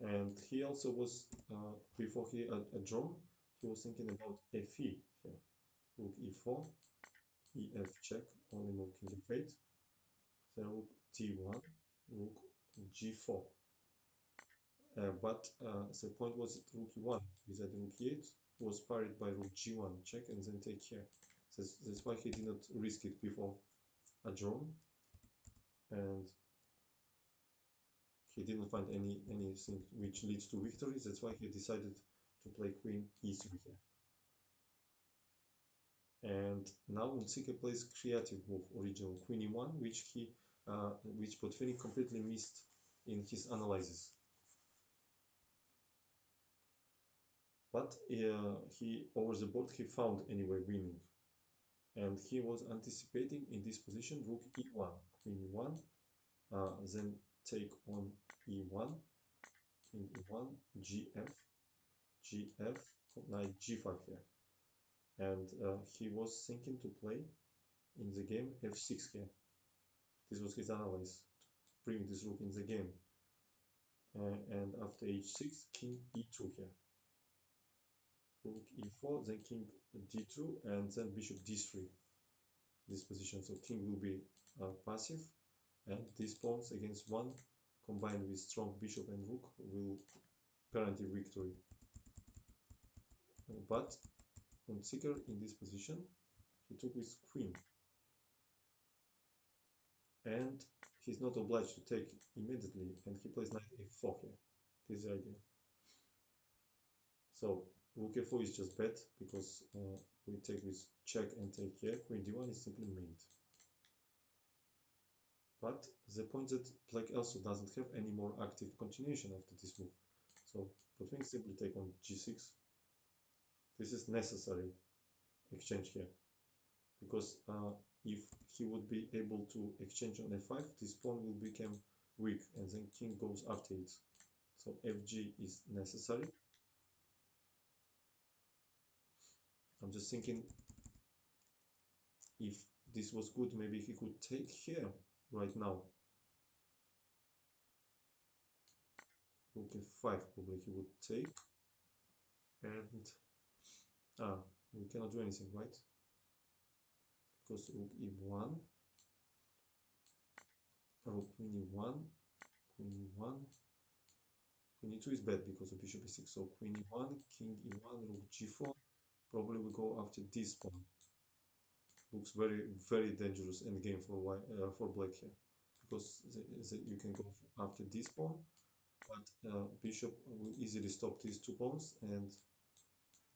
And he also was, before he adjourned, he was thinking about fe here. Rook e4, ef check, only move king f8. Then rook d1, rook g4. But the point was that rook e1 without rook e8 was parried by rook g1 check and then take here. That's why he did not risk it before adjourn, and he didn't find anything which leads to victory. That's why he decided to play queen e3 here. And now Unziker plays creative move, original queen e1, which Botvinnik completely missed in his analysis. But he over the board he found anyway winning, and he was anticipating in this position rook e1, queen e1, then take on e1, king e1, gf, gf, knight g5 here, and he was thinking to play in the game f6 here. This was his analysis, to bring this rook in the game, and after h6, king e2 here. Rook e4, then king d2, and then bishop d3. This position, so king will be passive, and these pawns against one combined with strong bishop and rook will guarantee victory. But Unziker in this position, he took with queen, and he's not obliged to take immediately, and he plays knight f4 here. This is the idea. So rook a4 is just bad because we take with check and take here. Queen d1 is simply mate. But the point that black also doesn't have any more active continuation after this move. So Botvinnik simply take on g6. This is necessary exchange here, because if he would be able to exchange on f5, this pawn will become weak, and then king goes after it. So fg is necessary. I'm just thinking, if this was good, maybe he could take here right now. Rook f5, probably he would take, and we cannot do anything, right? Because rook e1, rook queen e1, queen e1, queen e2 is bad because of bishop e6. So queen e1, king e1, rook g4. Probably we go after this pawn. Looks very, very dangerous endgame for for black here, because you can go after this pawn, but bishop will easily stop these two pawns, and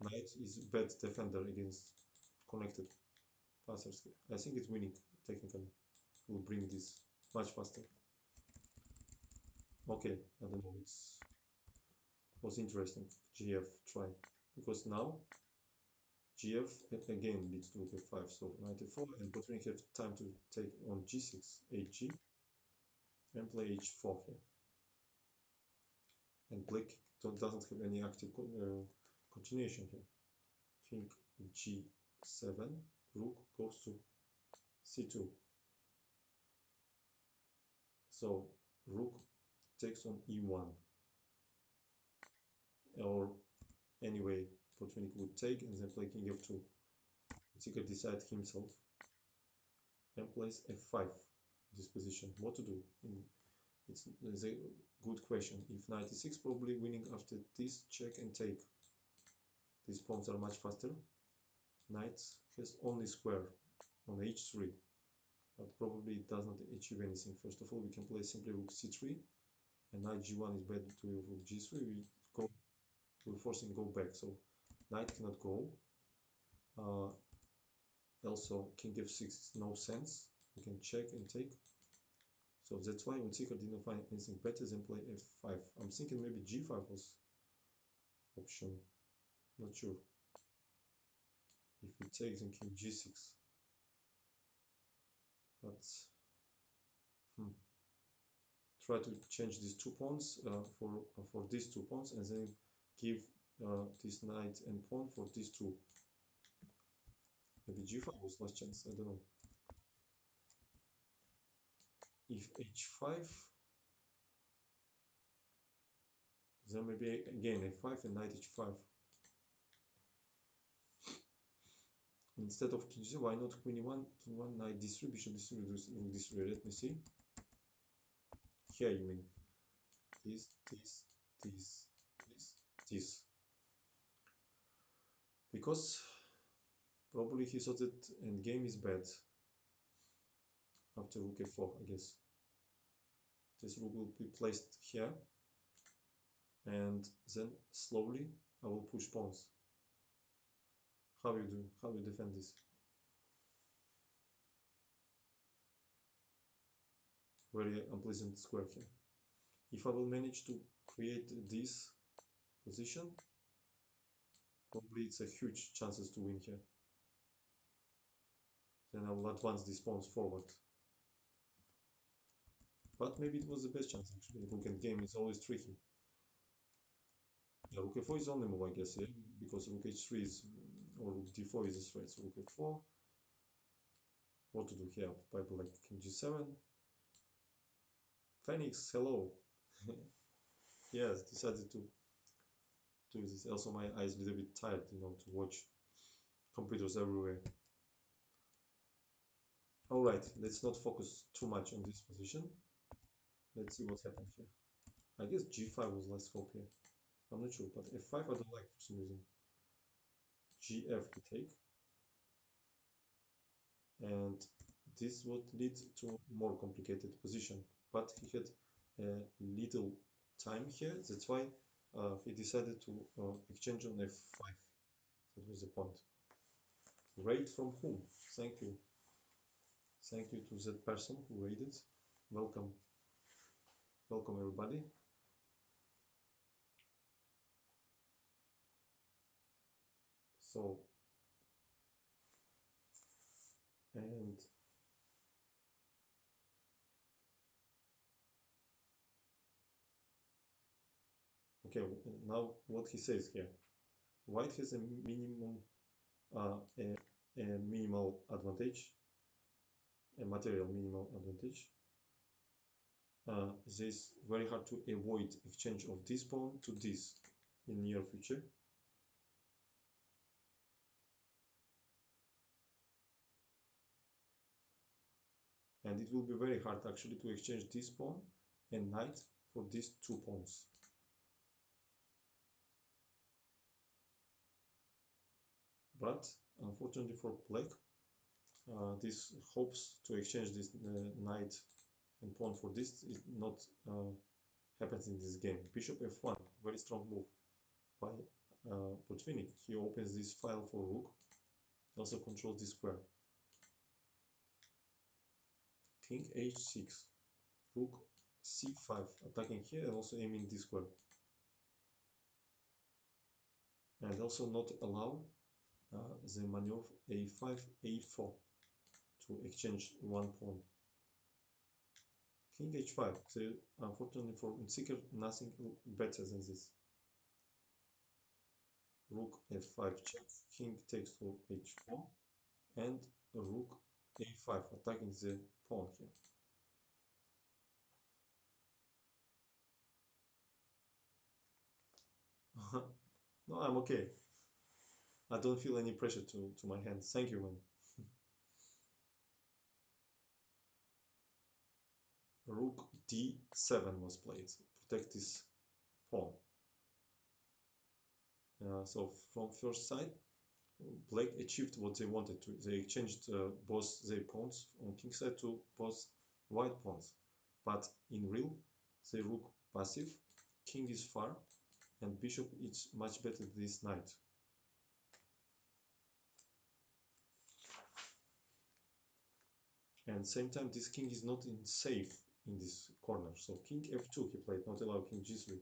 knight is bad defender against connected passers here. I think it's winning technically. Will bring this much faster. Okay, I don't know. Was interesting. GF try, because now GF again leads to rook f5, so knight f4, and Botvinnik have time to take on g6, hg, and play h4 here. And black doesn't have any active continuation here. King g7, rook goes to c2. So rook takes on e1, or anyway, Botvinnik would take and then play king f2. Seeker decides himself and plays f5. This position, what to do? It's a good question. If knight e6, probably winning after this check and take. These pawns are much faster. Knight has only square on h3, but probably it does not achieve anything. First of all, we can play simply rook c3, and knight g1 is better to rook g3. We're forcing go back, so knight cannot go. Also, king f6 is no sense. We can check and take. So that's why Seeker didn't find anything better than play f5. I'm thinking maybe g5 was option. Not sure. If we take, then king g6. But try to change these two pawns for these two pawns, and then give this knight and pawn for these two. Maybe g5 was last chance, I don't know. If h5, then maybe again f5 and knight h5. Instead of king g, why not queen e1, king 1, knight d3, bishop d3, rook d3. Let me see. Here you mean this, this, this, this, this. Because probably he thought that endgame is bad after rook f4, I guess. This rook will be placed here, and then slowly I will push pawns. How you do? How you defend this? Very unpleasant square here. If I will manage to create this position, probably it's a huge chances to win here. Then I will advance these pawns forward. But maybe it was the best chance actually. Rook and game is always tricky. Yeah, rook f4 is only move, I guess, yeah? Because rook h3 is, or rook d4 is a threat. So rook f4. What to do here? By black king g7. Phoenix, hello. Yes, decided to do this. Also, my eyes a little bit tired, to watch computers everywhere. Alright, let's not focus too much on this position. Let's see what happened here. I guess g5 was less hope here. I'm not sure, but f5 I don't like for some reason. gf he take. And this would lead to more complicated position. But he had a little time here. That's why he decided to exchange on f5. That was the point. Raid from whom? Thank you. Thank you to that person who raided. Welcome. Welcome everybody. So, and okay, now what he says here. White has a minimum, a minimal advantage, a material minimal advantage. This very hard to avoid exchange of this pawn to this in near future. And it will be very hard actually to exchange this pawn and knight for these two pawns. But unfortunately for black, this hopes to exchange this knight and pawn for this is not happens in this game. Bishop f1, very strong move by Botvinnik. He opens this file for rook, he also controls this square. King h6, rook c5, attacking here and also aiming this square. And also not allow the maneuver a5, a4 to exchange one pawn. King h5, so unfortunately for Unzicker, nothing better than this. Rook f5 check, king takes to h4, and rook a5, attacking the pawn here. No, I'm okay. I don't feel any pressure to my hands. Thank you, man. Rook d7 was played. Protect this pawn. So from first side, black achieved what they wanted to. They exchanged both their pawns on king side to both white pawns. But in real, they rook passive, king is far, and bishop is much better this knight. And same time, this king is not in safe in this corner. So king f2 he played, not allow king g3.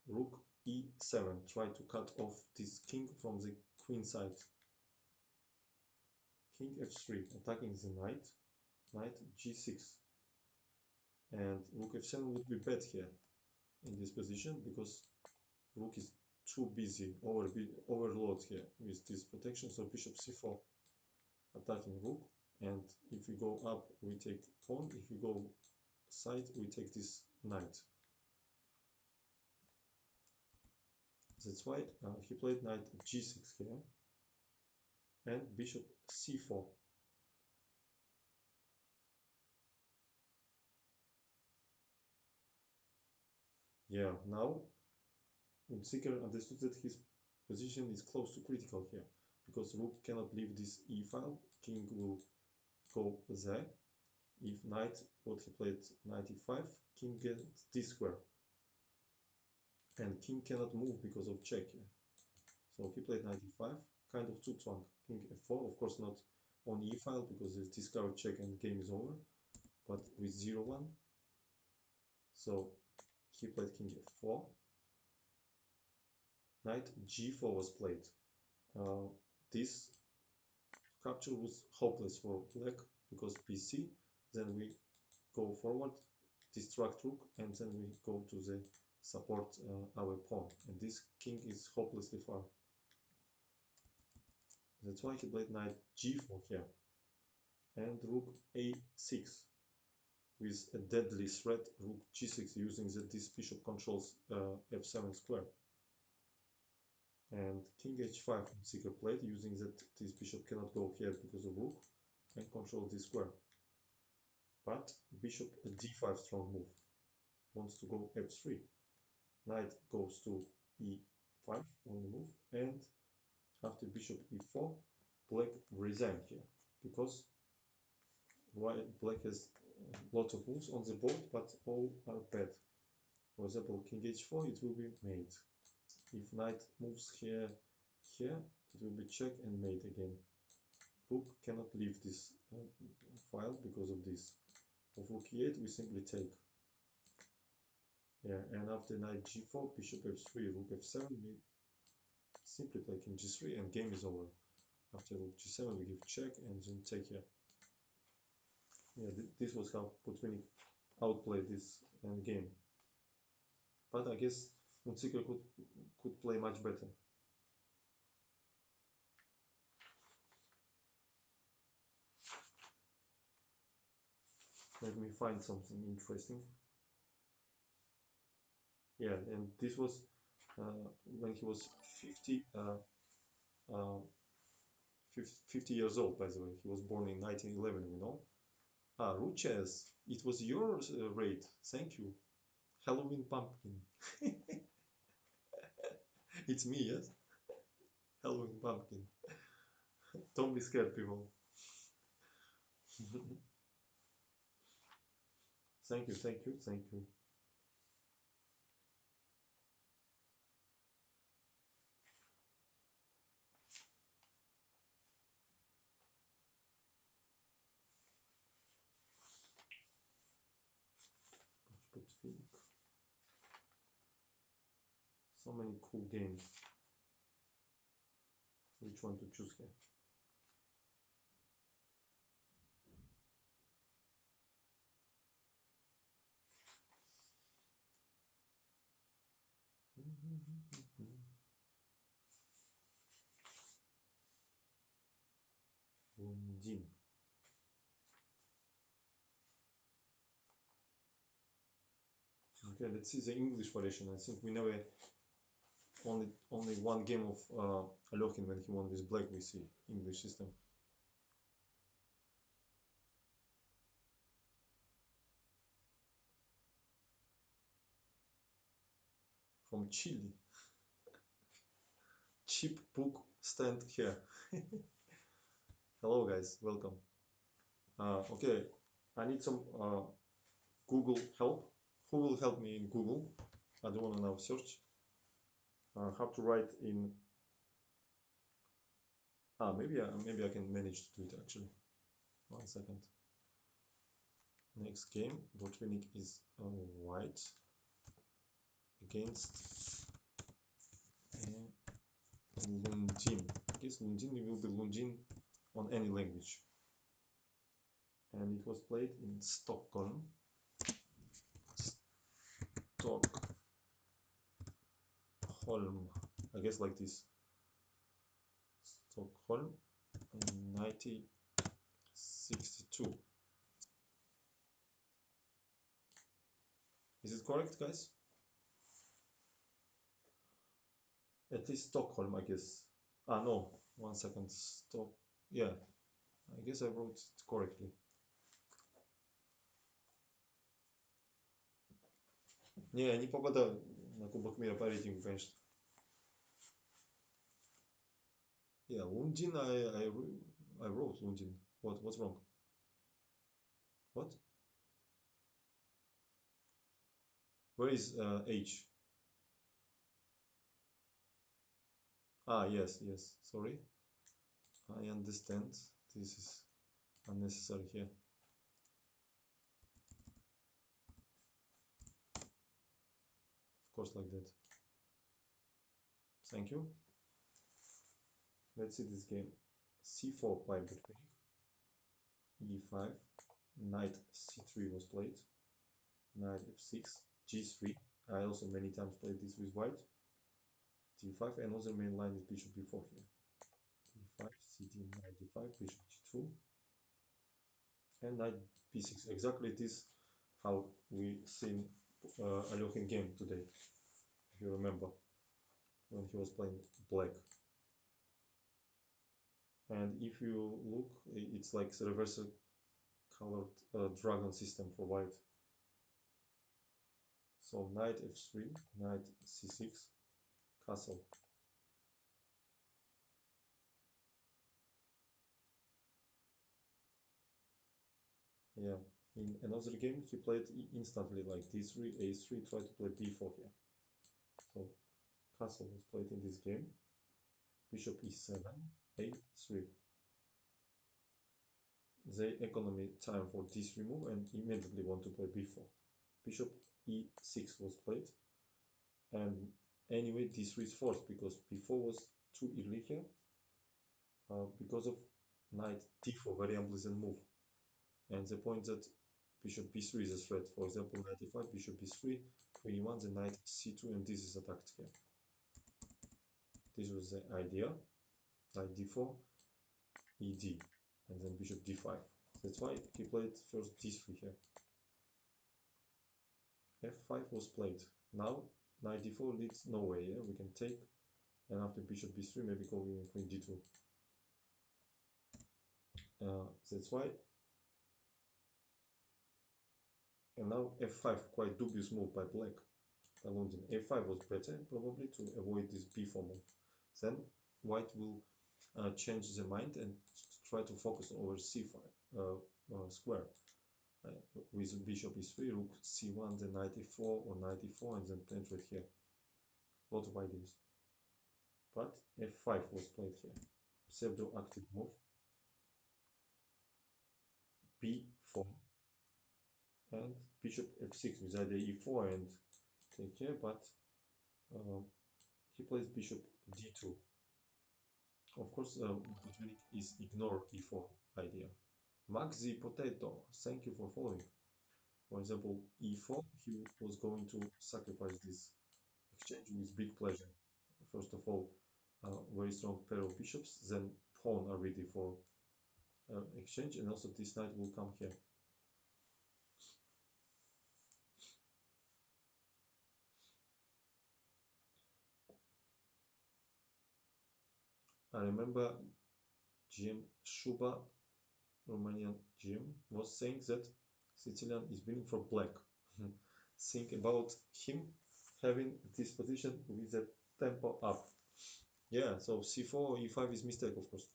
Rook e7, try to cut off this king from the queen side. King f3, attacking the knight. Knight g6. And rook f7 would be bad here in this position because rook is too busy, overload here with this protection. So bishop c4, attacking rook. And if we go up, we take pawn. If we go side, we take this knight. That's why he played knight g6 here and bishop c4. Yeah, now Unzicker understood that his position is close to critical here because rook cannot leave this e file, king will go there. If knight, what he played knight e5, king gets this square. And king cannot move because of check here. So he played knight e5, kind of zugzwang. King f4, of course not on e file because there's discard check and game is over, but with 0-1. So he played king f4. Knight g4 was played. This capture was hopeless for black because bc. Then we go forward, distract rook, and then we go to the support our pawn. And this king is hopelessly far. That's why he played knight g4 here. And rook a6 with a deadly threat, rook g6, using that this bishop controls f7 square. And king h5 Seeker played, using that this bishop cannot go here because of rook and control this square. But bishop d5 strong move, wants to go f3. Knight goes to e5 on the move, and after bishop e4, black resigned here because black has lots of moves on the board, but all are bad. For example, king h4, it will be mate. If knight moves here, here, it will be check and mate again. Rook cannot leave this file because of this. Of rook e8, we simply take. Yeah, and after knight g4, bishop f3, rook f7, we simply play king g3 and game is over. After rook g7, we give check and then take here. Yeah, this was how Botvinnik outplayed this game. But I guess Unziker could play much better. Let me find something interesting. Yeah, and this was when he was 50 years old, by the way. He was born in 1911, you know. Ah, Ruches, it was your raid. Thank you. Halloween pumpkin. It's me, yes? Halloween pumpkin. Don't be scared, people. Thank you, thank you, thank you. Botvinnik. So many cool games. Which one to choose here? Lundin. Okay, let's see the English variation. I think we never only one game of Alokhin when he won with black we see English system. From Chile. Cheap book stand here. Hello guys, welcome. Okay, I need some Google help. Who will help me in Google? I don't want to now search. How to write in. Maybe I can manage to do it actually. 1 second. Next game, Botvinnik is white against Lundin. I guess Lundin will be Lundin on any language. And it was played in Stockholm. Stockholm. I guess like this. Stockholm in 1962. Is it correct, guys? At least Stockholm, I guess. Ah, no. 1 second. Stock. Yeah. I guess I wrote it correctly. Не, не попадаю на Кубок мира по рейтингу, конечно. Yeah, Lundin, I wrote Lundin. What's wrong? What? Where is H? Ah, yes, yes. Sorry. I understand. This is unnecessary here. Of course, like that. Thank you. Let's see this game. C4 by Botvinnik. E5. Knight C3 was played. Knight F6. G3. I also many times played this with white. D5. Another main line is bishop b4 here. D5, CD, knight d5, bishop g2, and knight b6. Exactly this how we seen Alokhin game today, if you remember, when he was playing black. And if you look, it's like the reverse colored dragon system for white. So knight f3, knight c6, castle. Yeah, In another game, he played instantly like d3, a3, try to play b4 here. So castle was played in this game. Bishop e7, a3. They economy time for d3 move and immediately want to play b4. Bishop e6 was played, and anyway d3 is forced because b4 was too early here because of knight d4, very unpleasant move. And the point that bishop b3 is a threat. For example, knight e5, bishop b3, queen e1, the knight c2, and this is attacked here. This was the idea. Knight d4, ed, and then bishop d5. That's why he played first d3 here. f5 was played. Now knight d4 leads nowhere. Yeah, we can take, and after bishop b3, maybe going queen d2. That's why. And now f5, quite dubious move by black. London a5 was better probably to avoid this b4 move. Then white will change the mind and try to focus over c5 square with bishop e3, rook c1, then knight e4 or knight e4, and then penetrate here. Lot of ideas. But f5 was played here. Pseudo active move. b4 and bishop f6 with idea e4 and take here, but he plays bishop d2. Of course, Botvinnik is ignore e4 idea. Max the potato, thank you for following. For example, e4, he was going to sacrifice this exchange with big pleasure. First of all, very strong pair of bishops, then pawn are ready for exchange, and also this knight will come here. I remember GM Shuba, Romanian GM, was saying that Sicilian is winning for black. Think about him having this position with the tempo up. Yeah, so c4 or e5 is mistake, of course.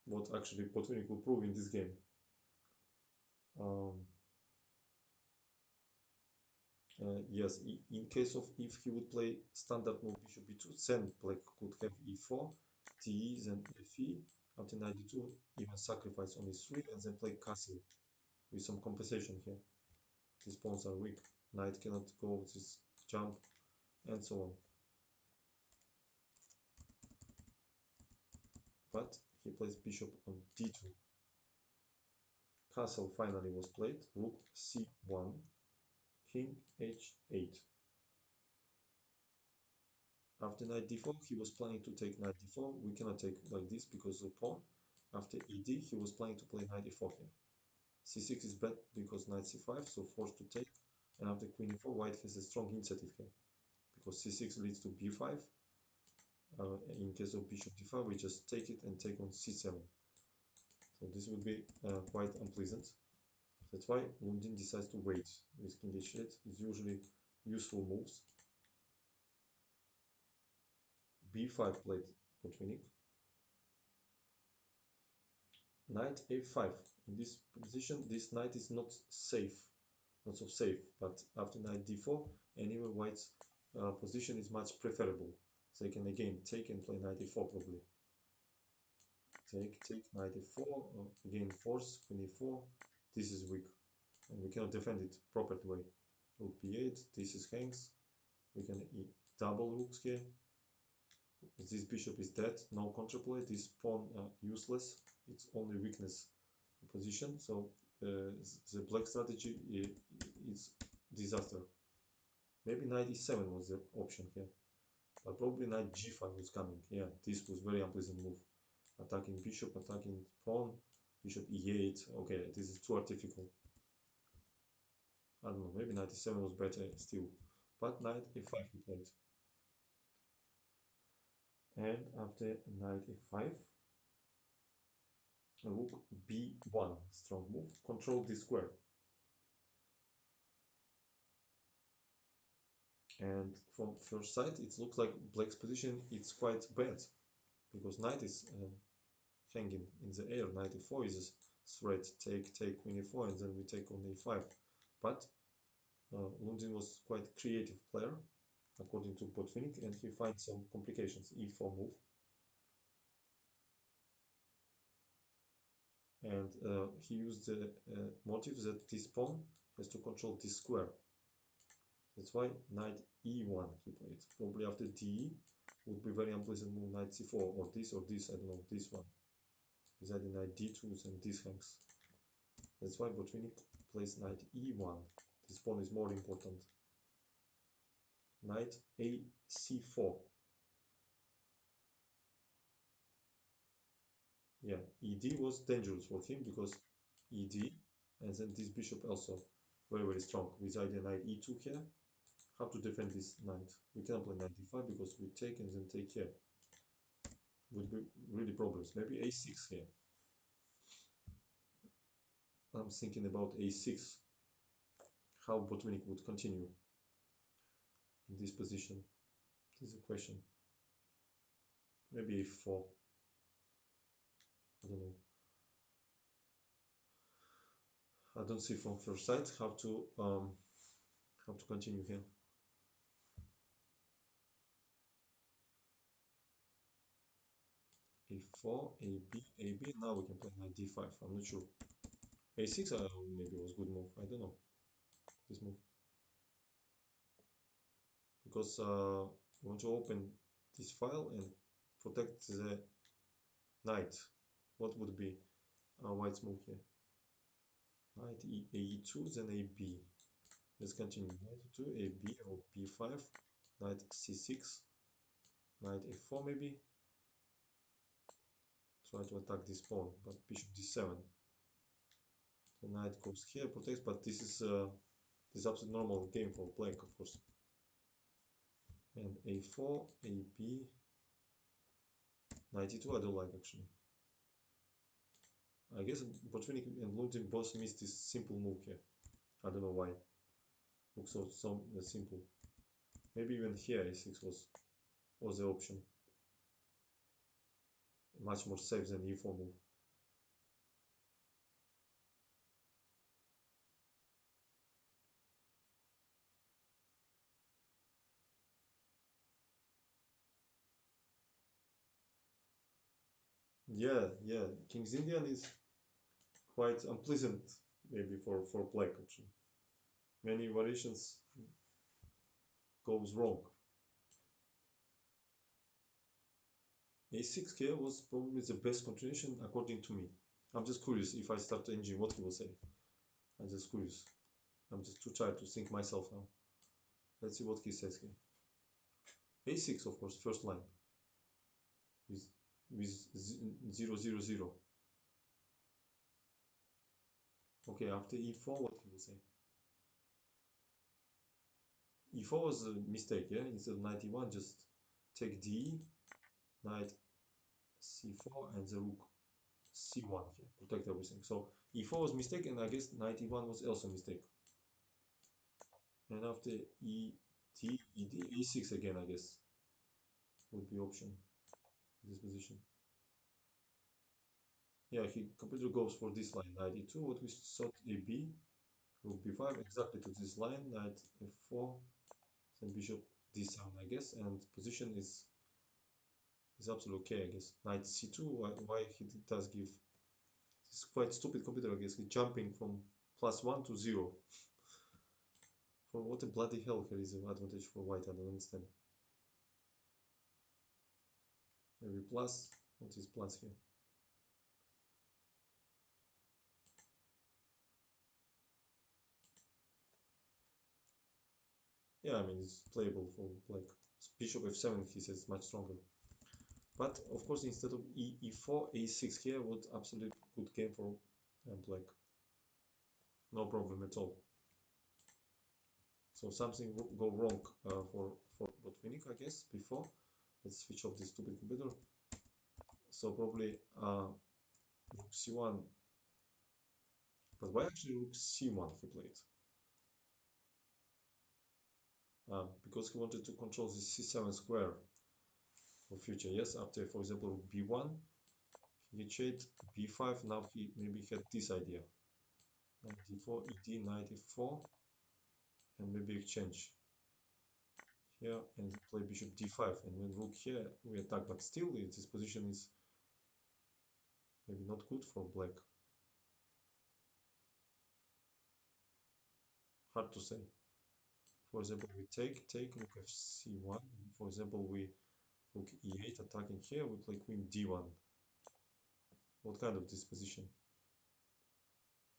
What actually Botvinnik will prove in this game. Um, yes, in case of if he would play standard move bishop b2, then black could have e4, te, then fe, after knight d2, even sacrifice on e3, and then play castle with some compensation here. These pawns are weak. Knight cannot go with this jump, and so on. But he plays bishop on d2. Castle finally was played. Rook c1, king h8. After knight d4, he was planning to take knight d4. We cannot take like this because of pawn. After ed, he was planning to play knight e4 here. c6 is bad because knight c5, so forced to take. And after queen e4, white has a strong initiative here because c6 leads to b5. In case of bishop d5, we just take it and take on c7. So this would be quite unpleasant. That's why Lundin decides to wait with king h8. It's usually useful moves. b5 played Botvinnik. Knight a5. In this position, this knight is not safe, not so safe. But after knight d4, anyway, white's position is much preferable. So they can again take and play knight e4 probably. Take knight e4, again force queen e4. This is weak, and we cannot defend it proper way. Rook b8. This is hangs. We can double rooks here. This bishop is dead, no counterplay. This pawn useless. It's only weakness position. So the black strategy is disaster. Maybe knight e7 was the option here, but probably knight g5 was coming. Yeah, this was very unpleasant move. Attacking bishop, attacking pawn, bishop e8. Okay, this is too artificial. I don't know. Maybe knight e7 was better still, but knight e5 he played. And after knight e5, rook b1, strong move, control this square. And from first sight, it looks like black's position it's quite bad because knight is hanging in the air. Knight e4 is a threat. Take queen e4, and then we take on a5. But Lundin was quite creative player, according to Botvinnik, and he finds some complications. E4 move, and he used the motive that this pawn has to control this square. That's why knight e1 he played. Probably after d would be very unpleasant move, knight c4, or this, I don't know, this one. Beside the knight d2 and this hangs. That's why Botvinnik plays knight e1. This pawn is more important. Knight a c4. Yeah, ed was dangerous for him because ed, and then this bishop also very strong. With idea knight e2 here. How to defend this knight? We cannot play knight d5 because we take and then take here. Would be really problems. Maybe a6 here. I'm thinking about a6. How Botvinnik would continue in this position. This is a question. Maybe a4. I don't know. I don't see from first sight how to continue here. a4, ab. Now we can play knight d5. I'm not sure. a6 maybe was good move. I don't know this move because we want to open this file and protect the knight. What would be white's move here? Knight a2, then ab. Let's continue. Knight e2, ab or b5. Knight c6. Knight f4 maybe. Try to attack this pawn, but bishop d7. The knight goes here, protects, but this is absolutely normal game for black, of course. And a4, ab, knight e2 I don't like actually. I guess Botvinnik and Lundin both missed this simple move here. I don't know why. Looks so simple. Maybe even here a6 was the option. Much more safe than e4 move. Yeah. King's Indian is quite unpleasant, maybe for black actually. Many variations goes wrong. A6 here was probably the best continuation according to me. I'm just curious if I start the engine, what he will say. I'm just curious. I'm just too tired to think myself now. Let's see what he says here. A6, of course, first line with with 000. Okay, after e4, what he will say? E4 was a mistake, yeah. Instead of knight e1, just take d, knight c4, and the rook c1 here, protect everything. So e4 was mistake, and I guess knight e1 was also mistake. And after ed, a6 again, I guess would be option in this position. Yeah, he completely goes for this line, knight e2, what we thought ab, rook b5, exactly to this line, knight f4, then bishop d7, I guess, and position is absolutely okay, I guess. Knight c2, why he does give, it's quite stupid computer, I guess, he's jumping from +1 to 0. For what a bloody hell here is an advantage for white, I don't understand. Maybe plus, what is plus here? Yeah, I mean, it's playable for black. Bishop f7, he says, much stronger. But of course, instead of e4, a6 here would absolutely good game for black. No problem at all. So something go wrong for Botvinnik, I guess, before. Let's switch off this stupid computer. So probably rook c1. But why actually rook c1 he played? Because he wanted to control the c7 square for future. Yes, after, for example, rook b1, He checked b5. Now he maybe had this idea. Knight d4, ed, knight e4, and maybe exchange here and play bishop d5. And when rook here, we attack. But still, this position is maybe not good for black. Hard to say. For example, we take rook fc1. For example, we rook e8 attacking here. We play queen d1. What kind of disposition?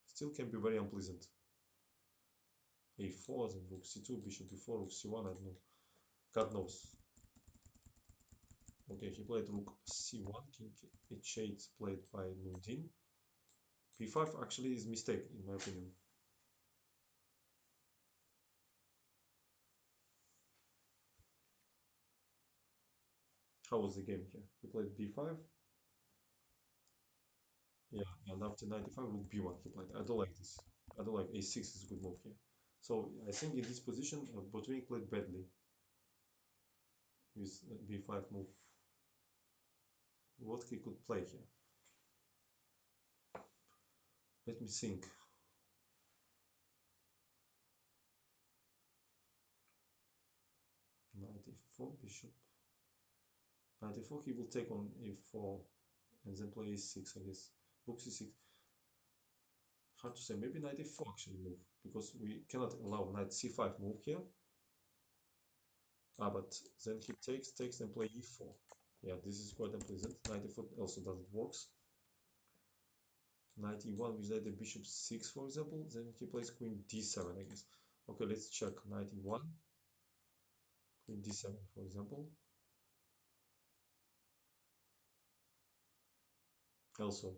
Still can be very unpleasant. a4, then rook c2, bishop b4, rook c1. I don't know. God knows. Okay, he played rook c1, king h8 played by Nundin. b5 actually is mistake in my opinion. How was the game here? He played b5. Yeah, and after 95 rook b1 he played. I don't like this. I don't like a6 is a good move here. So I think in this position Botvinnik played badly with b5 move. What he could play here? Let me think. Knight a4, bishop. Knight a4 he will take on a4 and then play a6 I guess. Rook c6. Hard to say. Maybe knight a4 actually move because we cannot allow knight c5 move here. Ah, but then he takes and play e4. Yeah, this is quite unpleasant. Knight e4 also doesn't works. Knight e1 with either bishop 6 for example. Then he plays queen d7 I guess. Okay, let's check. Knight e1, queen d7 for example. Also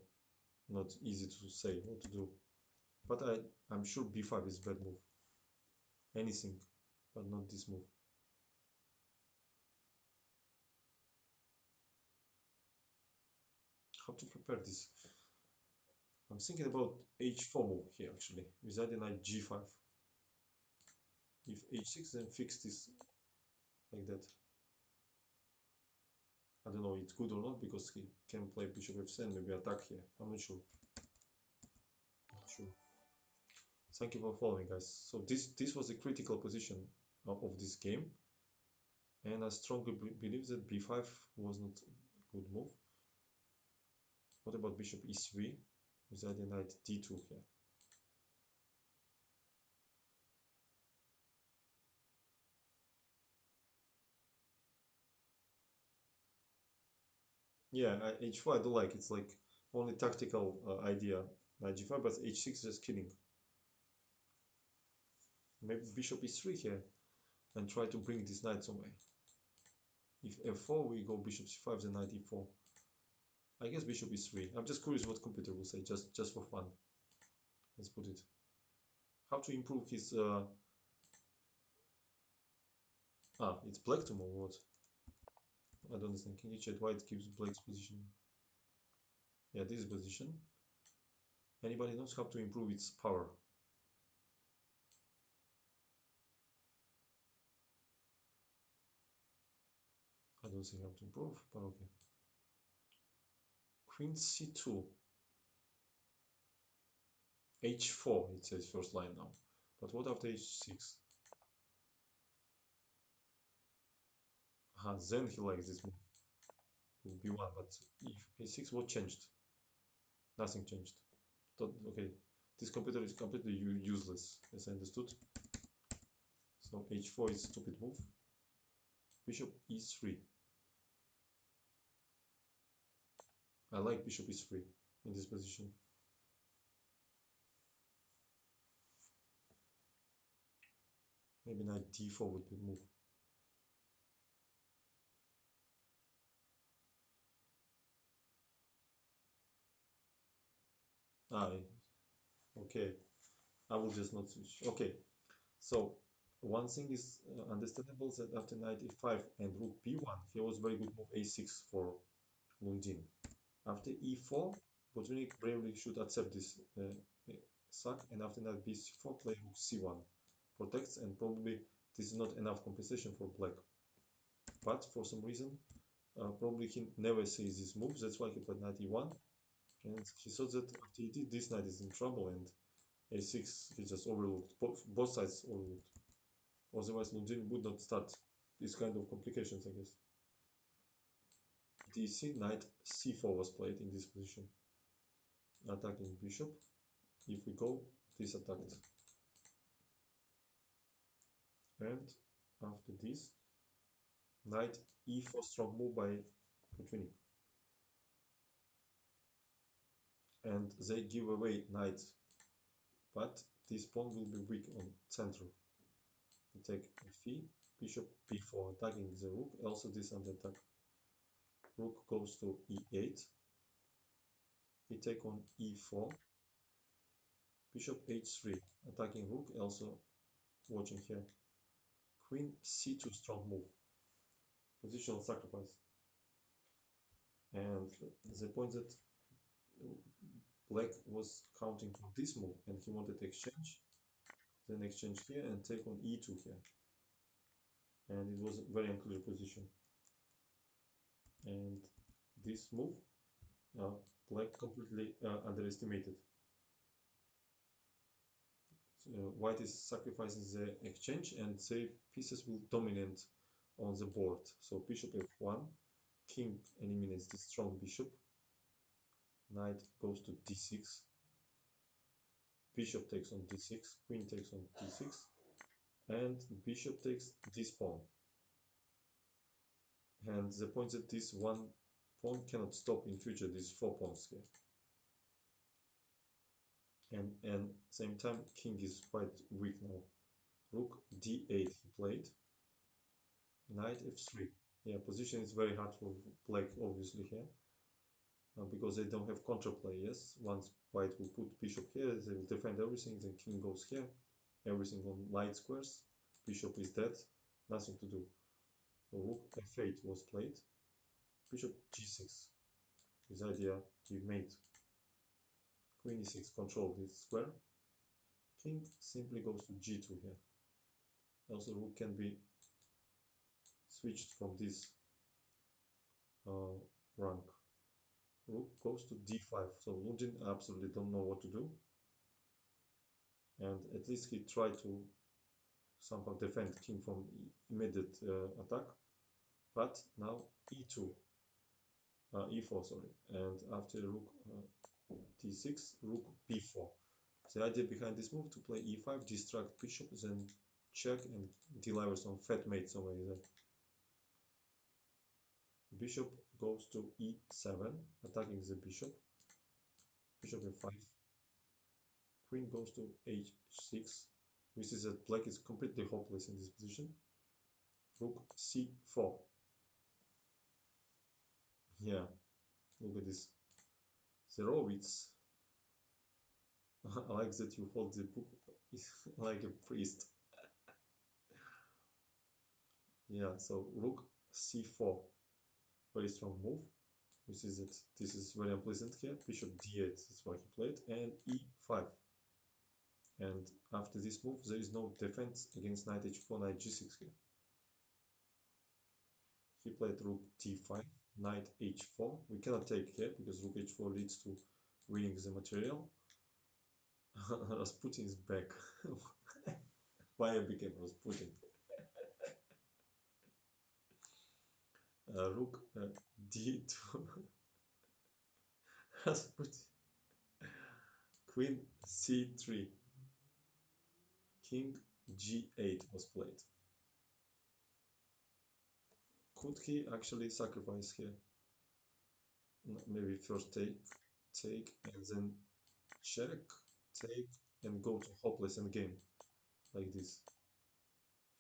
not easy to say what to do. But I'm sure b5 is bad move. Anything, but not this move. How to prepare this? I'm thinking about h4 move here actually, with either knight g5. If h6 then fix this like that. I don't know it's good or not because he can play bishop f7, maybe attack here. I'm not sure. Not sure. Thank you for following guys. So this was a critical position of this game, and I strongly believe that b5 was not a good move. What about bishop e3 with either knight d2 here? Yeah, h4 I don't like. It's like only tactical idea. Knight g5, but h6 is killing. Maybe bishop e3 here and try to bring this knight somewhere. If f4, we go bishop c5, then knight e4. I guess bishop e3. I'm just curious what computer will say, just for fun. Let's put it. How to improve his... it's black to move, what? I don't understand. Can you check why it keeps black's position? Yeah, this position. Anybody knows how to improve its power? I don't see how to improve, but okay. Queen c2. h4, it says first line now. But what after h6? Then he likes this move. Will be one, but if a6, what changed? Nothing changed. Okay, this computer is completely useless, as I understood. So h4 is a stupid move. Bishop e3. I like bishop e3 in this position. Maybe knight d4 would be move. Ah, okay. I will just not switch. Okay, so one thing is understandable that after knight e5 and rook b1, here was very good move a6 for Lundin. After e4, Botvinnik bravely should accept this sack, and after knight b4, play rook c1. Protects, and probably this is not enough compensation for black. But for some reason, probably he never sees this move, that's why he played knight e1. And he thought that after he did this, knight is in trouble, and a6 he just overlooked. Both sides overlooked. Otherwise, Lundin would not start these kind of complications, I guess. D6, knight c4 was played in this position, attacking bishop. If we go, this attacked. And after this, knight e4, strong move by Botvinnik. And they give away knight, but this pawn will be weak on center. You take f, bishop b4, attacking the rook. Also this under attack. Rook goes to e8. He take on e4. Bishop h3, attacking rook. Also watching here. Queen c2, strong move. Positional sacrifice. And the point that black was counting on this move, and he wanted exchange. Then exchange here and take on e2 here. And it was a very unclear position. And this move, black completely underestimated. So, white is sacrificing the exchange, and the pieces will dominate on the board. So bishop f1, king eliminates the strong bishop, knight goes to d6, bishop takes on d6, queen takes on d6, and bishop takes this pawn. And the point that this one pawn cannot stop in future these four pawns here. And same time king is quite weak now. Rook d8 he played, knight f3. Yeah, position is very hard for black obviously here, because they don't have counterplay. Yes, once white will put bishop here, they will defend everything, then king goes here, everything on light squares, bishop is dead, nothing to do. So rook f8 was played, bishop g6, his idea he made. Queen e6, control this square, king simply goes to g2 here. Also rook can be switched from this rank. Rook goes to d5, so Lundin absolutely don't know what to do, and at least he tried to somehow defend king from immediate attack, but now e2, e4, sorry, and after rook d6, rook b4. The idea behind this move to play e5, distract bishop, then check and deliver some fat mates over there. Bishop goes to e7, attacking the bishop, bishop f5, queen goes to h6. We see that black is completely hopeless in this position. Rook c4. Yeah, look at this. Zerowitz. I like that you hold the book like a priest. Yeah, so rook c4. Very strong move. We see that this is very unpleasant here. Bishop d8, that's why he played. And e5. And after this move, there is no defense against knight h4, knight g6 here. He played rook d5, knight h4. We cannot take here because rook h4 leads to winning the material. Rasputin is back. Why I became Rasputin? Rook d2. Rasputin. Queen c3. King g8 was played. Could he actually sacrifice here? Maybe first take, and then check, take, and go to hopeless endgame like this.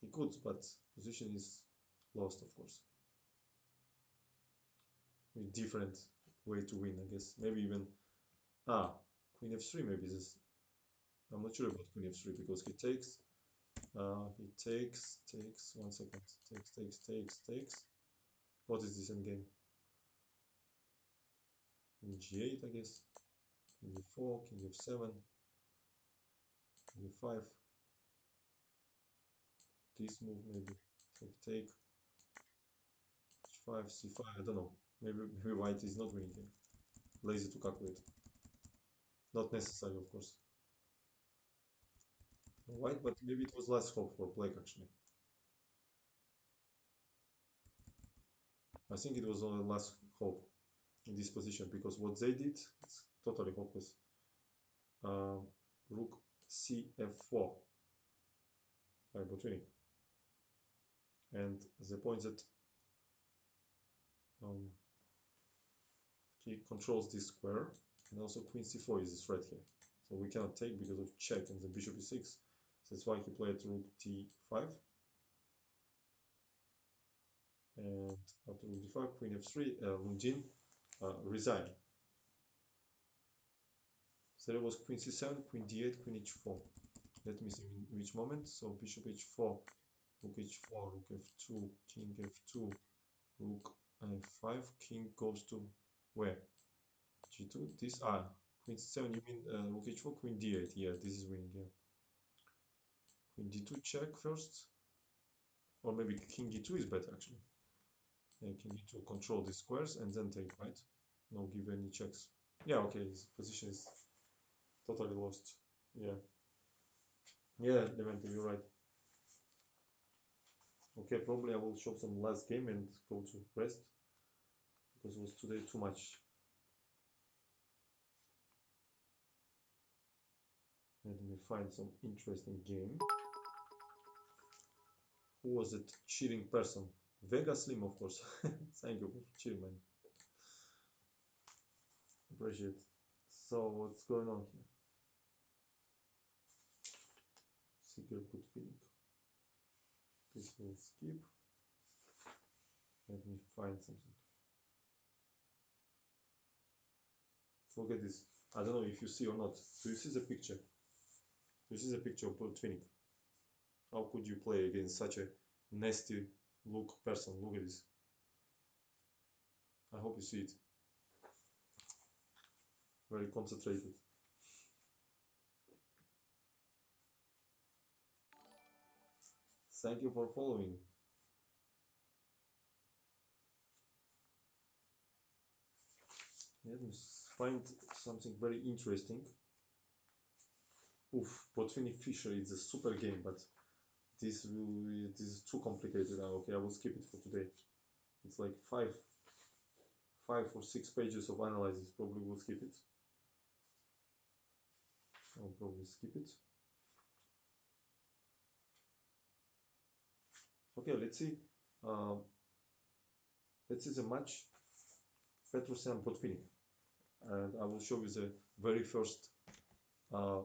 He could, but position is lost, of course. With different way to win, I guess. Maybe even queen f3. Maybe this. I'm not sure about queen f3 because he takes. He takes. 1 second. Takes. What is this endgame? King g8, I guess. King e4, king f7, king e5. This move maybe. Take. h5, c5. I don't know. Maybe white is not winning here. lazy to calculate. Not necessary, of course. White, but maybe it was less hope for black actually. I think it was less hope in this position because what they did is totally hopeless. Uh, Rook cf4 by Botvinnik, and the point that um, he controls this square, and also queen c4 is a threat here. So we cannot take because of check and the bishop e6. So that's why he played rook d5. And after rook d5, queen f3, Lundin resigned. So there was queen c7, queen d8, queen h4. Let me see in which moment. So bishop h4, rook h4, rook f2, king f2, rook f5, king goes to where? g2. This queen c7. You mean rook h4, queen d8? Yeah, this is winning. Yeah, queen d2 check first, or maybe king e2 is better actually. Yeah, king e2 control the squares and then take, right? No give any checks. Yeah, okay, his position is totally lost. Yeah, yeah, Levante, you're right. Okay, probably I will show some last game and go to rest because it was today too much. Let me find some interesting game. Who was it cheating person? Vega Slim, of course. Thank you for cheating, man. Appreciate it. So what's going on here? Seeker Botvinnik. This will skip. Let me find something. Forget this. I don't know if you see or not. Do you see the picture? Do you see the picture of Botvinnik? How could you play against such a nasty look person? Look at this. I hope you see it. Very concentrated. Thank you for following. Let me find something very interesting. Oof, Botvinnik Fischer is a super game, but this is too complicated now. Okay, I will skip it for today. It's like five or six pages of analysis. Probably will skip it. I'll probably skip it. Okay, let's see. Uh, let's see the match Petrosyan Botvinnik, and I will show you the very first. Uh,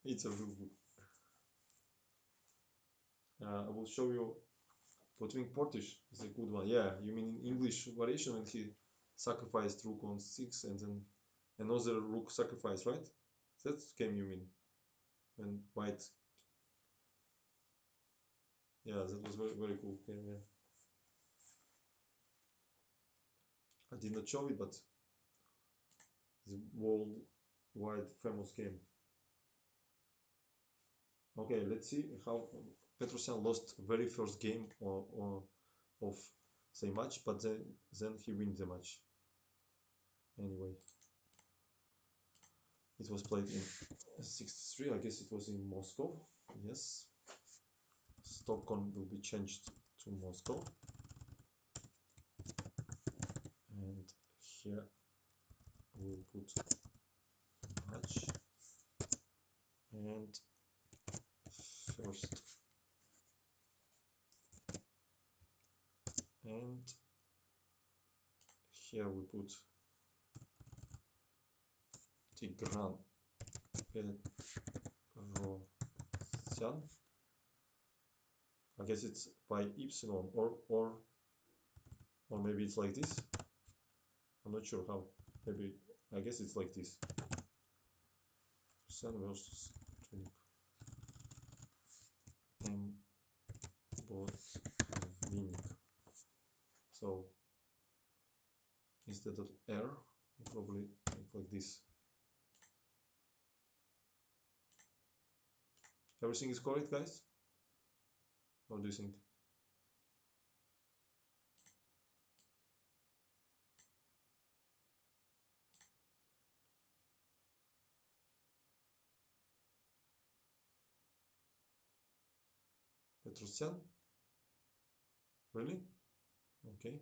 it's a real book. I will show you Botvinnik Portish is a good one. Yeah, you mean in English variation when he sacrificed rook on 6 and then another rook sacrifice, right? That game you mean? When white. Yeah, that was very cool game. Yeah, I did not show it, but the worldwide famous game. Okay, let's see how Petrosyan lost very first game of say match, but then he wins the match. Anyway, it was played in 63. I guess it was in Moscow. Yes, Stockholm will be changed to Moscow, and here we'll put match and first, and here we put Tigran Petrosyan. I guess it's by Epsilon or maybe it's like this. I'm not sure how. Maybe I guess it's like this. Sun versus M.Botvinnik. So instead of R, we'll probably make like this. Everything is correct, guys? What do you think? Petrosyan? Really? Okay.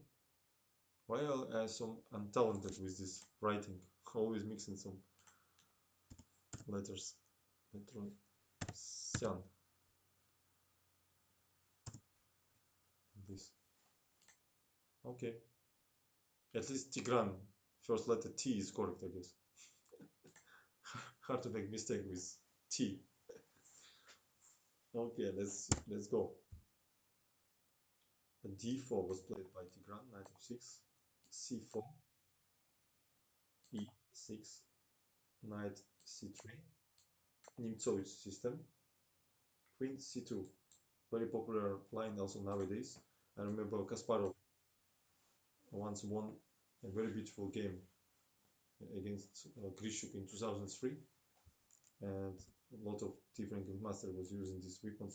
Why are I so untalented with this writing? Always mixing some letters. Petrosyan. This. Okay. At least Tigran. First letter T is correct, I guess. Hard to make mistake with T. Okay, let's go. D4 was played by Tigran, knight f6, c4, e6, knight c3, Nimzowitsch system, queen c2. Very popular line also nowadays. I remember Kasparov once won a very beautiful game against Grishuk in 2003, and a lot of different grandmaster was using this weapon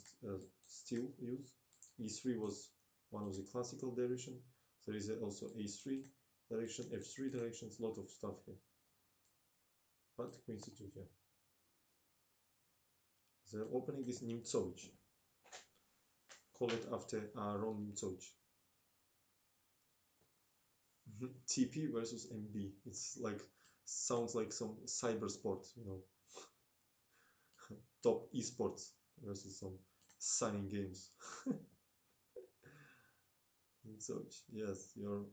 still used. E3 was one of the classical direction. There is also A3 direction, F3 directions, a lot of stuff here. But queen c2 here. The opening is Nimzowitsch. Call it after Aaron Nimzowitsch. TP versus MB. It's like sounds like some cyber sport, top esports versus some signing games. Nimzowitsch, yes, you're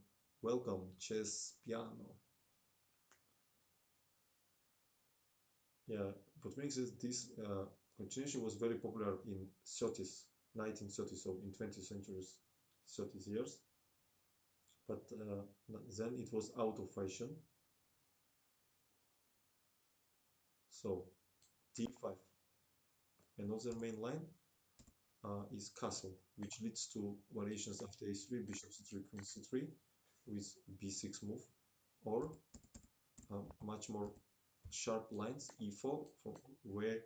welcome. Chess piano. Yeah, Botvinnik says this continuation was very popular in 30s, 1930s, so in 20th century's 30 years. But then it was out of fashion. So d5. Another main line is castle, which leads to variations after a3, bishop c3, queen c3 with b6 move, or much more sharp lines e4, from where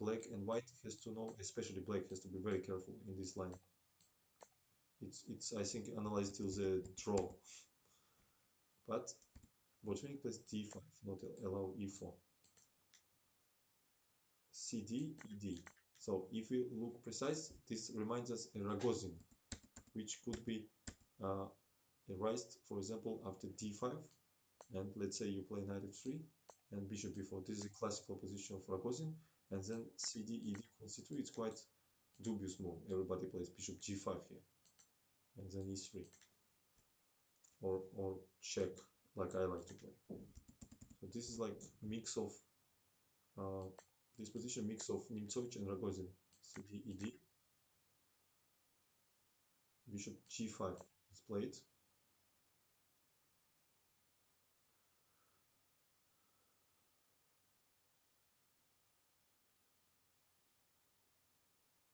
black and white has to know, especially black has to be very careful in this line. It's I think analyzed till the draw, but Botvinnik plays d5, not allow e4. CD, ED. So if we look precise, this reminds us a Ragozin, which could be erased, for example, after d5, and let's say you play knight f3 and bishop b4. This is a classical position of Ragozin, and then CD, ED, queen c2. It's quite dubious move. Everybody plays bishop g5 here, and then e3, or check, like I like to play. So this is like mix of uh, this position mix of Nimzowitsch and Ragozin. CD, ED, bishop g5 is played.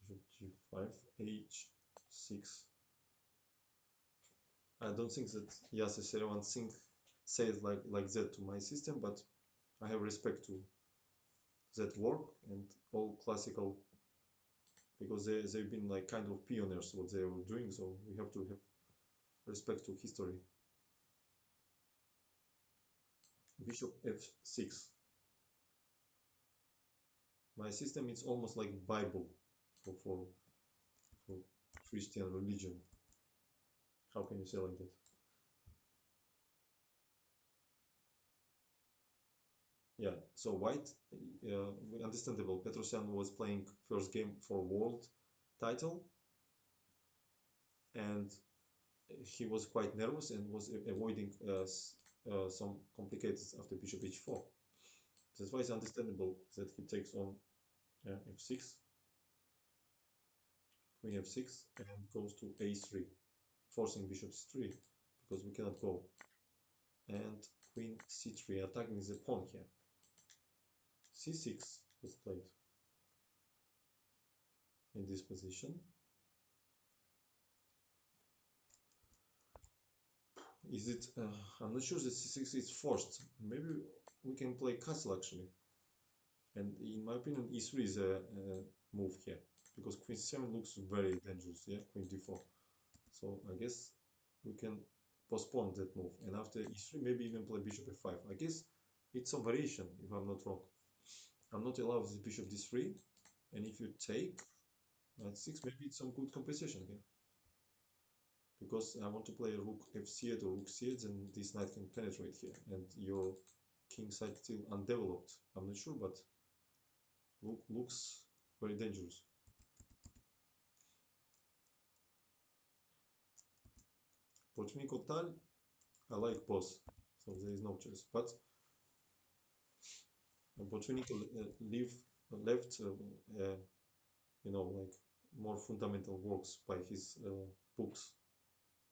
Bishop g5, h6. I don't think that Yasser Serevan says like that to my system, but I have respect to that work and all classical, because they've been like kind of pioneers what they were doing, so we have to have respect to history. Bishop f6. My system is almost like Bible for Christian religion. How can you say like that? Yeah, so white, understandable. Petrosyan was playing first game for world title, and he was quite nervous and was avoiding some complications after bishop h4. That's why it's understandable that he takes on f6, queen f6, and goes to a3, forcing bishop c3, because we cannot go. And queen c3, attacking the pawn here. c6 was played in this position. Is it? I'm not sure that c6 is forced. Maybe we can play castle actually. And in my opinion, e3 is a move here, because queen c7 looks very dangerous. Yeah, queen d4. So I guess we can postpone that move, and after e3 maybe even play bishop f5. I guess it's some variation if I'm not wrong. I'm not allowed this bishop d3, and if you take, Knight 6, maybe it's some good compensation here. Because I want to play rook f8 or rook c8, then this knight can penetrate here, and your king side still undeveloped. I'm not sure, but looks very dangerous. Botvinnik or Tal, I like both, so there is no choice. But Botvinnik left, like more fundamental works by his books.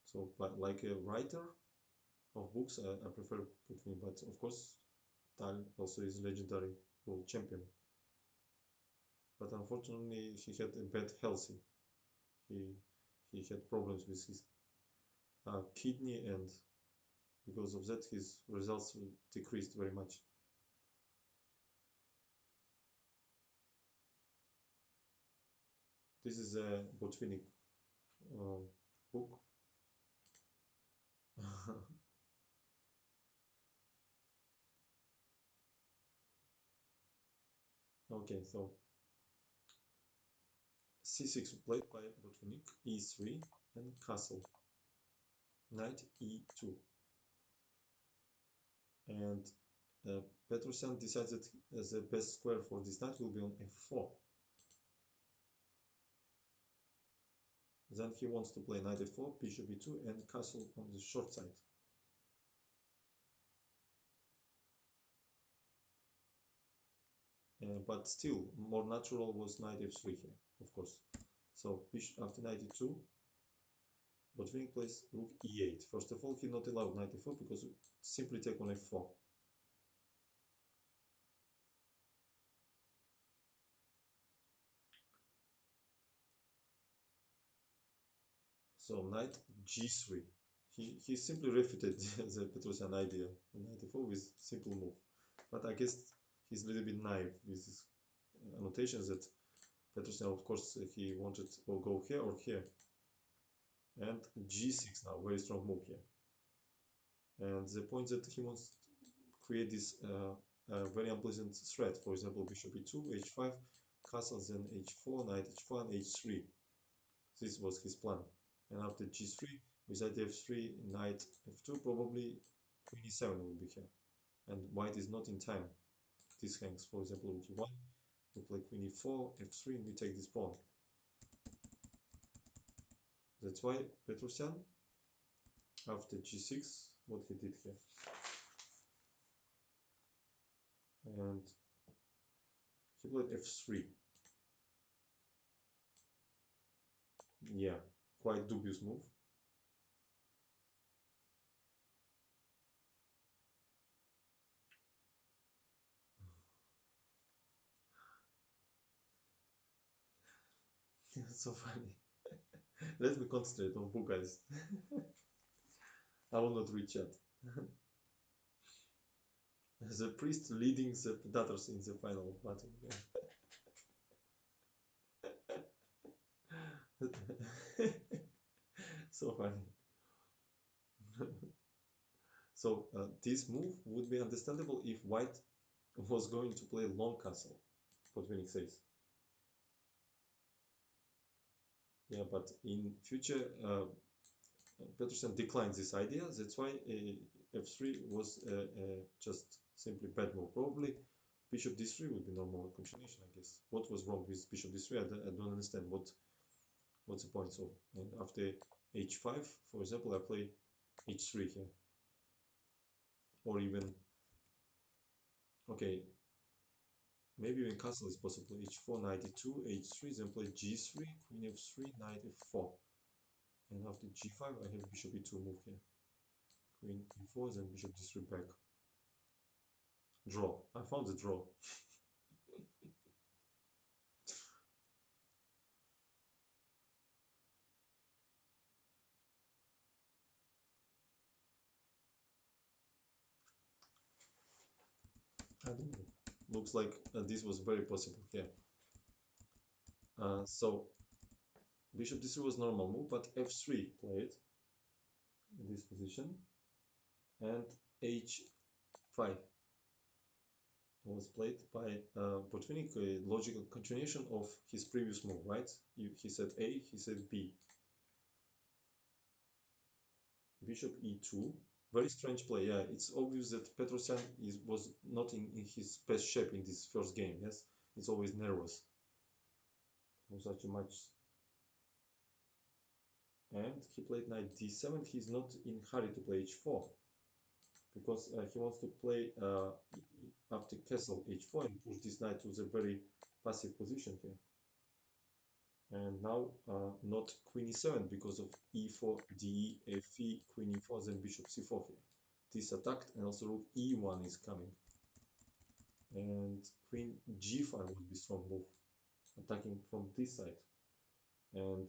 So, like a writer of books, I prefer Botvinnik. But of course, Tal also is legendary world champion. But unfortunately, he had a bad health. He he had problems with his kidney, and because of that, his results decreased very much. This is a Botvinnik uh, book. Okay, so c6 played by Botvinnik, e3, and castle, knight e2. And Petrosyan decides that the best square for this knight will be on f4. Then he wants to play knight f4, bishop e2, and castle on the short side. But still, more natural was knight f3 here, of course. So bishop after knight e2, Botvinnik plays rook e8. First of all, he not allowed knight e4 because it simply take on f4. So knight g3. He simply refuted the Petrosian idea, knight e4 with simple move. But I guess he's a little bit naive with his annotations that Petrosian, of course, he wanted to go here or here. And g6 now, very strong move here. And the point that he wants to create this very unpleasant threat, for example, bishop e2, h5, castle, then h4, knight h4, and h3. This was his plan. And after g3, with knight f3, knight f2, probably queen e7 will be here. And white is not in time. This hangs, for example, rook e1, we play queen e4, f3, and we take this pawn. That's why Petrosyan, after g6, what he did here. And he played f3. Yeah, quite dubious move. So funny. Let me concentrate on book, guys. I will not read chat. The priest leading the daughters in the final battle. So funny. So this move would be understandable if white was going to play long castle, Botvinnik says. Yeah, but in future, Peterson declined this idea. That's why f3 was just simply bad move. Probably bishop d3 would be normal continuation, I guess. What was wrong with bishop d3? I don't understand what's the point. So, and after h5, for example, I play h3 here, or even okay, maybe even castle is possible. h4, knight e2, h3, then play g3, queen f3, knight f4, and after g5, I have bishop e2 move here, queen e4, then bishop d3 back. Draw. I found the draw. I don't know. Looks like this was very possible here. So bishop d3 was normal move, but f3 played in this position, and h5 was was played by Botvinnik, a logical continuation of his previous move, right? He said A, he said B. Bishop E2. Very strange play, yeah. It's obvious that Petrosyan was not in his best shape in this first game, yes? He's always nervous for such a match. And he played knight d7. He's not in hurry to play h4 because he wants to play after castle h4 and push this knight to the very passive position here. And now not queen e7 because of e4, d, fe, queen e4, then bishop c4 here. This attacked, and also rook e1 is coming. And queen g5 would be strong move, attacking from this side. And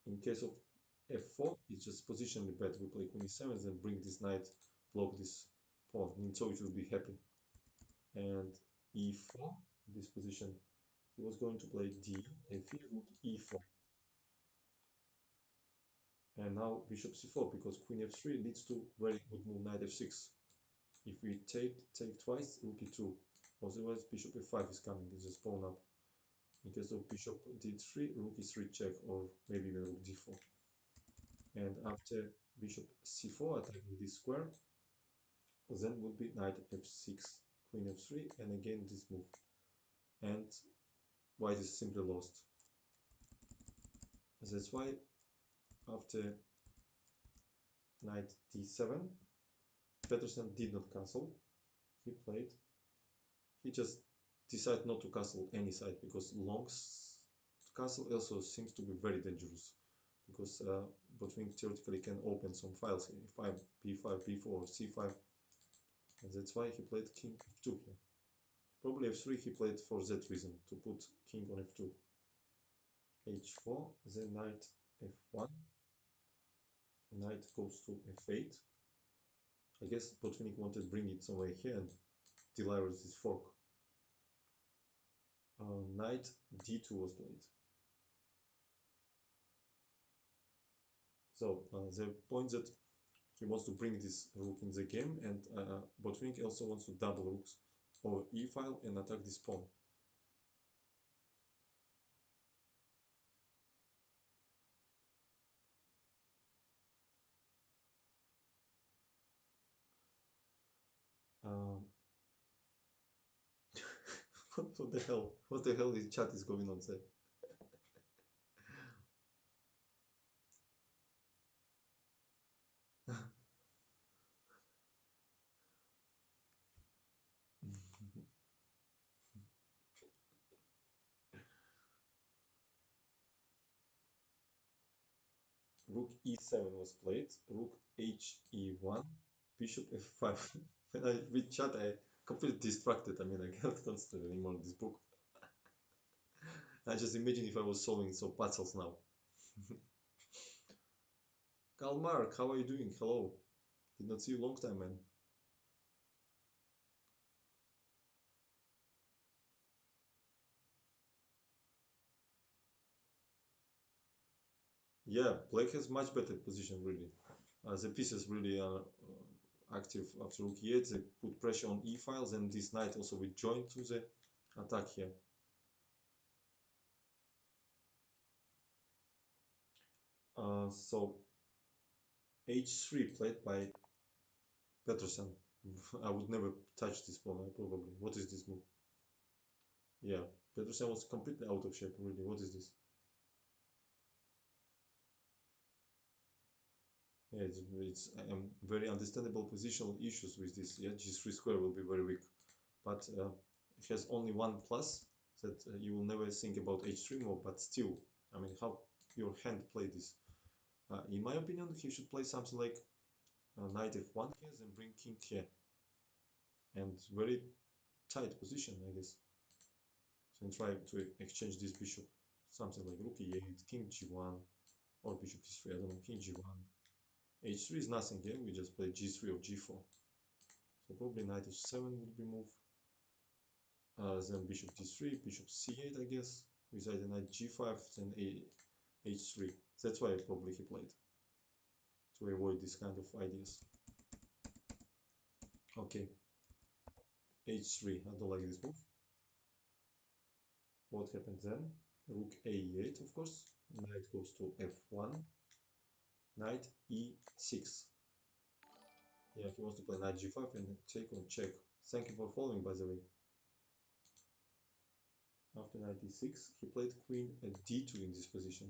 in case of f4, it's just positionally bad. We play queen e7, then bring this knight, block this pawn. Nimzowitsch will be happy. And e4, this position, he was going to play d, fe, rook e4. And now bishop c4, because queen f3 leads to very good move knight f6. If we take twice, rook e2. Otherwise, bishop f5 is coming. It's just pawn up. In case of bishop d3, rook e3 check, or maybe even rook d4. And after bishop c4 attacking this square, then would be knight f6, queen f3, and again this move. And white is simply lost. That's why after knight d7, Peterson did not castle. He just decided not to castle any side because Long's castle also seems to be very dangerous because Botvinnik theoretically can open some files here, f5, b5, b4, c5, and that's why he played king f2 here. Probably f3 he played for that reason, to put king on f2. h4, then knight f1, knight goes to f8. I guess Botvinnik wanted to bring it somewhere here and deliver this fork. Knight d2 was played. So the point that he wants to bring this rook in the game, and Botvinnik also wants to double rooks over e file and attack this pawn. Um, what the hell? What the hell is chat is going on there? Rook e7 was played. Rook h e1, bishop f5. When I read chat, I completely distracted. I mean, I cannot concentrate anymore on this book. I just imagine if I was solving some puzzles now. Kalmar, how are you doing? Hello. Did not see you long time, man. Yeah, black has much better position, really. The pieces really are active after rook e8. They put pressure on e files, and this knight also will join to the attack here. So h3 played by Peterson. I would never touch this pawn, probably. What is this move? Yeah, Peterson was completely out of shape, really. What is this? Yeah, it's very understandable positional issues with this. Yeah, g3 square will be very weak, but it has only one plus that you will never think about h3 move. But still, I mean, how your hand play this? In my opinion, he should play something like knight f1 here, then bring king here, and very tight position, I guess. Then try to exchange this bishop, something like rook e8, king g1, or bishop d3. I don't know, king g1. h3 is nothing here. We just play g3 or g4. So probably knight h7 would be move. Then bishop d3, bishop c8, I guess, with either knight g5, then h3. That's why probably he played, to avoid this kind of ideas. Okay, h3. I don't like this move. What happened then? Rook a8, of course. Knight goes to f1. Knight e6. Yeah, he wants to play knight g5 and take on check. Thank you for following, by the way. After knight e6, he played queen at d2 in this position.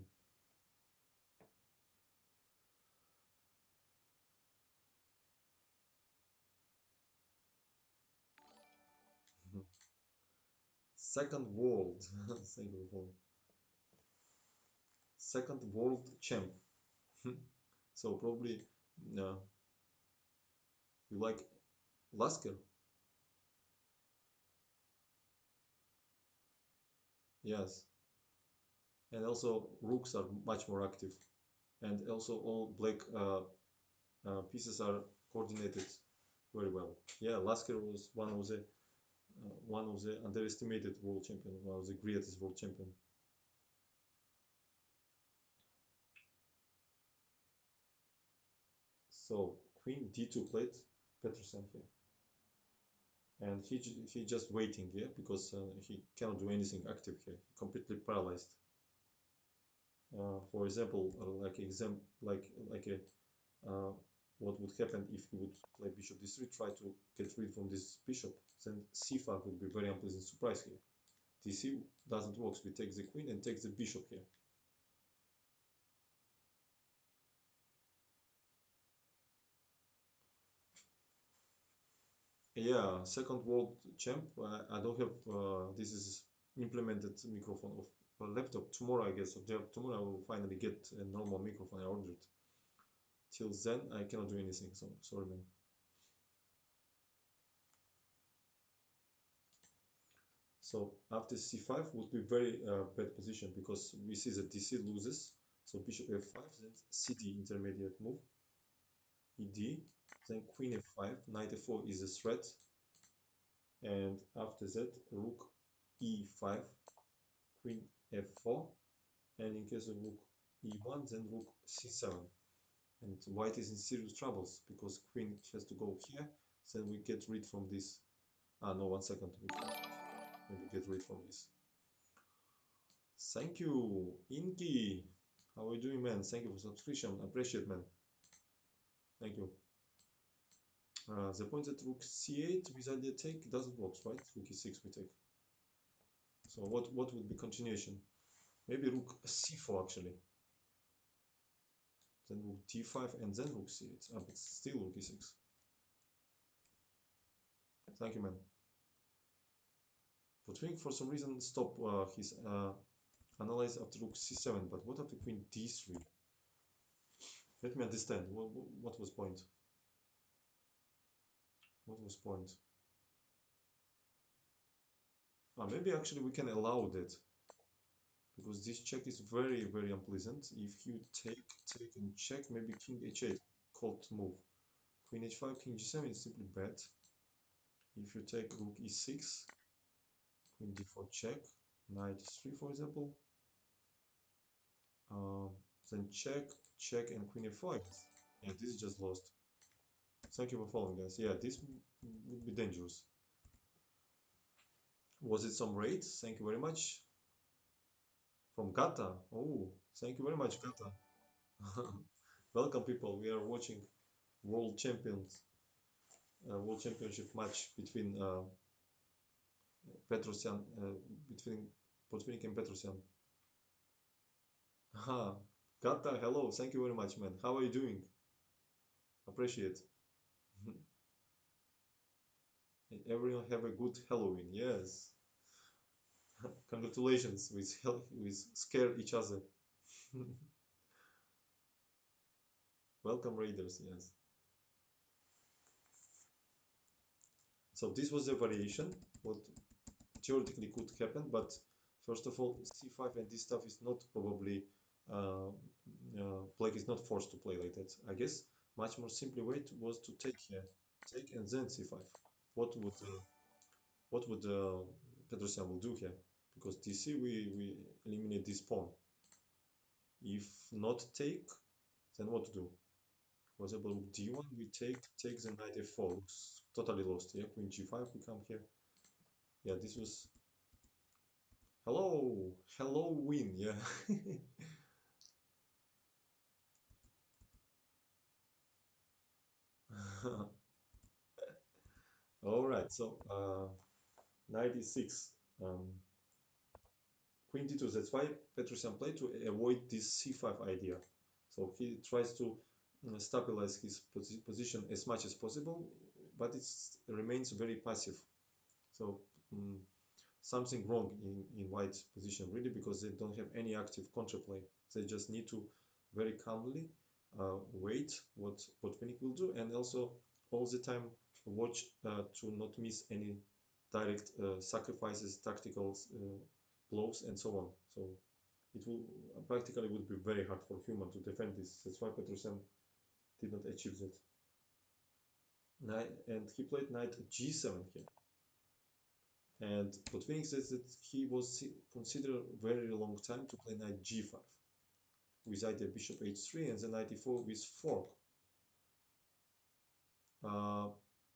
Second world. Thank you for following. Second world champ. So probably you like Lasker? Yes. And also rooks are much more active. And also all black pieces are coordinated very well. Yeah, Lasker was one of the underestimated world champion, one of the greatest world champion. So Queen D2 played Petrosyan here, and he just waiting here because he cannot do anything active here, completely paralyzed. For example, like a what would happen if he would play bishop d3, try to get rid from this bishop, then c5 would be very unpleasant surprise here. dc doesn't work, so we take the queen and take the bishop here. Yeah, second world champ. I don't have this is implemented microphone of a laptop. Tomorrow, I guess. Tomorrow I will finally get a normal microphone I ordered. Till then, I cannot do anything. So sorry, man. So after c5 would be very bad position because we see that dc loses. So bishop f5, then cd intermediate move, ed, then queen f5, knight f4 is a threat, and after that rook e5, queen f4, and in case of rook e1, then rook c7. And white is in serious troubles because queen has to go here, then we get rid from this. Ah, no, 1 second. We can maybe get rid from this. Thank you, Inky. How are you doing, man? Thank you for subscription. Appreciate, man. Thank you. The point that rook c8 without the take doesn't work, right? Rook e6 we take. So what would be continuation? Maybe rook c4 actually. Then rook d5 and then rook c8. Ah, but still rook e6. Thank you, man. Botvinnik for some reason stopped his analyze after rook c7, but what after queen d3? Let me understand. What was point? What was point? Maybe actually we can allow that because this check is very very unpleasant. If you take and check, maybe king h8, cold move. Queen h5, king g7 is simply bad. If you take rook e6, queen d4 check, knight e3 for example, um, then check, check, and queen f5. Yeah, this is just lost. Thank you for following, guys. Yeah, this would be dangerous. Was it some raid? Thank you very much. From Gata. Oh, thank you very much, Gata. Welcome, people. We are watching World Champions, World Championship match between Petrosyan, between Botvinnik and Petrosyan. Ha, Gata, hello. Thank you very much, man. How are you doing? Appreciate. Everyone have a good Halloween. Yes. Congratulations. We scare each other. Welcome, Raiders. Yes. So this was a variation. What theoretically could happen, but first of all, c5 and this stuff is not probably black is not forced to play like that. I guess much more simply way was to take here, take and then c5. What would Petrosyan will do here? Because dc we eliminate this pawn. If not take, then what to do? For example, d1 we take the knight f4. Looks totally lost. Yeah, queen g5, we come here. Yeah, this was hello, hello, win. Yeah. All right, so 96. Queen d2. That's why Petrosian played to avoid this c5 idea. So he tries to stabilize his position as much as possible, but it remains very passive. So um, something wrong in White's position really, because they don't have any active counterplay. They just need to very calmly wait what Botvinnik will do, and also all the time watch to not miss any direct sacrifices, tactical blows, and so on. So it will practically would be very hard for human to defend this. That's why Petrosian did not achieve that. And he played knight g7 here. And Botvinnik says that he was considered very long time to play knight g5 with either bishop h3 and then knight e4 with fork. Uh,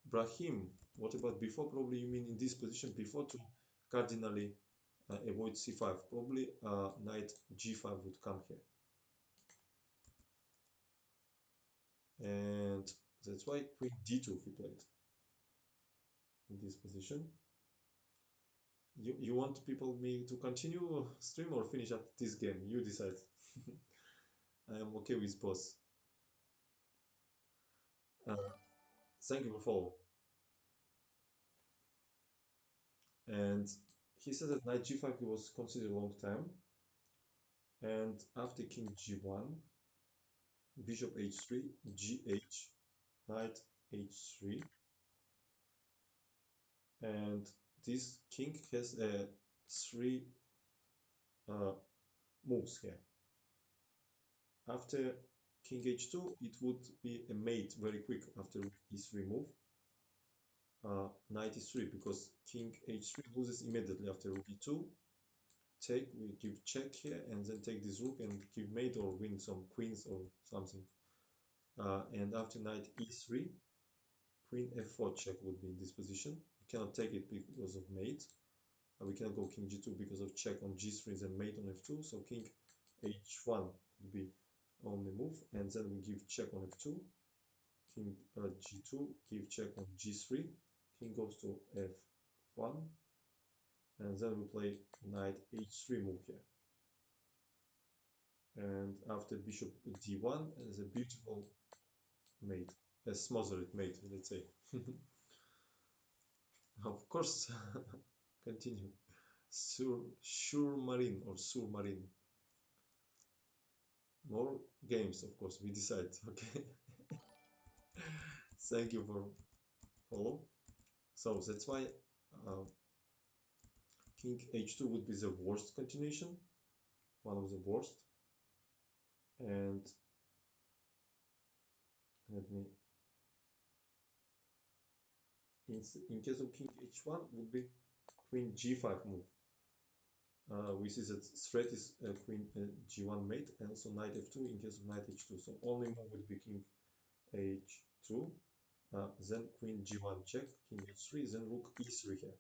Brahim, what about before? Probably you mean in this position before to cardinally avoid c5. Probably knight g5 would come here. And that's why queen d2 he played in this position. You want people me to continue stream or finish up this game? You decide. I am okay with both. Uh, Thank you for follow. And he said that knight g5 he was considered a long time. And after king g1, bishop h3, gh, knight h3, and this king has three uh, moves here. After king h2, it would be a mate very quick after e3 move. Knight e3, because king h3 loses immediately after rook e2. Take, we give check here, and then take this rook and give mate or win some queens or something. And after knight e3, queen f4 check would be in this position. We cannot take it because of mate. We cannot go king g2 because of check on g3 and mate on f2. So king h1 would be only move, and then we give check on f2. King g2, give check on g3. King goes to f1, and then we play knight h3 move here. And after bishop d1 is a beautiful mate, a smothered mate, let's say. Of course, continue. Sur Marine or Sur Marine. More games, of course, we decide. Okay. Thank you for follow. So that's why uh, King h2 would be the worst continuation, one of the worst. And let me, in case of King h1 would be Queen g5 move. We see that threat is Queen g1 mate, and also knight f2 in case of knight h2. So only move would be King h2, then Queen g1 check, King h3, then Rook e3 here.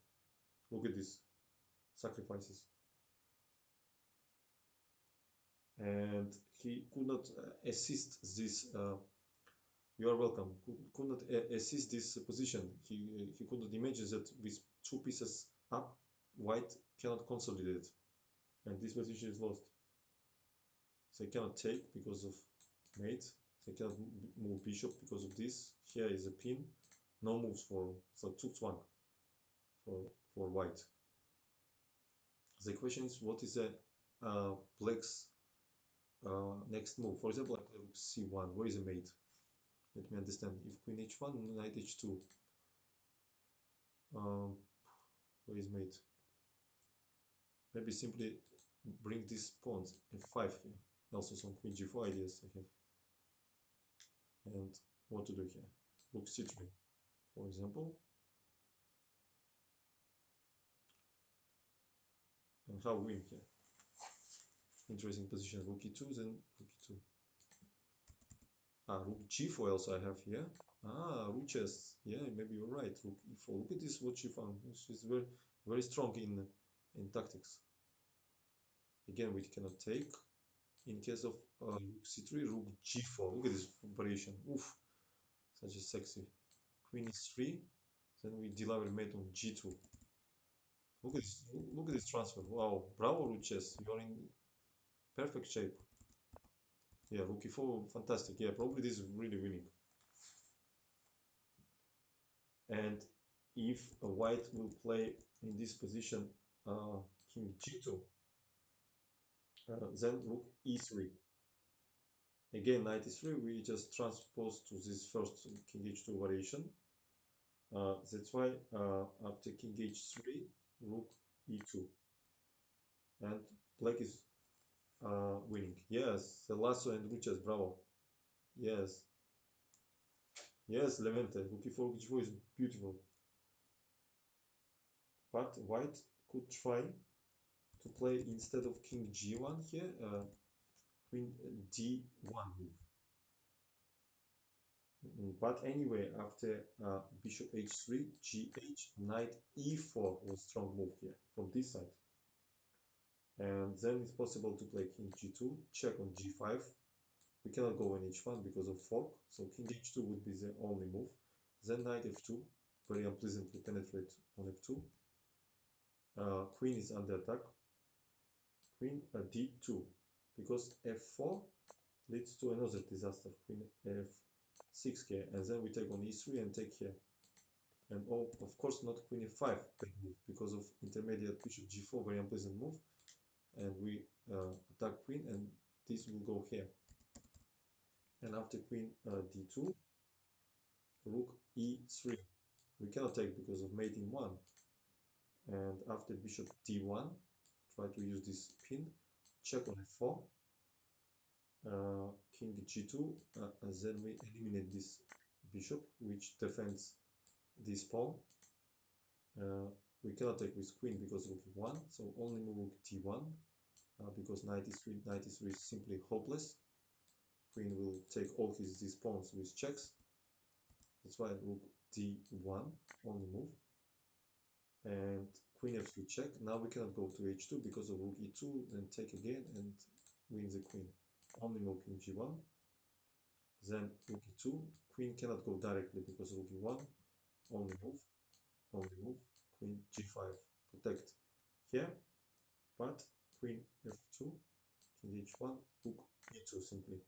Look at this sacrifices. And he could not assist this. You are welcome. Could not assist this position. He could not imagine that with two pieces up, white cannot consolidate, and this position is lost. They cannot take because of mate. They cannot move bishop because of this. Here is a pin. No moves for so Zugzwang for white. The question is, what is the black's next move? For example, like rook c1. Where is the mate? Let me understand. If queen h1, knight h2. Um, where is mate? Maybe simply bring these pawns f5 here. Also some queen g4 ideas I have. And what to do here? Rook c3, for example. And how win here? Interesting position. Rook e2, then rook e2. Rook g4 also I have here. Ah, rook chess. Yeah, maybe you're right. Rook e4. Look at this, what she found. She's very strong in tactics. Again, we cannot take. In case of rook c3, rook g4. Look at this variation. Oof, such a sexy. Queen e3. Then we deliver mate on g2. Look at this. Look at this transfer. Wow, bravo, rook chess. You're in perfect shape. Yeah, rook e4, fantastic. Yeah, probably this is really winning. And if a white will play in this position king g2, then rook e3. Again, knight e3, we just transpose to this first king h2 variation. That's why after king h3, rook e2. And black is winning. Yes, the lasso and Ruchas, bravo. Yes, yes, Levante. Rook e4, rook g4 is beautiful. But white could try to play instead of king g1 here, queen d1 move. But anyway, after bishop h3, gh, knight e4 was strong move here from this side. And then it's possible to play king g2, check on g5. We cannot go on h1 because of fork, so king h2 would be the only move. Then knight f2, very unpleasantly penetrate on f2. Queen is under attack. Queen d2, because f4 leads to another disaster. Queen f6 here, and then we take on e3 and take here. And oh, of course not queen f5 bad move because of intermediate bishop g4, very unpleasant move. And we attack queen, and this will go here. And after queen d2, rook e3. We cannot take because of mate in 1. And after bishop d1, try to use this pin, check on f4, king g2, and then we eliminate this bishop, which defends this pawn. We cannot take with queen because rook e1, so only move rook d1, because knight e3 is simply hopeless. Queen will take all these pawns with checks. That's why rook d1, only move. And queen f3 check. Now we cannot go to h2 because of rook e2, then take again and win the queen. Only move king g1, then rook e2. Queen cannot go directly because rook e1, only move, queen g5, protect here, but queen f2, king h1, rook e2 simply.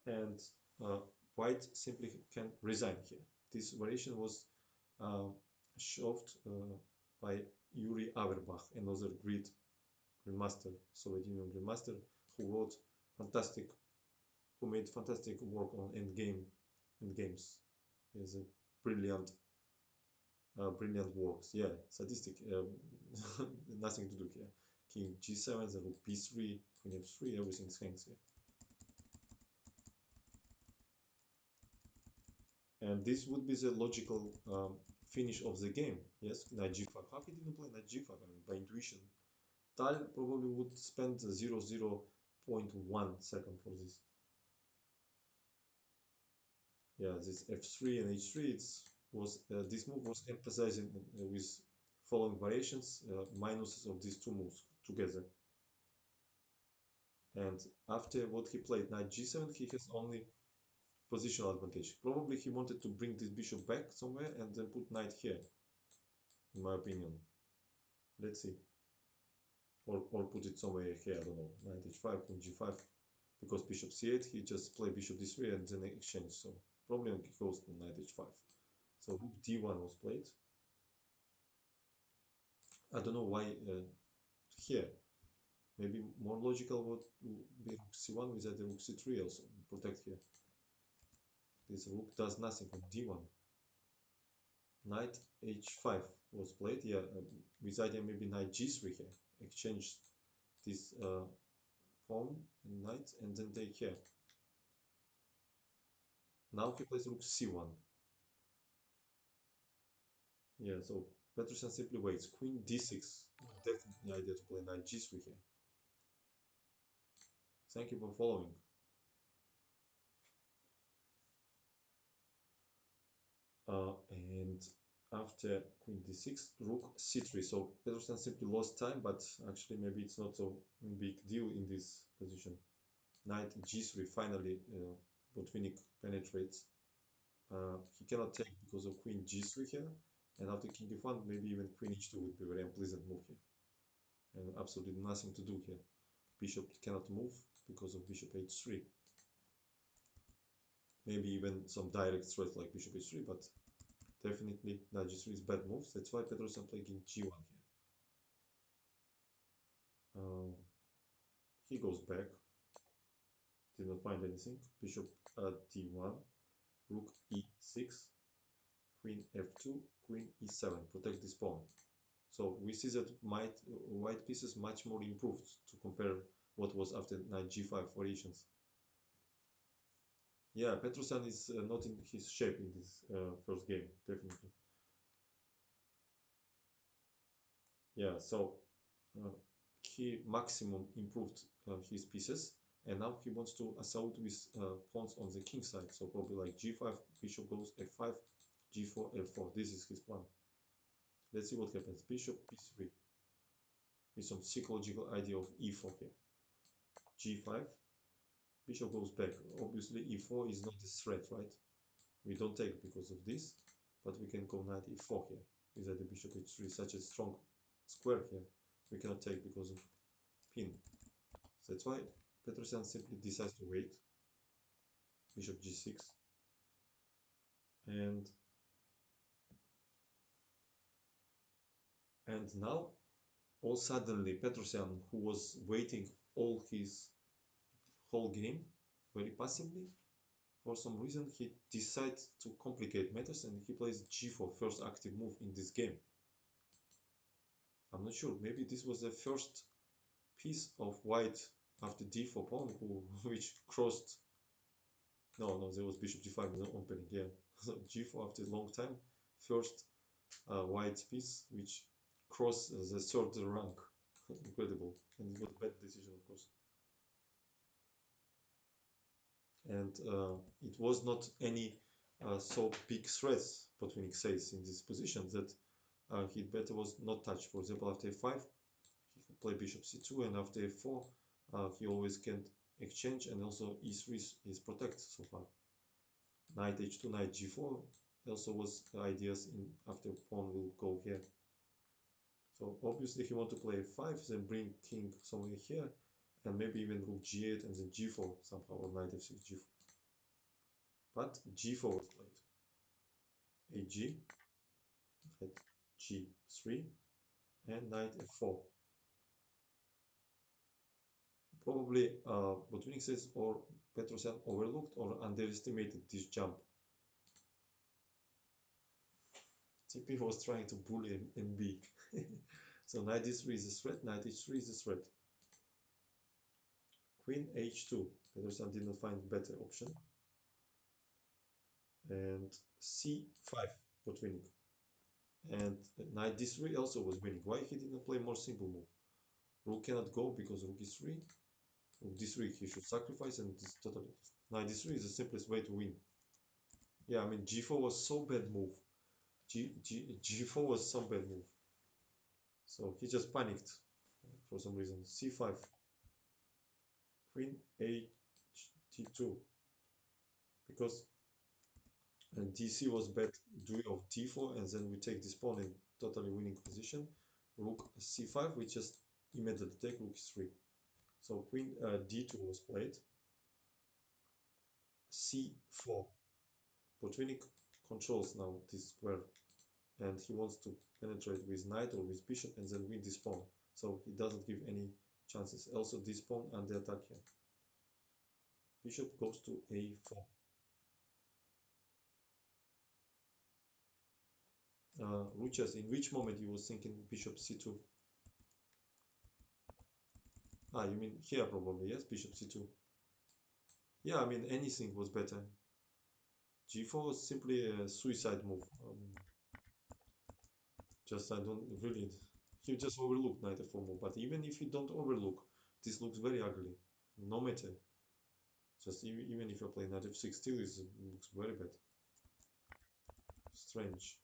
And uh, white simply can resign here. This variation was uh, shoved by Yuri Averbach, another great grandmaster, Soviet Union grandmaster, who wrote fantastic, who made fantastic work on endgames. He has a brilliant, brilliant works. Yeah, sadistic. Nothing to do here. King g7, the rook b3, queen f3, everything hangs here. And this would be the logical finish of the game. Yes, knight g5. How he didn't play knight g5? I mean, by intuition. Tal probably would spend 0.1 second for this. Yeah, this f3 and h3, this move was emphasizing with following variations, minuses of these two moves together. And after what he played, knight g7, he has only positional advantage. Probably he wanted to bring this bishop back somewhere and then put knight here, in my opinion. Let's see. Or put it somewhere here, I don't know, knight h5, queen g5. Because bishop c8, he just play bishop d3 and then exchange. So probably he goes to knight h5. So rook d1 was played. I don't know why here. Maybe more logical would be rook c1 with the rook c3 also. Protect here. This rook does nothing on d1. Knight h5 was played. Yeah, with idea maybe knight g3 here. Exchange this pawn and knight and then take here. Now he plays rook c1. Yeah, so Peterson simply waits. Queen d6. Definitely idea to play knight g3 here. Thank you for following. And after queen d6, rook c3. So Peterson simply lost time, but actually maybe it's not so big deal in this position. Knight g3, finally Botvinnik penetrates. He cannot take because of queen g3 here, and after king f1, maybe even queen h2 would be a very unpleasant move here. And absolutely nothing to do here. Bishop cannot move because of bishop h3. Maybe even some direct threat like bishop h3, but definitely knight g3 is bad moves. That's why Peterson playing king g1 here. He goes back, did not find anything. Bishop d1, rook e6, queen f2, queen e7. Protect this pawn. So we see that white pieces much more improved to compare what was after knight g5 variations. Yeah, Petrosyan is not in his shape in this first game, definitely. Yeah, so uh, he maximum improved his pieces, and now he wants to assault with pawns on the king side. So probably like g5, bishop goes f5, g4, f4. This is his plan. Let's see what happens. Bishop b3 with some psychological idea of e4 here. g5, bishop goes back. Obviously, e4 is not a threat, right? We don't take because of this, but we can go knight e4 here. With the bishop h3, such a strong square here. We cannot take because of pin. So that's why Petrosyan simply decides to wait. Bishop g6. And now all suddenly Petrosyan, who was waiting all his whole game very passively, for some reason he decides to complicate matters and he plays g4, first active move in this game. I'm not sure, maybe this was the first piece of white after d4 pawn which crossed. No, there was bishop g5 in the opening, yeah. So g4 after a long time, first white piece which crossed the third rank. Incredible, and it was a bad decision, of course. And it was not any so big threats Botvinnik says in this position that he better was not touched. For example, after f5, he can play bishop c2, and after f4, he always can exchange, and also e3 is protected so far. Knight h2, knight g4 also was ideas in after pawn will go here. So obviously he want to play f5, then bring king somewhere here, and maybe even rook g8 and then g4 somehow, or knight f6, g4. But g4 was played. Ag, knight g3, and knight f4. Probably Botvinnik says or Petrosyan overlooked or underestimated this jump. TP was trying to bully MB. So knight d3 is a threat, knight h3 is a threat. Queen h2. Peterson did not find better option. And c5, Botvinnik. And knight d3 also was winning. Why he didn't play more simple move? Rook cannot go because rook e3. Rook d3 he should sacrifice, and this totally. Knight d3 is the simplest way to win. Yeah, I mean g4 was so bad move. G4 was so bad move. So he just panicked for some reason. c5. Queen h2. Because dc was bad due of d4, and then we take this pawn in totally winning position. Rook c5, we just immediately take rook e3. So queen d2 was played. c4. Botvinnik controls now this square, and he wants to penetrate with knight or with bishop and then win this pawn. So he doesn't give any chances. Also this pawn under attack here. Bishop goes to a4. Ruchas, in which moment you was thinking bishop c2? Ah, you mean here probably, yes, bishop c2. Yeah, I mean anything was better. g4 was simply a suicide move. Just I don't really. You just overlook knight f4 move, but even if you don't overlook, this looks very ugly. No matter. Just even if you play knight f6, still it looks very bad. Strange.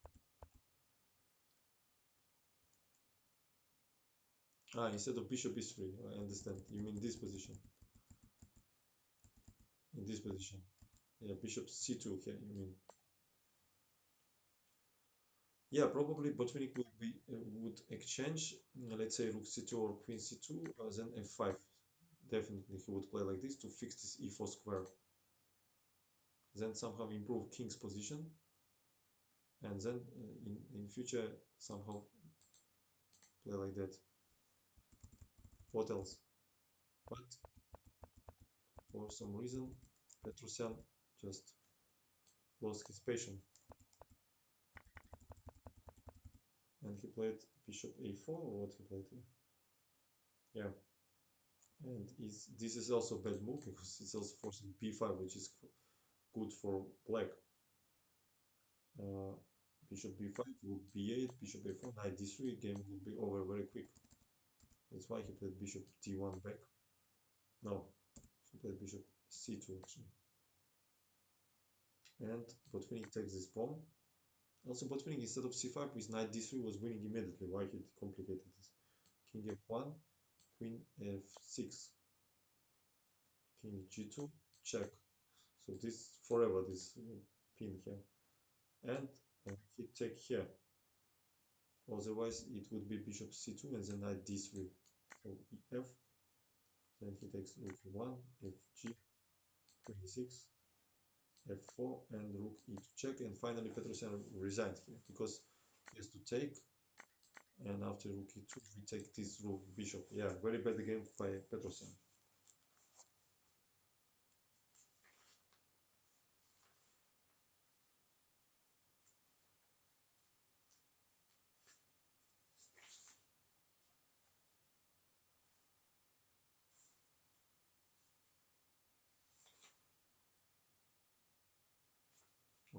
Ah, instead of bishop e3, I understand. You mean this position? In this position. Yeah, bishop c2 here, you mean. Yeah, probably Botvinnik would exchange, let's say rook c2 or queen c2, then f5. Definitely he would play like this to fix this e4 square. Then somehow improve king's position, and then in future somehow play like that. What else? But for some reason, Petrosyan just lost his patience, and he played bishop a4, or what he played here? Yeah, and this is also a bad move because it's also forcing b5, which is good for black. Uh, Bishop b5, rook b8, bishop a4, knight d3, game will be over very quick. That's why he played bishop d1 back. No, he played bishop c2 actually. And Botvinnik takes this pawn. Also, Botvinnik instead of c5 with knight d3 was winning immediately. Why he complicated this? King f1, queen f6, king g2, check. So this forever, this pin here. And he take here. Otherwise, it would be bishop c2 and then knight d3. So ef, then he takes rook e1, fg, queen e6, f4, and rook e to check. And finally, Petrosyan resigned here because he has to take. And after rook e2, we take this rook bishop. Yeah, very bad game by Petrosyan.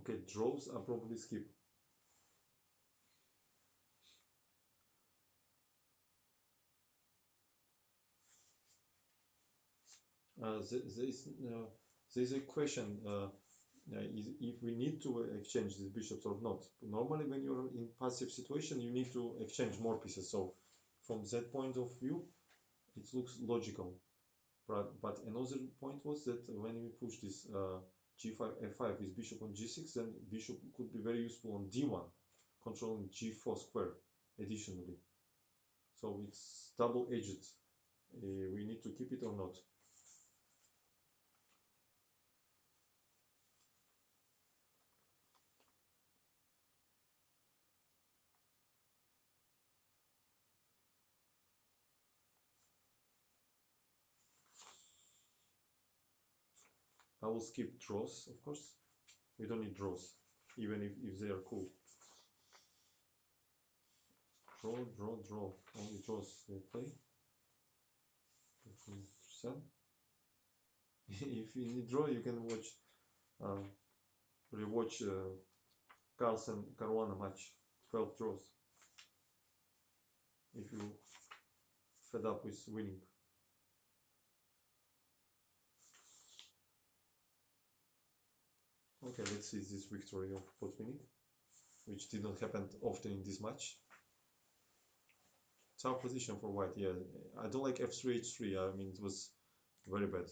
Okay, draws are probably skip. There is a question if we need to exchange these bishops or not. Normally, when you're in passive situation, you need to exchange more pieces. So, from that point of view, it looks logical. But another point was that when we push this g5, f5 with bishop on g6, then bishop could be very useful on d1, controlling g4 square additionally. So it's double-edged. We need to keep it or not. I will skip draws, of course. We don't need draws, even if they are cool. Draw, draw, draw. Only draws they play. If you need draw, you can watch, uh, rewatch Carlsen Caruana match. 12 draws. If you fed up with winning. Okay, let's see this victory of Botvinnik, which did not happen often in this match. Tough position for white, yeah. I don't like f3, h3. I mean, it was very bad.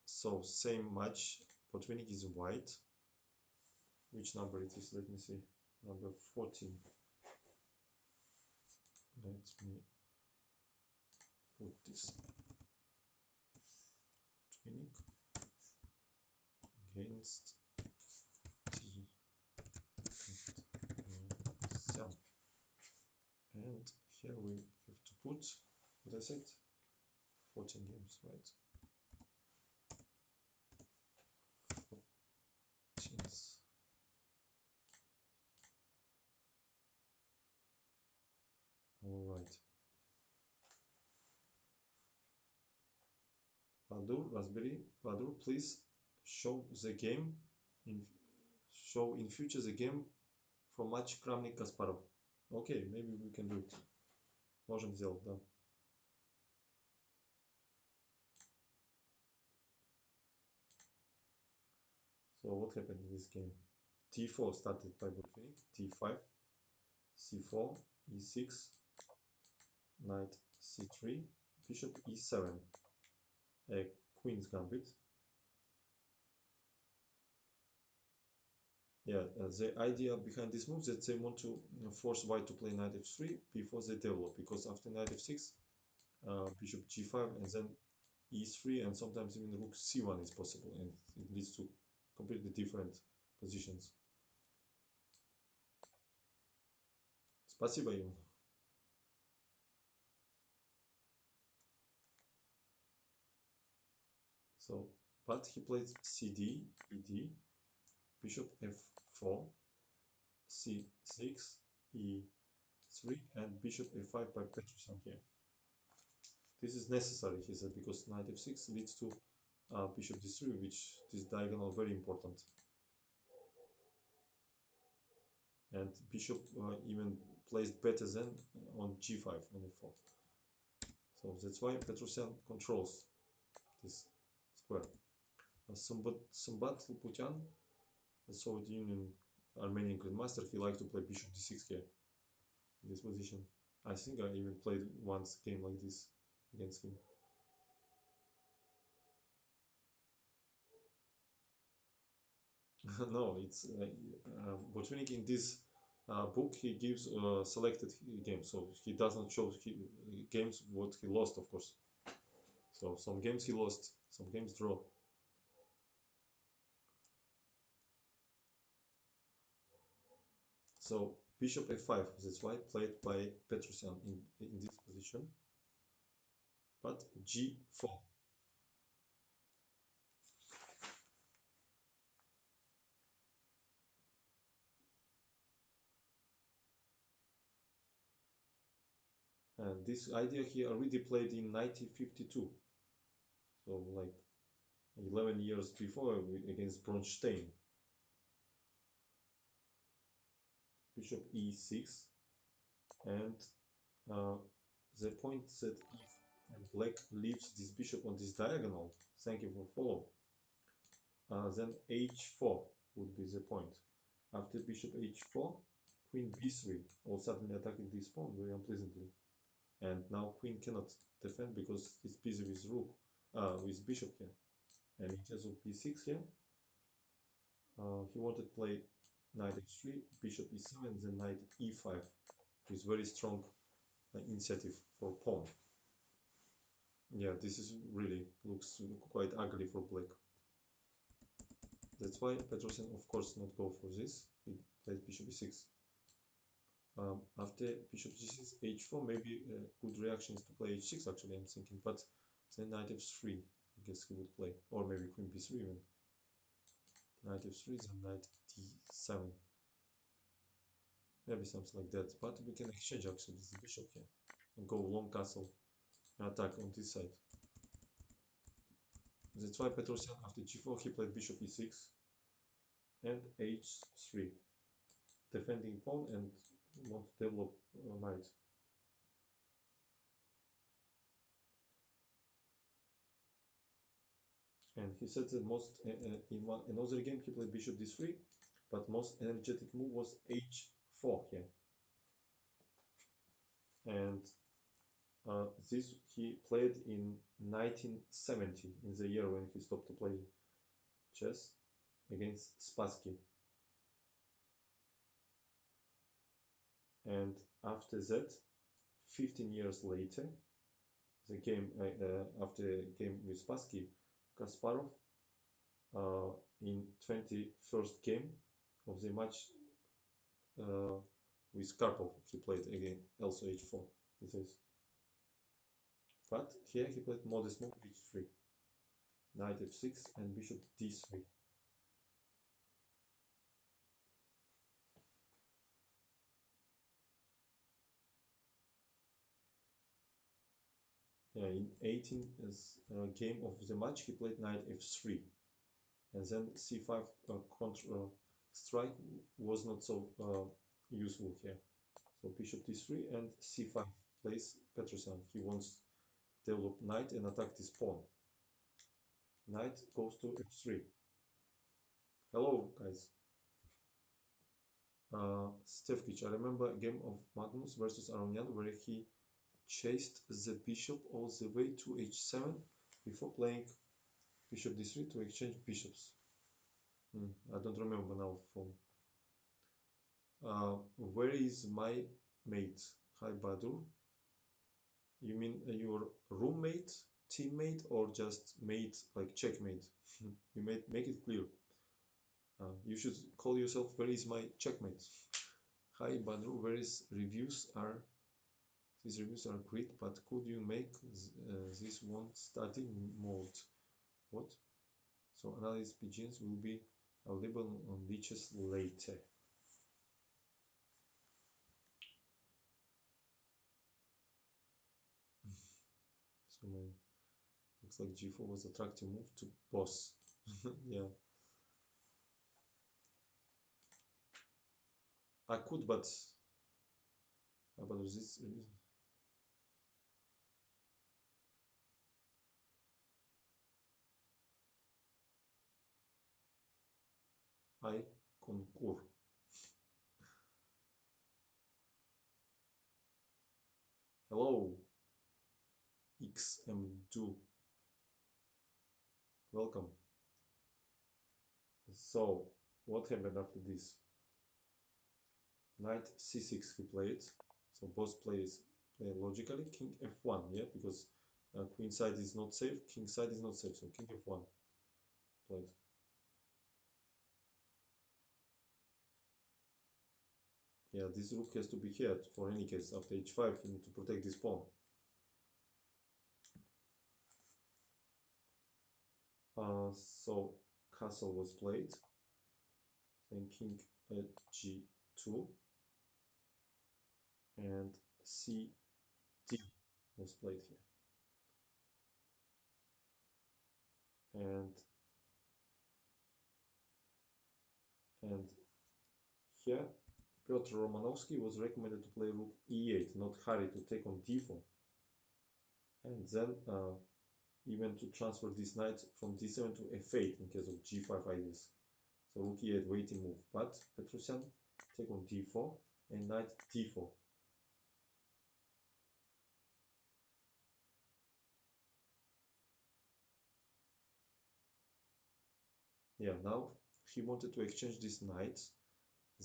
So, same match. Botvinnik is white. Which number it is? Let me see. Number 14. Let me put this. Botvinnik against T. And here we have to put what I said, 14 games, right? 14th. All right. Baadur, Raspberry, Baadur, please show the game in show in future the game from match Kramnik Kasparov. Okay, maybe we can do it. Можем сделать, да. So what happened in this game? d4 started by Botvinnik, d5, c4, e6, knight c3, bishop e7, a queen's gambit. Yeah, the idea behind this move is that they want to force white to play knight f3 before they develop, because after knight f6, bishop g5, and then e3, and sometimes even rook c1 is possible, and it leads to completely different positions. Спасибо, Иван. So, but he played cd, ed, bishop f4, c6, e3, and bishop a5 by Petrosyan here. This is necessary, he said, because knight f6 leads to bishop d3, which is diagonal very important. And bishop even placed better than on g5 on f4. So that's why Petrosyan controls this square. Sambat Luputyan, the Soviet Union Armenian grandmaster, he liked to play bishop d6 here in this position. I think I even played once a game like this against him. No, it's Botvinnik in this book he gives selected games, so he doesn't show games what he lost, of course. So some games he lost, some games draw. So bishop a5, that's why played by Petrosyan in this position, but g4. And this idea he already played in 1952, so like 11 years before against Bronstein. Bishop e6, and uh, the point that if and black leaves this bishop on this diagonal, thank you for follow, then h4 would be the point. After bishop h4, queen b3, all suddenly attacking this pawn very unpleasantly. And now queen cannot defend because it's busy with rook, with bishop here. And in case of b6 here, he wanted to play knight h3, bishop e7, then knight e5 with very strong initiative for pawn. Yeah, this is really looks quite ugly for black. That's why Petrosyan, of course, not go for this. He plays bishop e6. After bishop g6, h4, maybe a good reaction is to play h6, actually, I'm thinking, but then knight f3, I guess he would play, or maybe queen b3 even. Knight f3, then knight d7. Maybe something like that, but we can exchange actually the bishop here and go long castle and attack on this side. That's why Petrosyan, after g4, he played bishop e6 and h3, defending pawn and want to develop knight. And he said that most in another game he played bishop d3, but most energetic move was h4 here. And this he played in 1970, in the year when he stopped to play chess, against Spassky. And after that, 15 years later, the game after game with Spassky, Kasparov in 21st game of the match with Karpov, he played again also h4 with this. But here he played modest move h3, knight f6 and bishop d3. Yeah, in 18th game of the match he played knight f3, and then c5 contra strike was not so useful here. So bishop d3 and c5 plays Petrosyan. He wants to develop knight and attack this pawn. Knight goes to f3. Hello, guys. Stevkic, I remember a game of Magnus versus Aronian where he chased the bishop all the way to h7 before playing bishop d3 to exchange bishops. I don't remember now from. Where is my mate? Hi, Badur. You mean your roommate, teammate, or just mate, like checkmate? You make it clear. You should call yourself, where is my checkmate? Hi, Badru, where is reviews are, these reviews are great, but could you make this one study mode? What? So analysis pigeons will be available on leeches later. So my looks like g4 was attractive move to boss. Yeah, I could, but this I concur. Hello, XM2. Welcome. So, what happened after this? Knight c6 he played. So both players play logically. King f1, yeah, because queen side is not safe, king side is not safe. So king f1 played. Yeah, this rook has to be here for any case. After h5, you need to protect this pawn. So castle was played. Then king at g2 and cd was played here. And and here Piotr Romanovsky was recommended to play rook e8, not hurry to take on d4. And then even to transfer this knight from d7 to f8 in case of g5 ideas. So rook e8 waiting move, but Petrosian take on d4 and knight d4. Yeah, now he wanted to exchange these knights,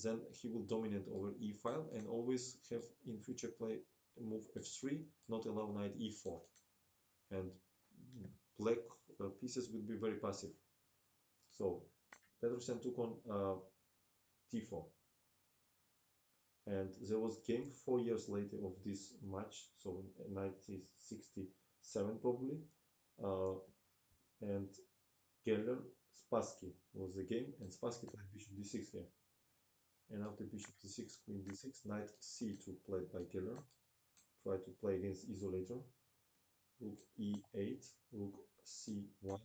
then he will dominate over e file and always have in future play move f3, not allow knight e4. And black pieces would be very passive. So Petrosian took on d4. And there was game 4 years later of this match, so 1967 probably, uh, and Geller Spassky was the game, and Spassky played bishop d6 here. And after bishop d6, queen d6, knight c2 played by Geller, tried to play against isolator, rook e8, rook c1,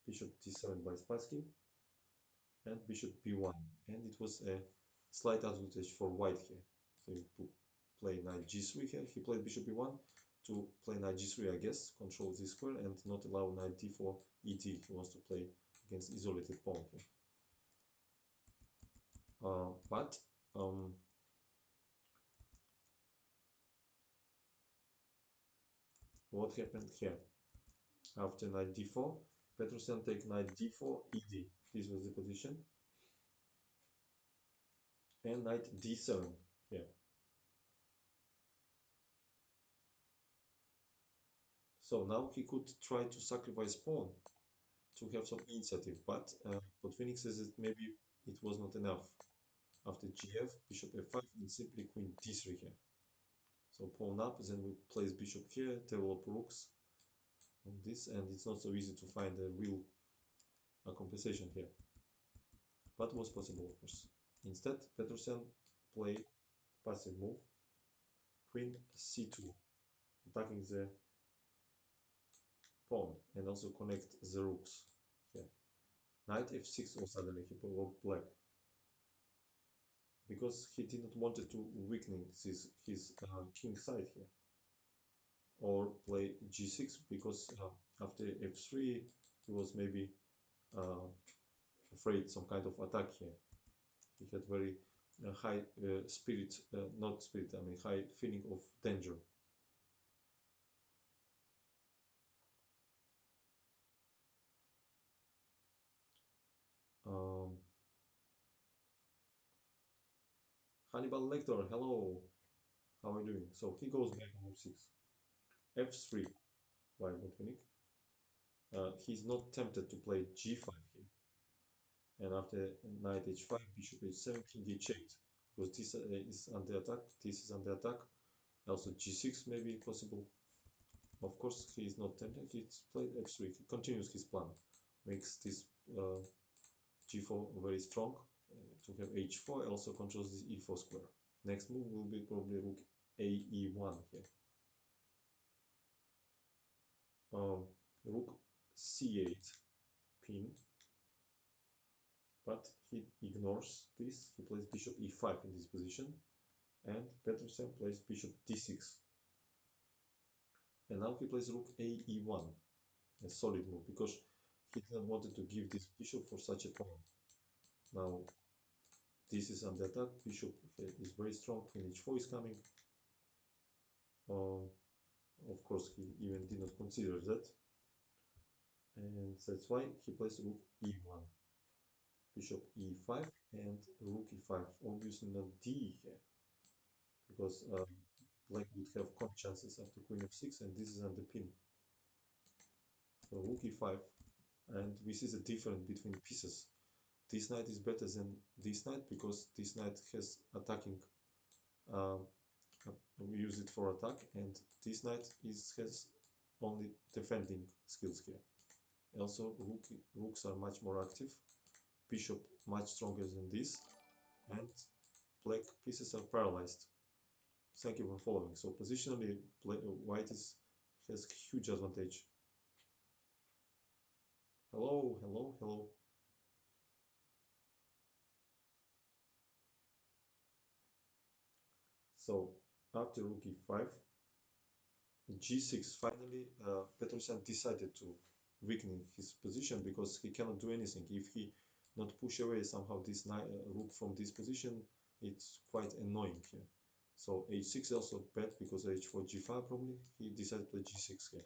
bishop d7 by Spassky, and bishop b1. And it was a slight advantage for white here. So he play knight g3 here. He played bishop b1 to play knight g3, I guess, control this square and not allow knight d4 et. He wants to play against isolated pawn here. But what happened here? After knight d4, Petrosian take knight d4 ed. This was the position. And knight d7 here. So now he could try to sacrifice pawn to have some initiative, but Botvinnik says that maybe it was not enough. After gf, bishop f5, and simply queen d3 here. So pawn up, then we place bishop here, develop rooks on this, and it's not so easy to find a real compensation here. But was possible, of course. Instead, Petrosian play passive move, queen c2, attacking the pawn and also connect the rooks here. Knight f6 or suddenly he provoked black because he didn't want to weakening his king side here, or play g6 because after f3 he was maybe uh, afraid some kind of attack here. He had very high spirit, not spirit, I mean high feeling of danger. Um, Hannibal Lecter, hello, how are you doing? So he goes back on f6, f3 by Botvinnik. He's not tempted to play g5 here. And after knight h5, bishop h7, king h8, because this is under attack, this is under attack. Also g6 may be possible. Of course, he is not tempted. He's played f3. He continues his plan, makes this g4 very strong to have h4. Also controls this e4 square. Next move will be probably rook a e1 here. Rook c8 pin, but he ignores this. He plays bishop e5 in this position, and Petersen plays bishop d6. And now he plays rook a e1, a solid move, because he didn't want to give this bishop for such a pawn. Now this is under attack, bishop is very strong, queen h4 is coming. Of course, he even did not consider that. And that's why he plays rook e1, bishop e5, and rook e5. Obviously not d here, because black would have con chances after queen f6, and this is under pin. So rook e5, and we see the difference between pieces. This knight is better than this knight because this knight has attacking, uh, we use it for attack, and this knight has only defending skills here. Also, rooks are much more active, bishop much stronger than this, and black pieces are paralyzed. Thank you for following. So positionally, white has huge advantage. Hello, hello, hello. So after rook e5, g6, finally Petrosyan decided to weaken his position because he cannot do anything. If he not push away somehow this rook from this position, it's quite annoying here. So h6 also bad because h4 g5 probably. He decided to play g6 here,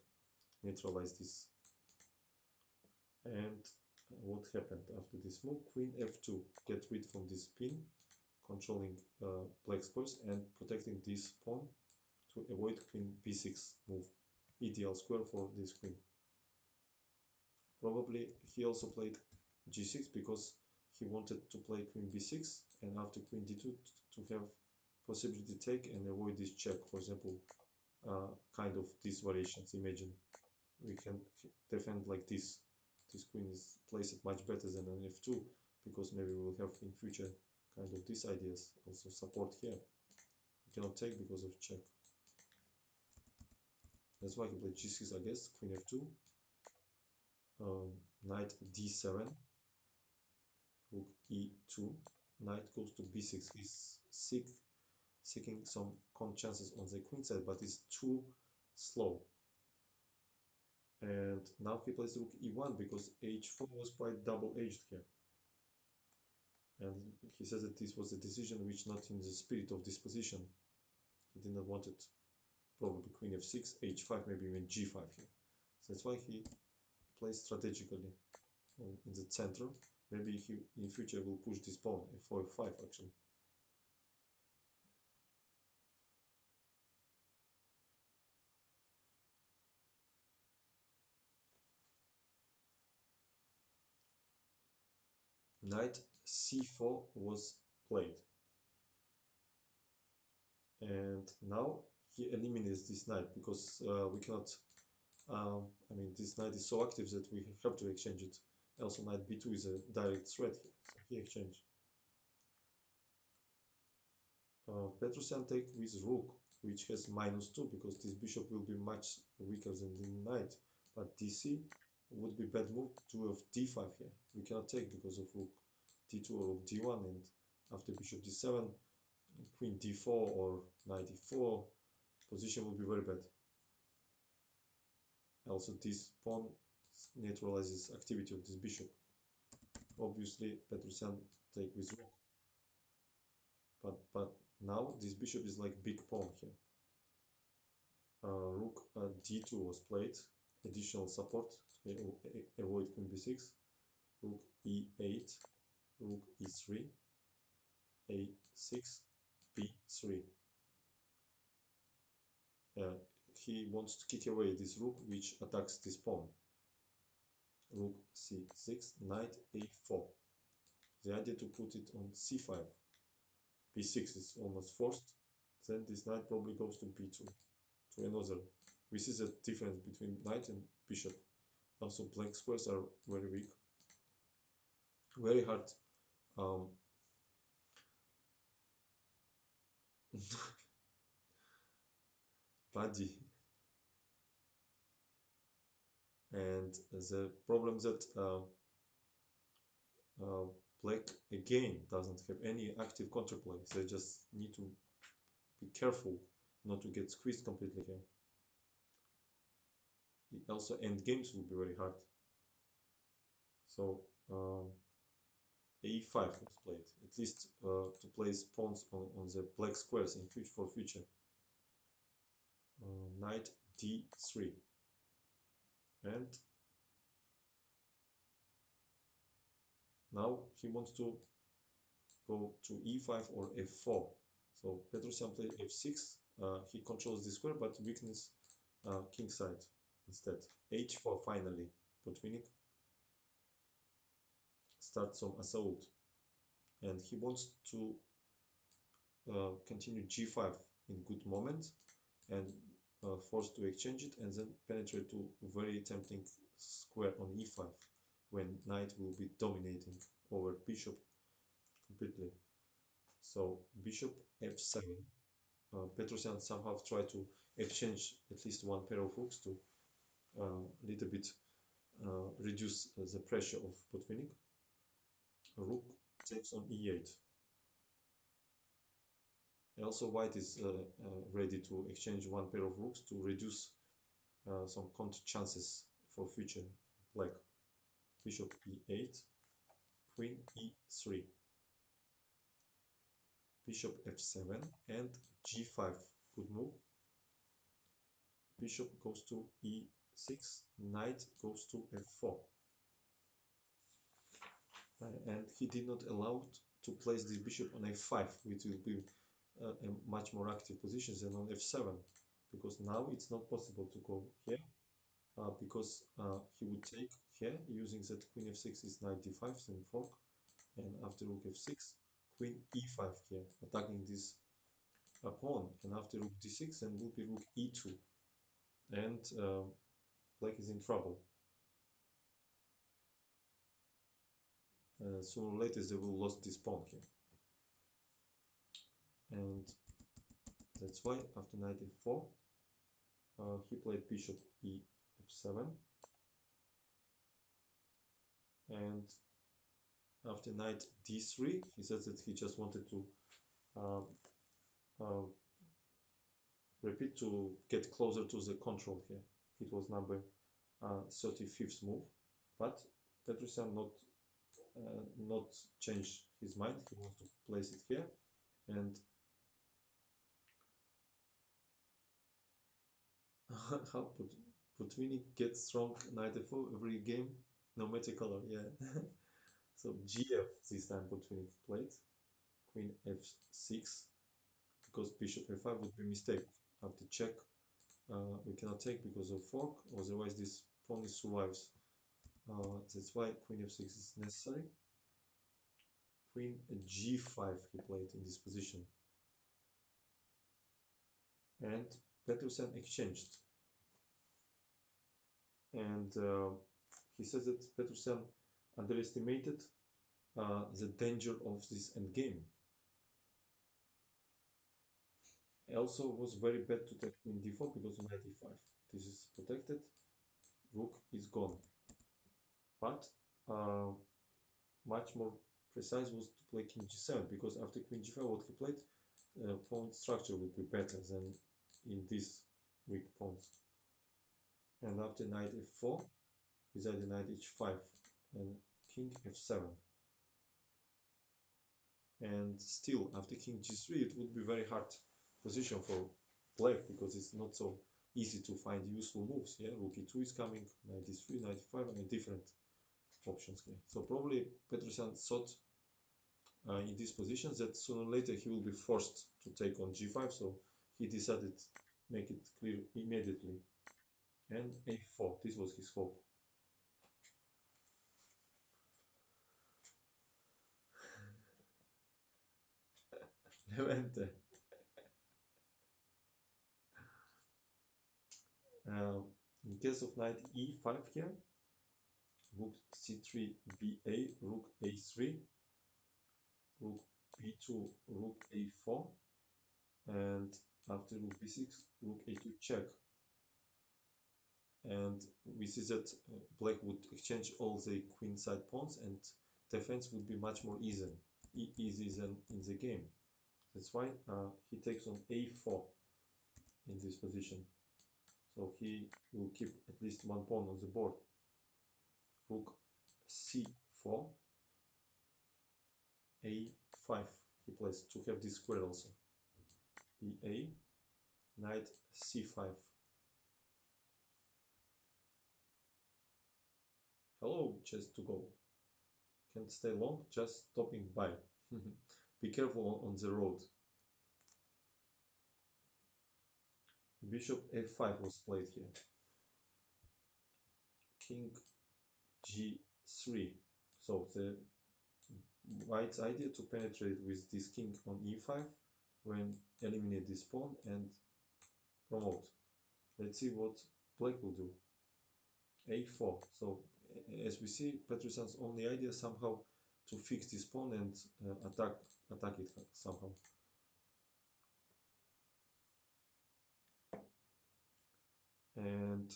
neutralize this. And what happened after this move? Queen f2, get rid from this pin, controlling black squares and protecting this pawn to avoid queen b6 move. Ideal square for this queen. Probably he also played g6 because he wanted to play queen b6 and after queen d2 to have possibility to take and avoid this check. For example, kind of these variations. Imagine we can defend like this. This queen is placed much better than an f2 because maybe we will have in future kind of these ideas. Also support here. We cannot take because of check. That's why he played g6, I guess. Queen f2. Knight d7, rook e2, knight goes to b6. He's seeking some con chances on the queen side, but it's too slow. And now he plays rook e1 because h4 was quite double-edged here. And he says that this was a decision which not in the spirit of this position. He did not want it. Probably queen f6, h5, maybe even g5 here. So that's why he plays strategically in the center. Maybe he in future will push this pawn f4 f5 actually. Knight c4 was played, and now he eliminates this knight because we cannot. I mean, this knight is so active that we have to exchange it. Also, knight b2 is a direct threat here, so he exchanged. Petrosyan take with rook, which has -2 because this bishop will be much weaker than the knight. But dc would be bad move to of d5 here. We cannot take because of rook d2 or rook d1, and after bishop d7, queen d4 or knight e4, position will be very bad. Also, this pawn neutralizes activity of this bishop. obviously Petrosyan take with rook. But now this bishop is like big pawn here. Rook d2 was played, additional support to avoid queen b6. Rook e8, rook e3, a6, b3. Uh, he wants to kick away this rook which attacks this pawn. Rook c6, knight a4. The idea to put it on c5. b6 is almost forced. Then this knight probably goes to b2, to another. We see the difference between knight and bishop. Also, blank squares are very weak, very hard. Um, body, and the problem that uh, black again doesn't have any active counterplay. They just need to be careful not to get squeezed completely here. Also, end games will be very hard. So a5 was played, at least to place pawns on the black squares in future for future. Knight d3, and now he wants to go to e5 or f4. So Petrosyan played f6. He controls the square, but weakness king side instead. h4 finally. Botvinnik starts some assault, and he wants to continue g5 in good moment and force to exchange it, and then penetrate to very tempting square on e5 when knight will be dominating over bishop completely. So bishop f7. Petrosyan somehow tried to exchange at least one pair of hooks to little bit reduce the pressure of Botvinnik. Rook takes on e8. Also, white is ready to exchange one pair of rooks to reduce some counter chances for future black. Bishop e8, queen e3, bishop f7, and g5. Good move. Bishop goes to e6, knight goes to f4. And he did not allow to place this bishop on f5, which will be a much more active position than on f7, because now it's not possible to go here, because he would take here using that queen f6 is knight d5, then fork, and after rook f6, queen e5 here, attacking this pawn, and after rook d6, then will be rook e2, and black is in trouble. Sooner or later they will lose this pawn here, and that's why after knight f4 he played bishop e f7, and after knight d3 he said that he just wanted to uh, uh, repeat to get closer to the control here. It was number 35th move, but Petrosyan not change his mind. He wants to place it here, and how Botvinnik gets strong knight f4 every game, no matter color. Yeah. So gf this time Botvinnik played queen f6, because bishop f5 would be mistake. After check, we cannot take because of fork, otherwise this pawn survives. That's why queen f6 is necessary. Queen g5 he played in this position, and Petrosyan exchanged. And he says that Petrosyan underestimated the danger of this endgame. Also was very bad to take queen d4 because of knight e5. This is protected, rook is gone. But much more precise was to play king g7, because after queen g5 what he played, pawn structure would be better than in these weak pawns. And after knight f4, beside the knight h5 and king f7. And still, after king g3, it would be very hard position for black because it's not so easy to find useful moves. Yeah, rook e2 is coming, knight d3, knight e5, and different options here. So probably Petrosyan thought in these positions that sooner or later he will be forced to take on g5, so he decided make it clear immediately. And a4, this was his hope. Levante. Uh, in case of knight e5 here, rook c3, ba, rook a3, rook b2, rook a4, and after rook b6, rook a2 check. And we see that black would exchange all the queenside pawns and defense would be much more easy than in the game. That's why he takes on a4 in this position. So he will keep at least one pawn on the board. Rook c4, a5 he plays to have this square also. ba, knight c5. Hello, chess to go. Can't stay long, just stopping by. Be careful on the road. Bishop f5 was played here. King g3. So the white's idea to penetrate with this king on e5 when eliminate this pawn and promote. Let's see what black will do. a4. So as we see, Petrosyan's only idea somehow to fix this pawn and attack it somehow. And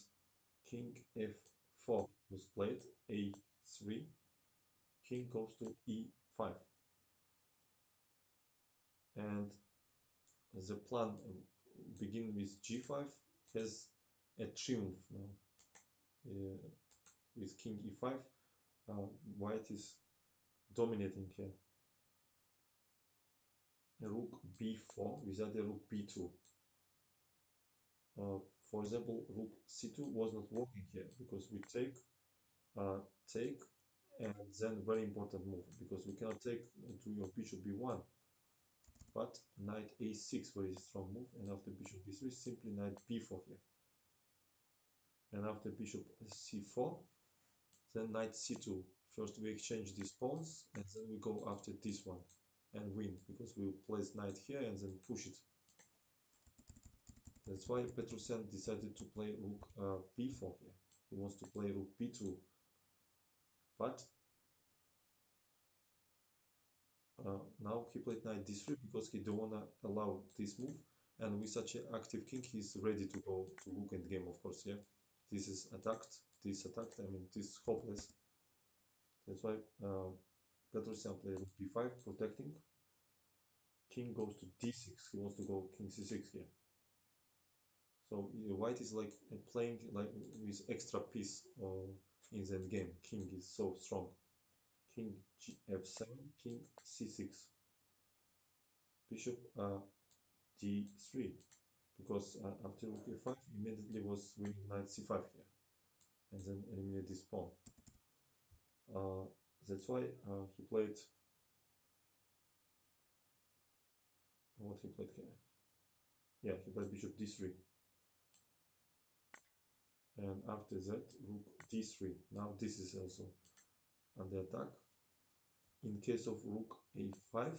king f4 was played, a3, king goes to e5. And the plan begin with g5 has a triumph now. With king e5, white is dominating here. Rook b4 without a rook b2. For example, rook c2 was not working here because we uh, take, and then very important move because we cannot take to your bishop b1, but knight a6, very strong move, and after bishop b3, simply knight b4 here, and after bishop c4, then knight c2. First we exchange these pawns, and then we go after this one and win because we place knight here and then push it. That's why Petrosyan decided to play rook b4 here. He wants to play rook b2, but now he played knight d3 because he don't wanna allow this move. And with such an active king, he's ready to go to rook endgame, of course. Yeah, this is attacked. This attacked. I mean, this is hopeless. That's why Petrosyan played rook b5, protecting. King goes to d6. He wants to go king c6 here. So white is like playing like with extra piece in that game. King is so strong. King f7, king c6, bishop d3, because after rook a5 immediately was winning knight c5 here, and then eliminate this pawn. Uh, that's why he played what he played here. Yeah, he played bishop d3, and after that rook d3. Now this is also under attack. In case of rook a5,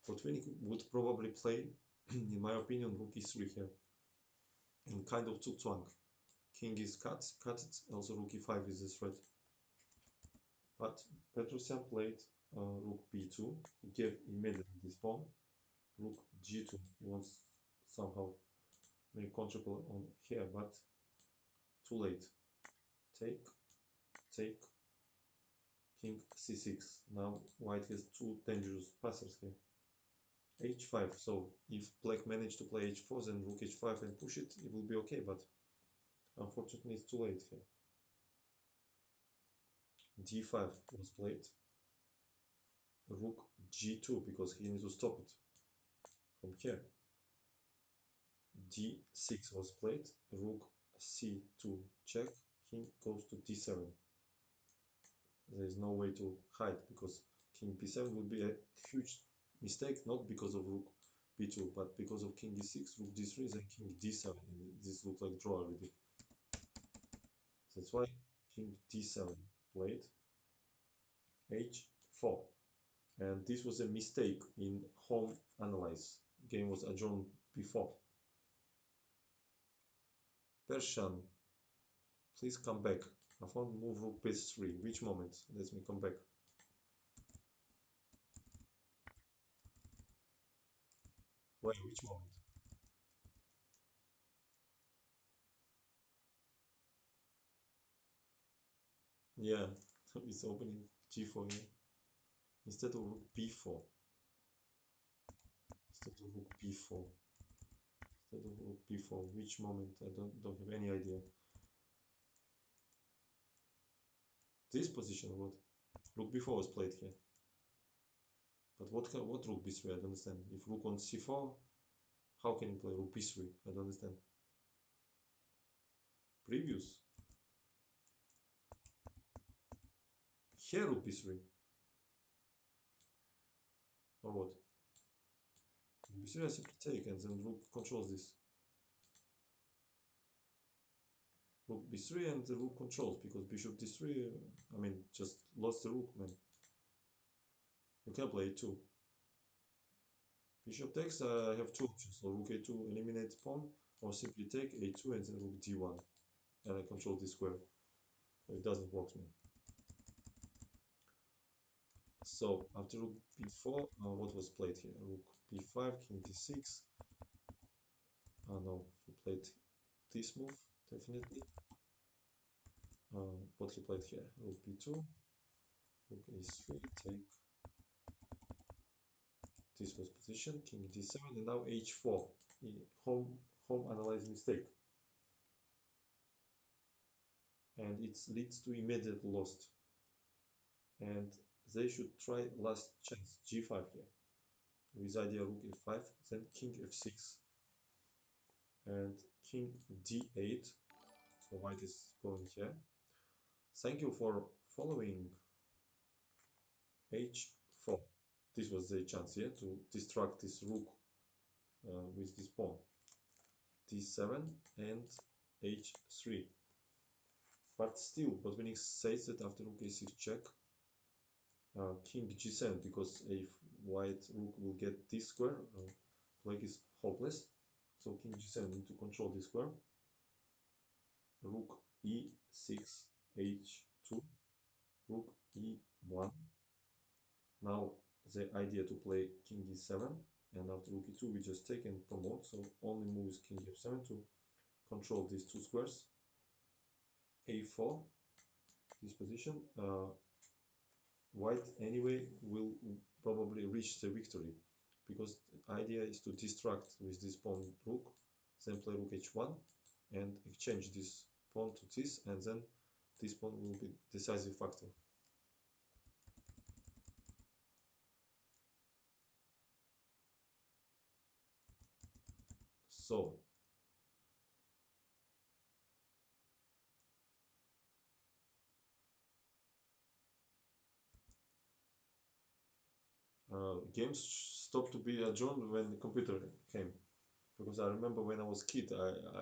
Botvinnik would probably play, in my opinion, rook e3 here, and kind of zugzwang. King is cut it, also rook e5 is a threat. But Petrosyan played rook b2, he gave immediately this pawn, rook g2, he wants somehow make control on here, but too late. Take, take, king c6. Now white has two dangerous passes here. h5, so if black managed to play h4, then rook h5 and push it, it will be okay, but unfortunately it's too late here. d5 was played. rook g2 because he needs to stop it from here. d6 was played, rook c2 check, king goes to d7. There is no way to hide because king b7 would be a huge mistake, not because of rook b2, but because of king e6, rook d3, then king d7. And this looks like draw already. That's why king d7 played h4. And this was a mistake in home analyze. Game was adjourned before. Persian, please come back. I found move rook b3. Which moment? Let me come back. Wait, which moment? Yeah, it's opening g4 here. Instead of rook b4. Instead of rook b4. Instead of rook b4. Which moment? I don't have any idea. This position, what? Rook b4 was played here. But what rook b3? I don't understand. If rook on c4, how can you play rook b3? I don't understand. Previous. Here rook b3. Or what? B3 I simply take and then rook controls this. Rook b3 and the rook controls because bishop d3, I mean, just lost the rook, man. You can play it too. Bishop takes, I have two options. So rook a2 eliminates pawn, or simply take a2 and then rook d1. And I control this square. So it doesn't work, man. So after rook b4, what was played here? Rook b5, king d6. Oh no, he played this move, definitely. What he played here? Rook b2, rook a3, take. This was position, king d7, and now h4. Home analyze mistake. And it leads to immediate loss. And they should try last chance, g5 here. With idea rook f5, then king f6, and king d8. So white is going here. Thank you for following h4. This was the chance here to distract this rook with this pawn. d7 and h3. But still, Botvinnik says that after rook a6 check, king g7, because if white rook will get this square, black is hopeless. So king g7 need to control this square. Rook e6, h2, rook e1. Now the idea to play king e7, and after rook e2 we just take and promote. So only move is king f7 to control these two squares. a4, this position. White anyway will probably reach the victory because the idea is to distract with this pawn rook, then play rook h1 and exchange this pawn to this, and then this pawn will be decisive factor. So games stopped to be adjourned when the computer came, because I remember when I was kid,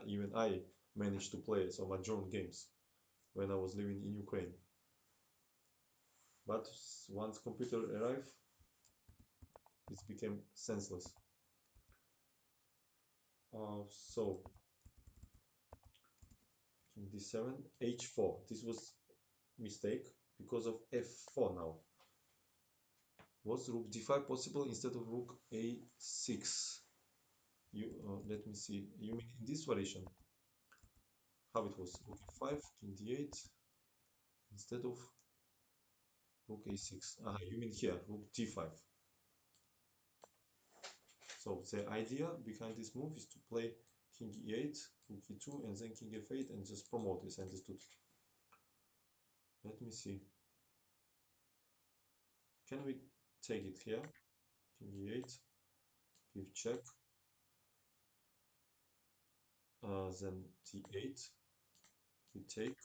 even I managed to play some adjourned games when I was living in Ukraine. But once computer arrived, it became senseless. So king d7, h4. This was mistake because of f4 now. Was rook d5 possible instead of rook a6? You let me see. You mean in this variation? How it was? Rook a5, king d8 instead of rook a6. Ah, you mean here, rook d5. So the idea behind this move is to play king e8, rook e2, and then king f8, and just promote this. Understood? Let me see. Can we take it here, king e8, give check, then d8, we take,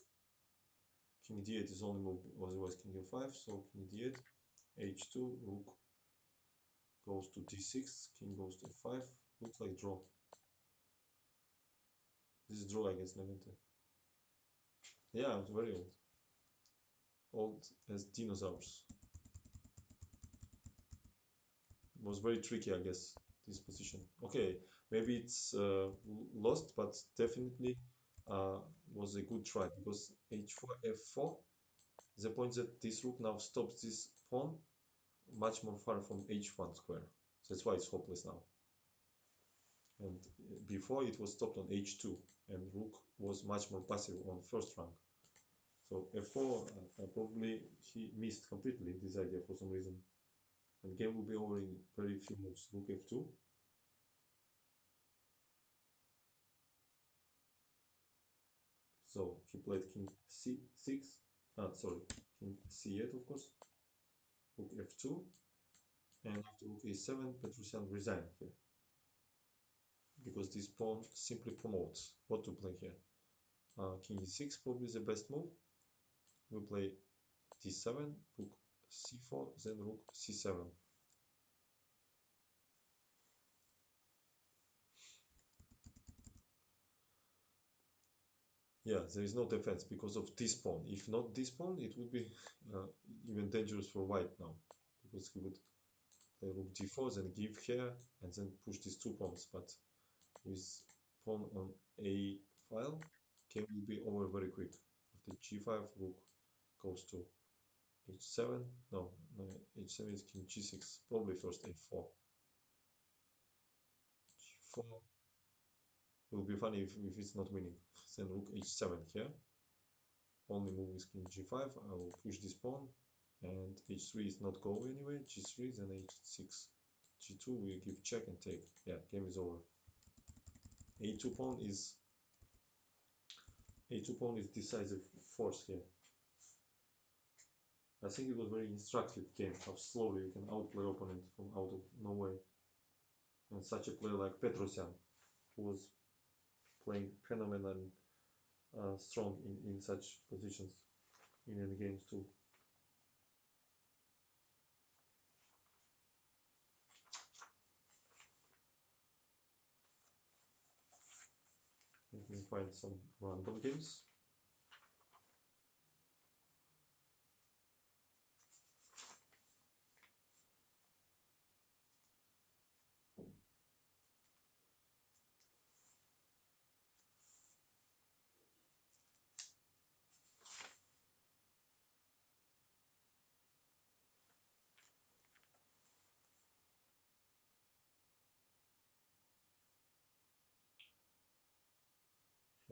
king d8 is only move, otherwise king e5, so king d8, h2, rook goes to d6, king goes to f5, looks like draw. This is draw against Levente. Yeah, it's very old. Old as dinosaurs. It was very tricky, I guess, this position. Okay, maybe it's lost, but definitely was a good try because h4, f4, the point that this rook now stops this pawn much more far from h1 square. That's why it's hopeless now. And before it was stopped on h2, and rook was much more passive on first rank. So f4, probably he missed completely this idea for some reason. And game will be over in very few moves. Rook f2. So he played king c6. Sorry, king c8, of course. Rook f2. And after rook a7, Petrosian resigned here. Because this pawn simply promotes what to play here. King e6 probably the best move. We play d7, rook c4, then rook c7. Yeah, there is no defense because of this pawn. If not this pawn, it would be even dangerous for white now. Because he would play rook d4, then give here, and then push these two pawns. But with pawn on a file, game will be over very quick. After g5, rook goes to h7. No, h7 is king g6. Probably first a4. g4 will be funny if it's not winning. Then rook h7 here. Only move is king g5. I will push this pawn, and h3 is not go anyway. g3, then h6, g2. We give check and take. Yeah, game is over. a2 pawn is decisive force here. I think it was very instructive game. How slowly you can outplay opponent from out of nowhere. And such a player like Petrosian, who was playing phenomenally strong in such positions in any games too. You can find some random games.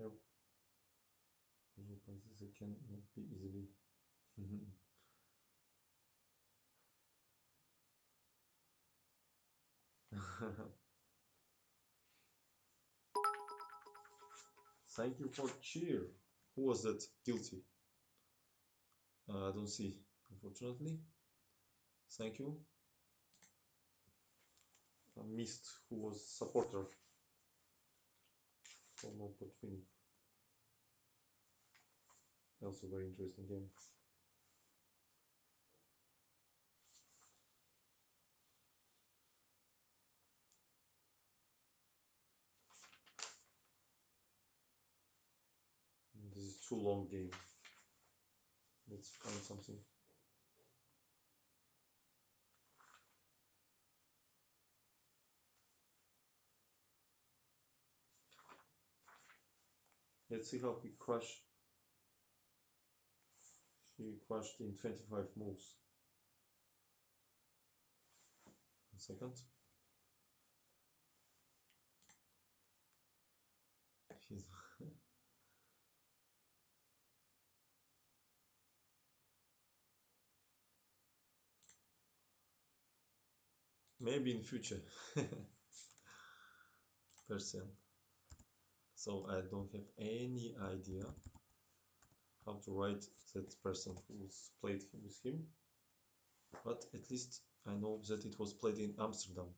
Have consequences that cannot be easily. Thank you for cheer. Who was that guilty? I don't see, unfortunately. Thank you. I missed who was supporter for M.Botvinnik. Also very interesting game. This is too long game. Let's find something. Let's see how he crushed. He crushed in 25 moves. 1 second. He's maybe in future person. So I don't have any idea how to write that person who's played with him, but at least I know that it was played in Amsterdam.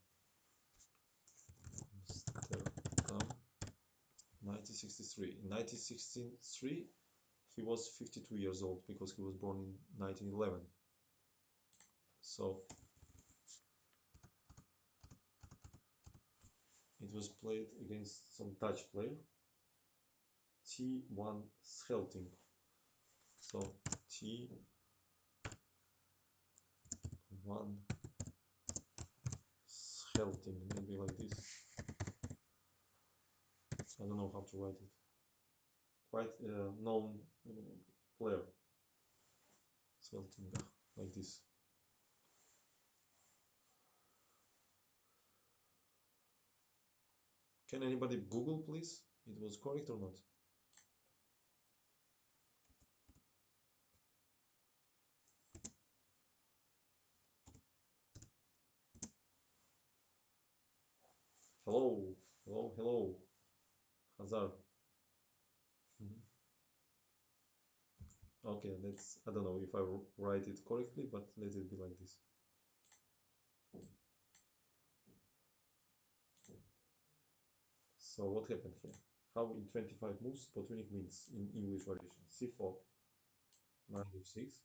Amsterdam, 1963. In 1963, he was 52 years old because he was born in 1911. So it was played against some Dutch player, T1 Schelting. So T1 Schelting, maybe like this. I don't know how to write it. Quite a known player, Schelting, like this. Can anybody Google, please? It was correct or not? Hello, hello, hello, Hazar. Mhm. Okay, let's. I don't know if I write it correctly, but let it be like this. So what happened here? How in 25 moves Botvinnik wins in English variation? C4, knight f6,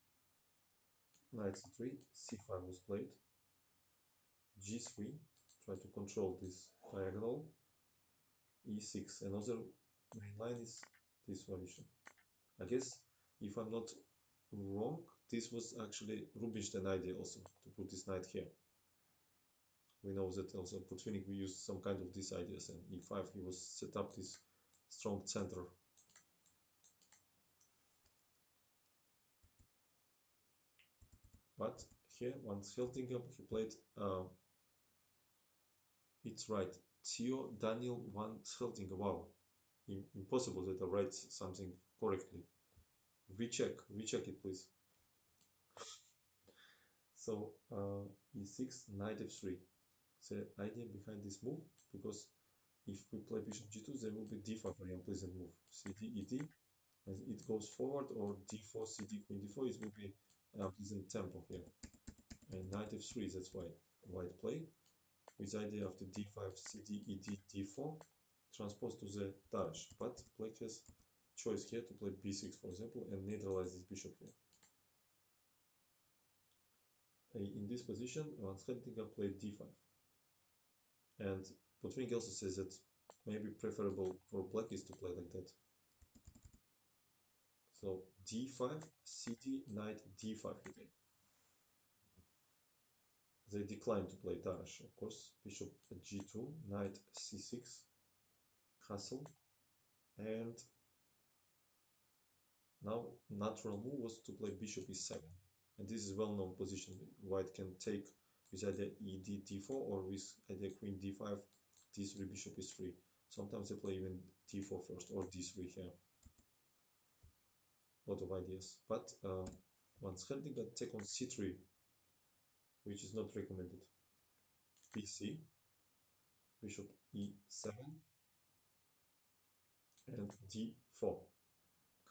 knight c3, c5 was played, g3, try to control this diagonal, e6. Another main line is this variation. I guess if I'm not wrong, this was actually Rubinstein idea also to put this knight here. We know that also Botvinnik we used some kind of these ideas, and e5 he was set up this strong center. But here once Hilting up he played it's right. Theo Daniel van Schelting. Wow. Impossible that I write something correctly. Recheck it please. So e6, knight f3. The idea behind this move, because if we play bishop g2, there will be d5 very unpleasant move. cd, ed, as it goes forward, or d4, cd, queen d4, it will be an unpleasant tempo here. And knight f3, that's why white play. With idea of the d5, cd, ed, d4, transpose to the dash. But black has choice here to play b6, for example, and neutralize this bishop here. In this position, Van Scheltinga played d5. And Botvinnik also says that maybe preferable for black is to play like that. So d5, cd, knight d5 here. They decline to play dash, of course. Bishop g2, knight c6, castle, and now natural move was to play bishop e7, and this is well-known position. White can take with either ed d4 or with either queen d5, d3, bishop e3. Sometimes they play even d4 first or d3 here. A lot of ideas, but once Herdinga take on c3, which is not recommended. bc, bishop e7, and d4,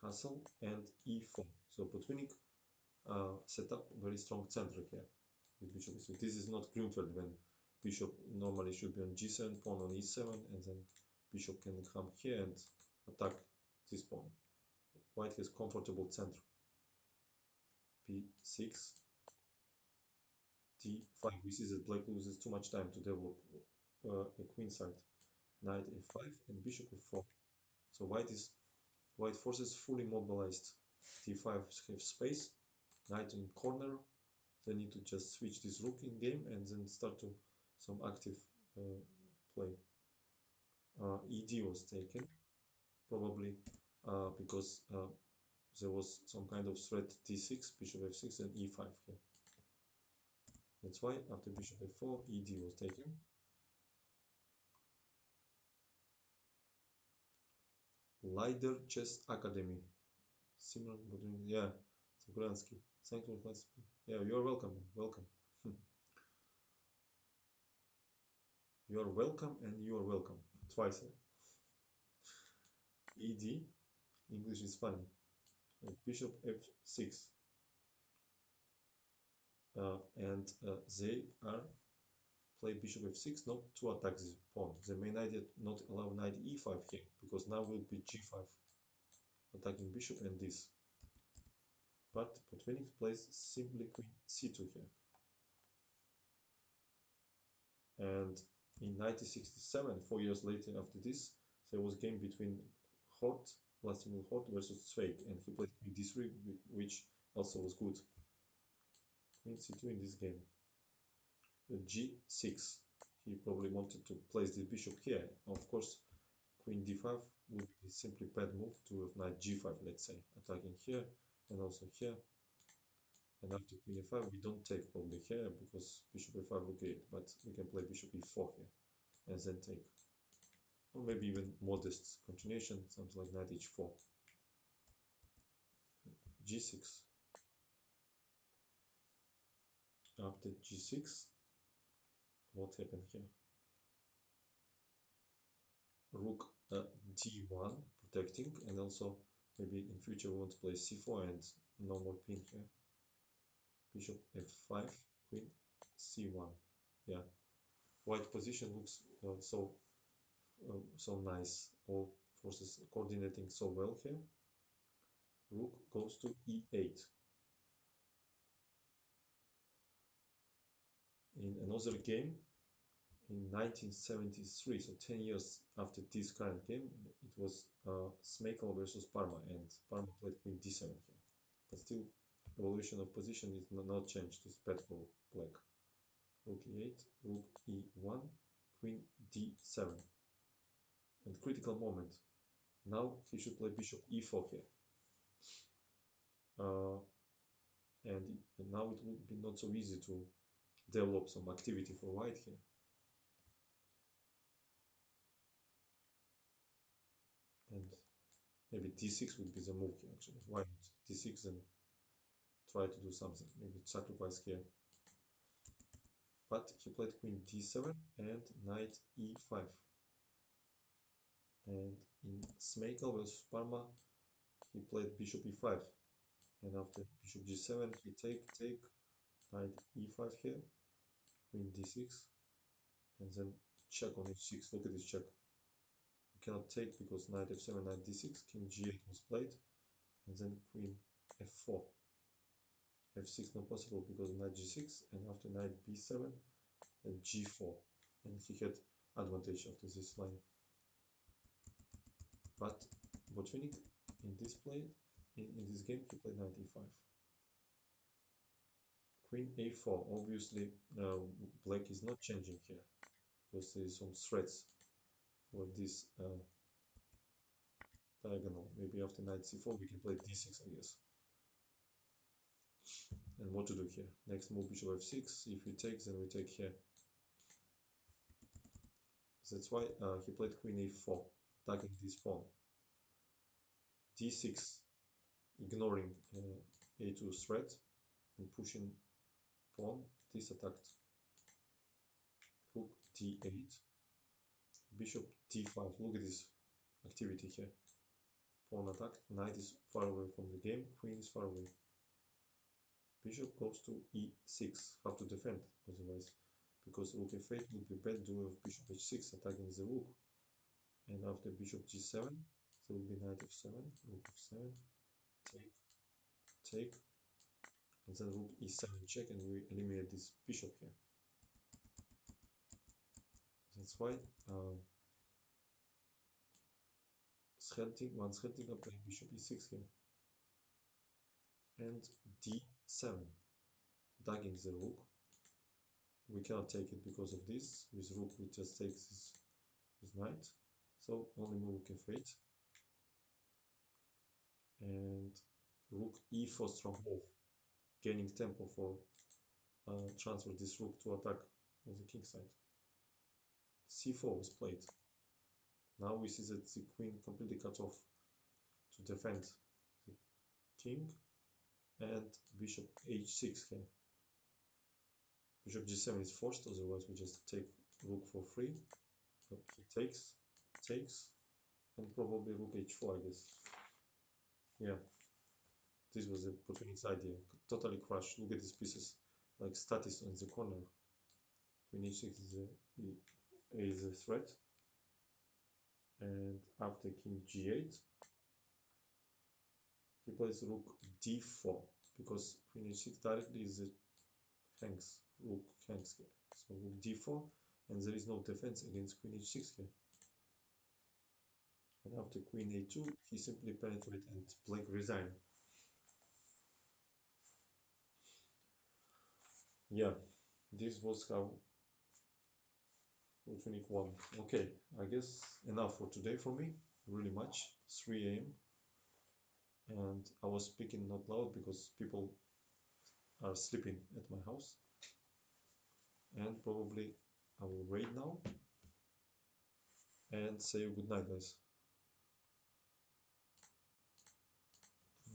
castle, and e4. So Botvinnik set up very strong center here with bishop e3. This is not Grunfeld when bishop normally should be on g7, pawn on e7, and then bishop can come here and attack this pawn. White has comfortable center. b6, d5. We see that black loses too much time to develop a queen side. Knight f5 and bishop f4. So white forces fully mobilized. d5 have space. Knight in corner. They need to just switch this rook in game and then start to some active play. ed was taken, probably because there was some kind of threat d6, bishop f6, and e5 here. That's why after bishop f4, ed was taken. Lider Chess Academy. Simran Bodrin, yeah, Sokuransky. Thank you for class. Yeah, you're welcome. Welcome. You're welcome and you're welcome. Twice. ed, English is funny. Bishop f6. and they are play bishop f6 not to attack this pawn. The main idea not allow knight e5 here, because now will be g5 attacking bishop and this. But Botvinnik plays simply queen c2 here. And in 1967, 4 years later after this, there was a game between Hort, Vladimir Hort versus Zweig, and he played queen d3, which also was good. Queen c2 in this game. G6. He probably wanted to place the bishop here. Of course, queen d5 would be simply bad move to have knight g5, let's say, attacking here and also here. And after queen e5, we don't take probably here because bishop e5 okay, but we can play bishop e4 here and then take. Or maybe even modest continuation, something like knight h4. G6. After g6, what happened here? Rook d1, protecting, and also maybe in future we want to play c4 and no more pin here. Bishop f5, queen c1. Yeah, white position looks so nice. All forces coordinating so well here. Rook goes to e8. In another game, in 1973, so 10 years after this current game, it was Smekel versus Parma, and Parma played queen d7 here. But still, evolution of position is not changed. It's bad for black. Rook e8, rook e1, queen d7. And critical moment. Now he should play bishop e4 here. Uh, and now it would be not so easy to develop some activity for white here. And maybe d6 would be the move here actually. Why not d6 and try to do something? Maybe sacrifice here. But he played queen d7 and knight e5. And in Smekel versus Parma, he played bishop e5. And after bishop g7, he take, knight e5 here, queen d6, and then check on h6. Look at this check. You cannot take because knight f7, knight d6, king g8 was played, and then queen f4. f6 not possible because knight g6, and after knight b7, then g4. And he had advantage after this line. But Botvinnik in this play, in this game, he played knight e5. Queen a4. Obviously, black is not changing here because there is some threats for this diagonal. Maybe after knight c4 we can play d6, I guess. And what to do here? Next move bishop f6. If we take, then we take here. That's why he played queen a4, attacking this pawn. d6, ignoring a2 threat and pushing pawn. This attacked. Rook d8, bishop d5. Look at this activity here. Pawn attacked. Knight is far away from the game. Queen is far away. Bishop goes to e6. Have to defend otherwise, because rook f8 would be bad duel of bishop h6 attacking the rook. And after bishop g7, there will be knight f7, rook f7, take, and then rook e7 check, and we eliminate this bishop here. That's why one Schelding playing bishop e6 here. And d7, dagging the rook. We cannot take it because of this. With rook we just take this with knight. So only move rook f8. And rook e4 strong move, gaining tempo for transfer this rook to attack on the king side. c4 was played. Now we see that the queen completely cut off to defend the king, and bishop h6 here. Bishop g7 is forced, otherwise we just take rook for free. So he takes, and probably rook h4, I guess. Yeah, this was the Botvinnik's idea. Totally crushed. Look at these pieces. like status in the corner. Queen h6 is a threat, and after king g8, he plays rook d4 because queen h6 directly is a hangs, rook hangs here. So rook d4, and there is no defense against queen h6 here. And after queen a2, he simply penetrate and blank resign. Yeah, this was how Botvinnik won. Okay, I guess enough for today for me. Really much. 3 a.m. and I was speaking not loud because people are sleeping at my house. And probably I will raid now and say you good night, guys.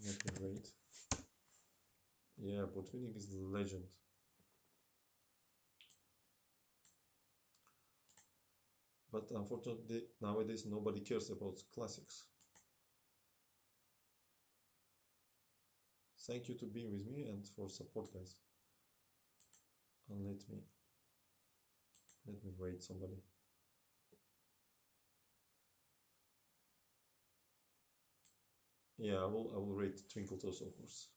Let me raid. Yeah, Botvinnik is the legend. But unfortunately, nowadays nobody cares about classics. Thank you to being with me and for support, guys. And let me raid somebody. Yeah, I will rate Twinkle Toes, of course.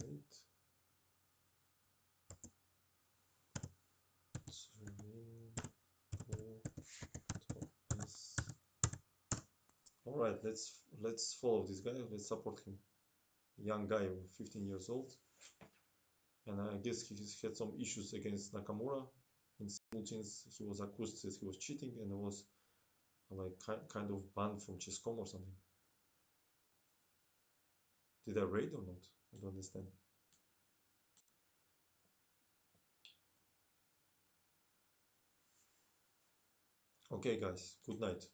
Rate Twinkle Toes. All right, let's follow this guy. Let's support him. Young guy, 15 years old, and I guess he had some issues against Nakamura. In simultaneous, he was accused that he was cheating and was like kind of banned from chess.com or something. Did I raid or not? I don't understand. Okay, guys, good night.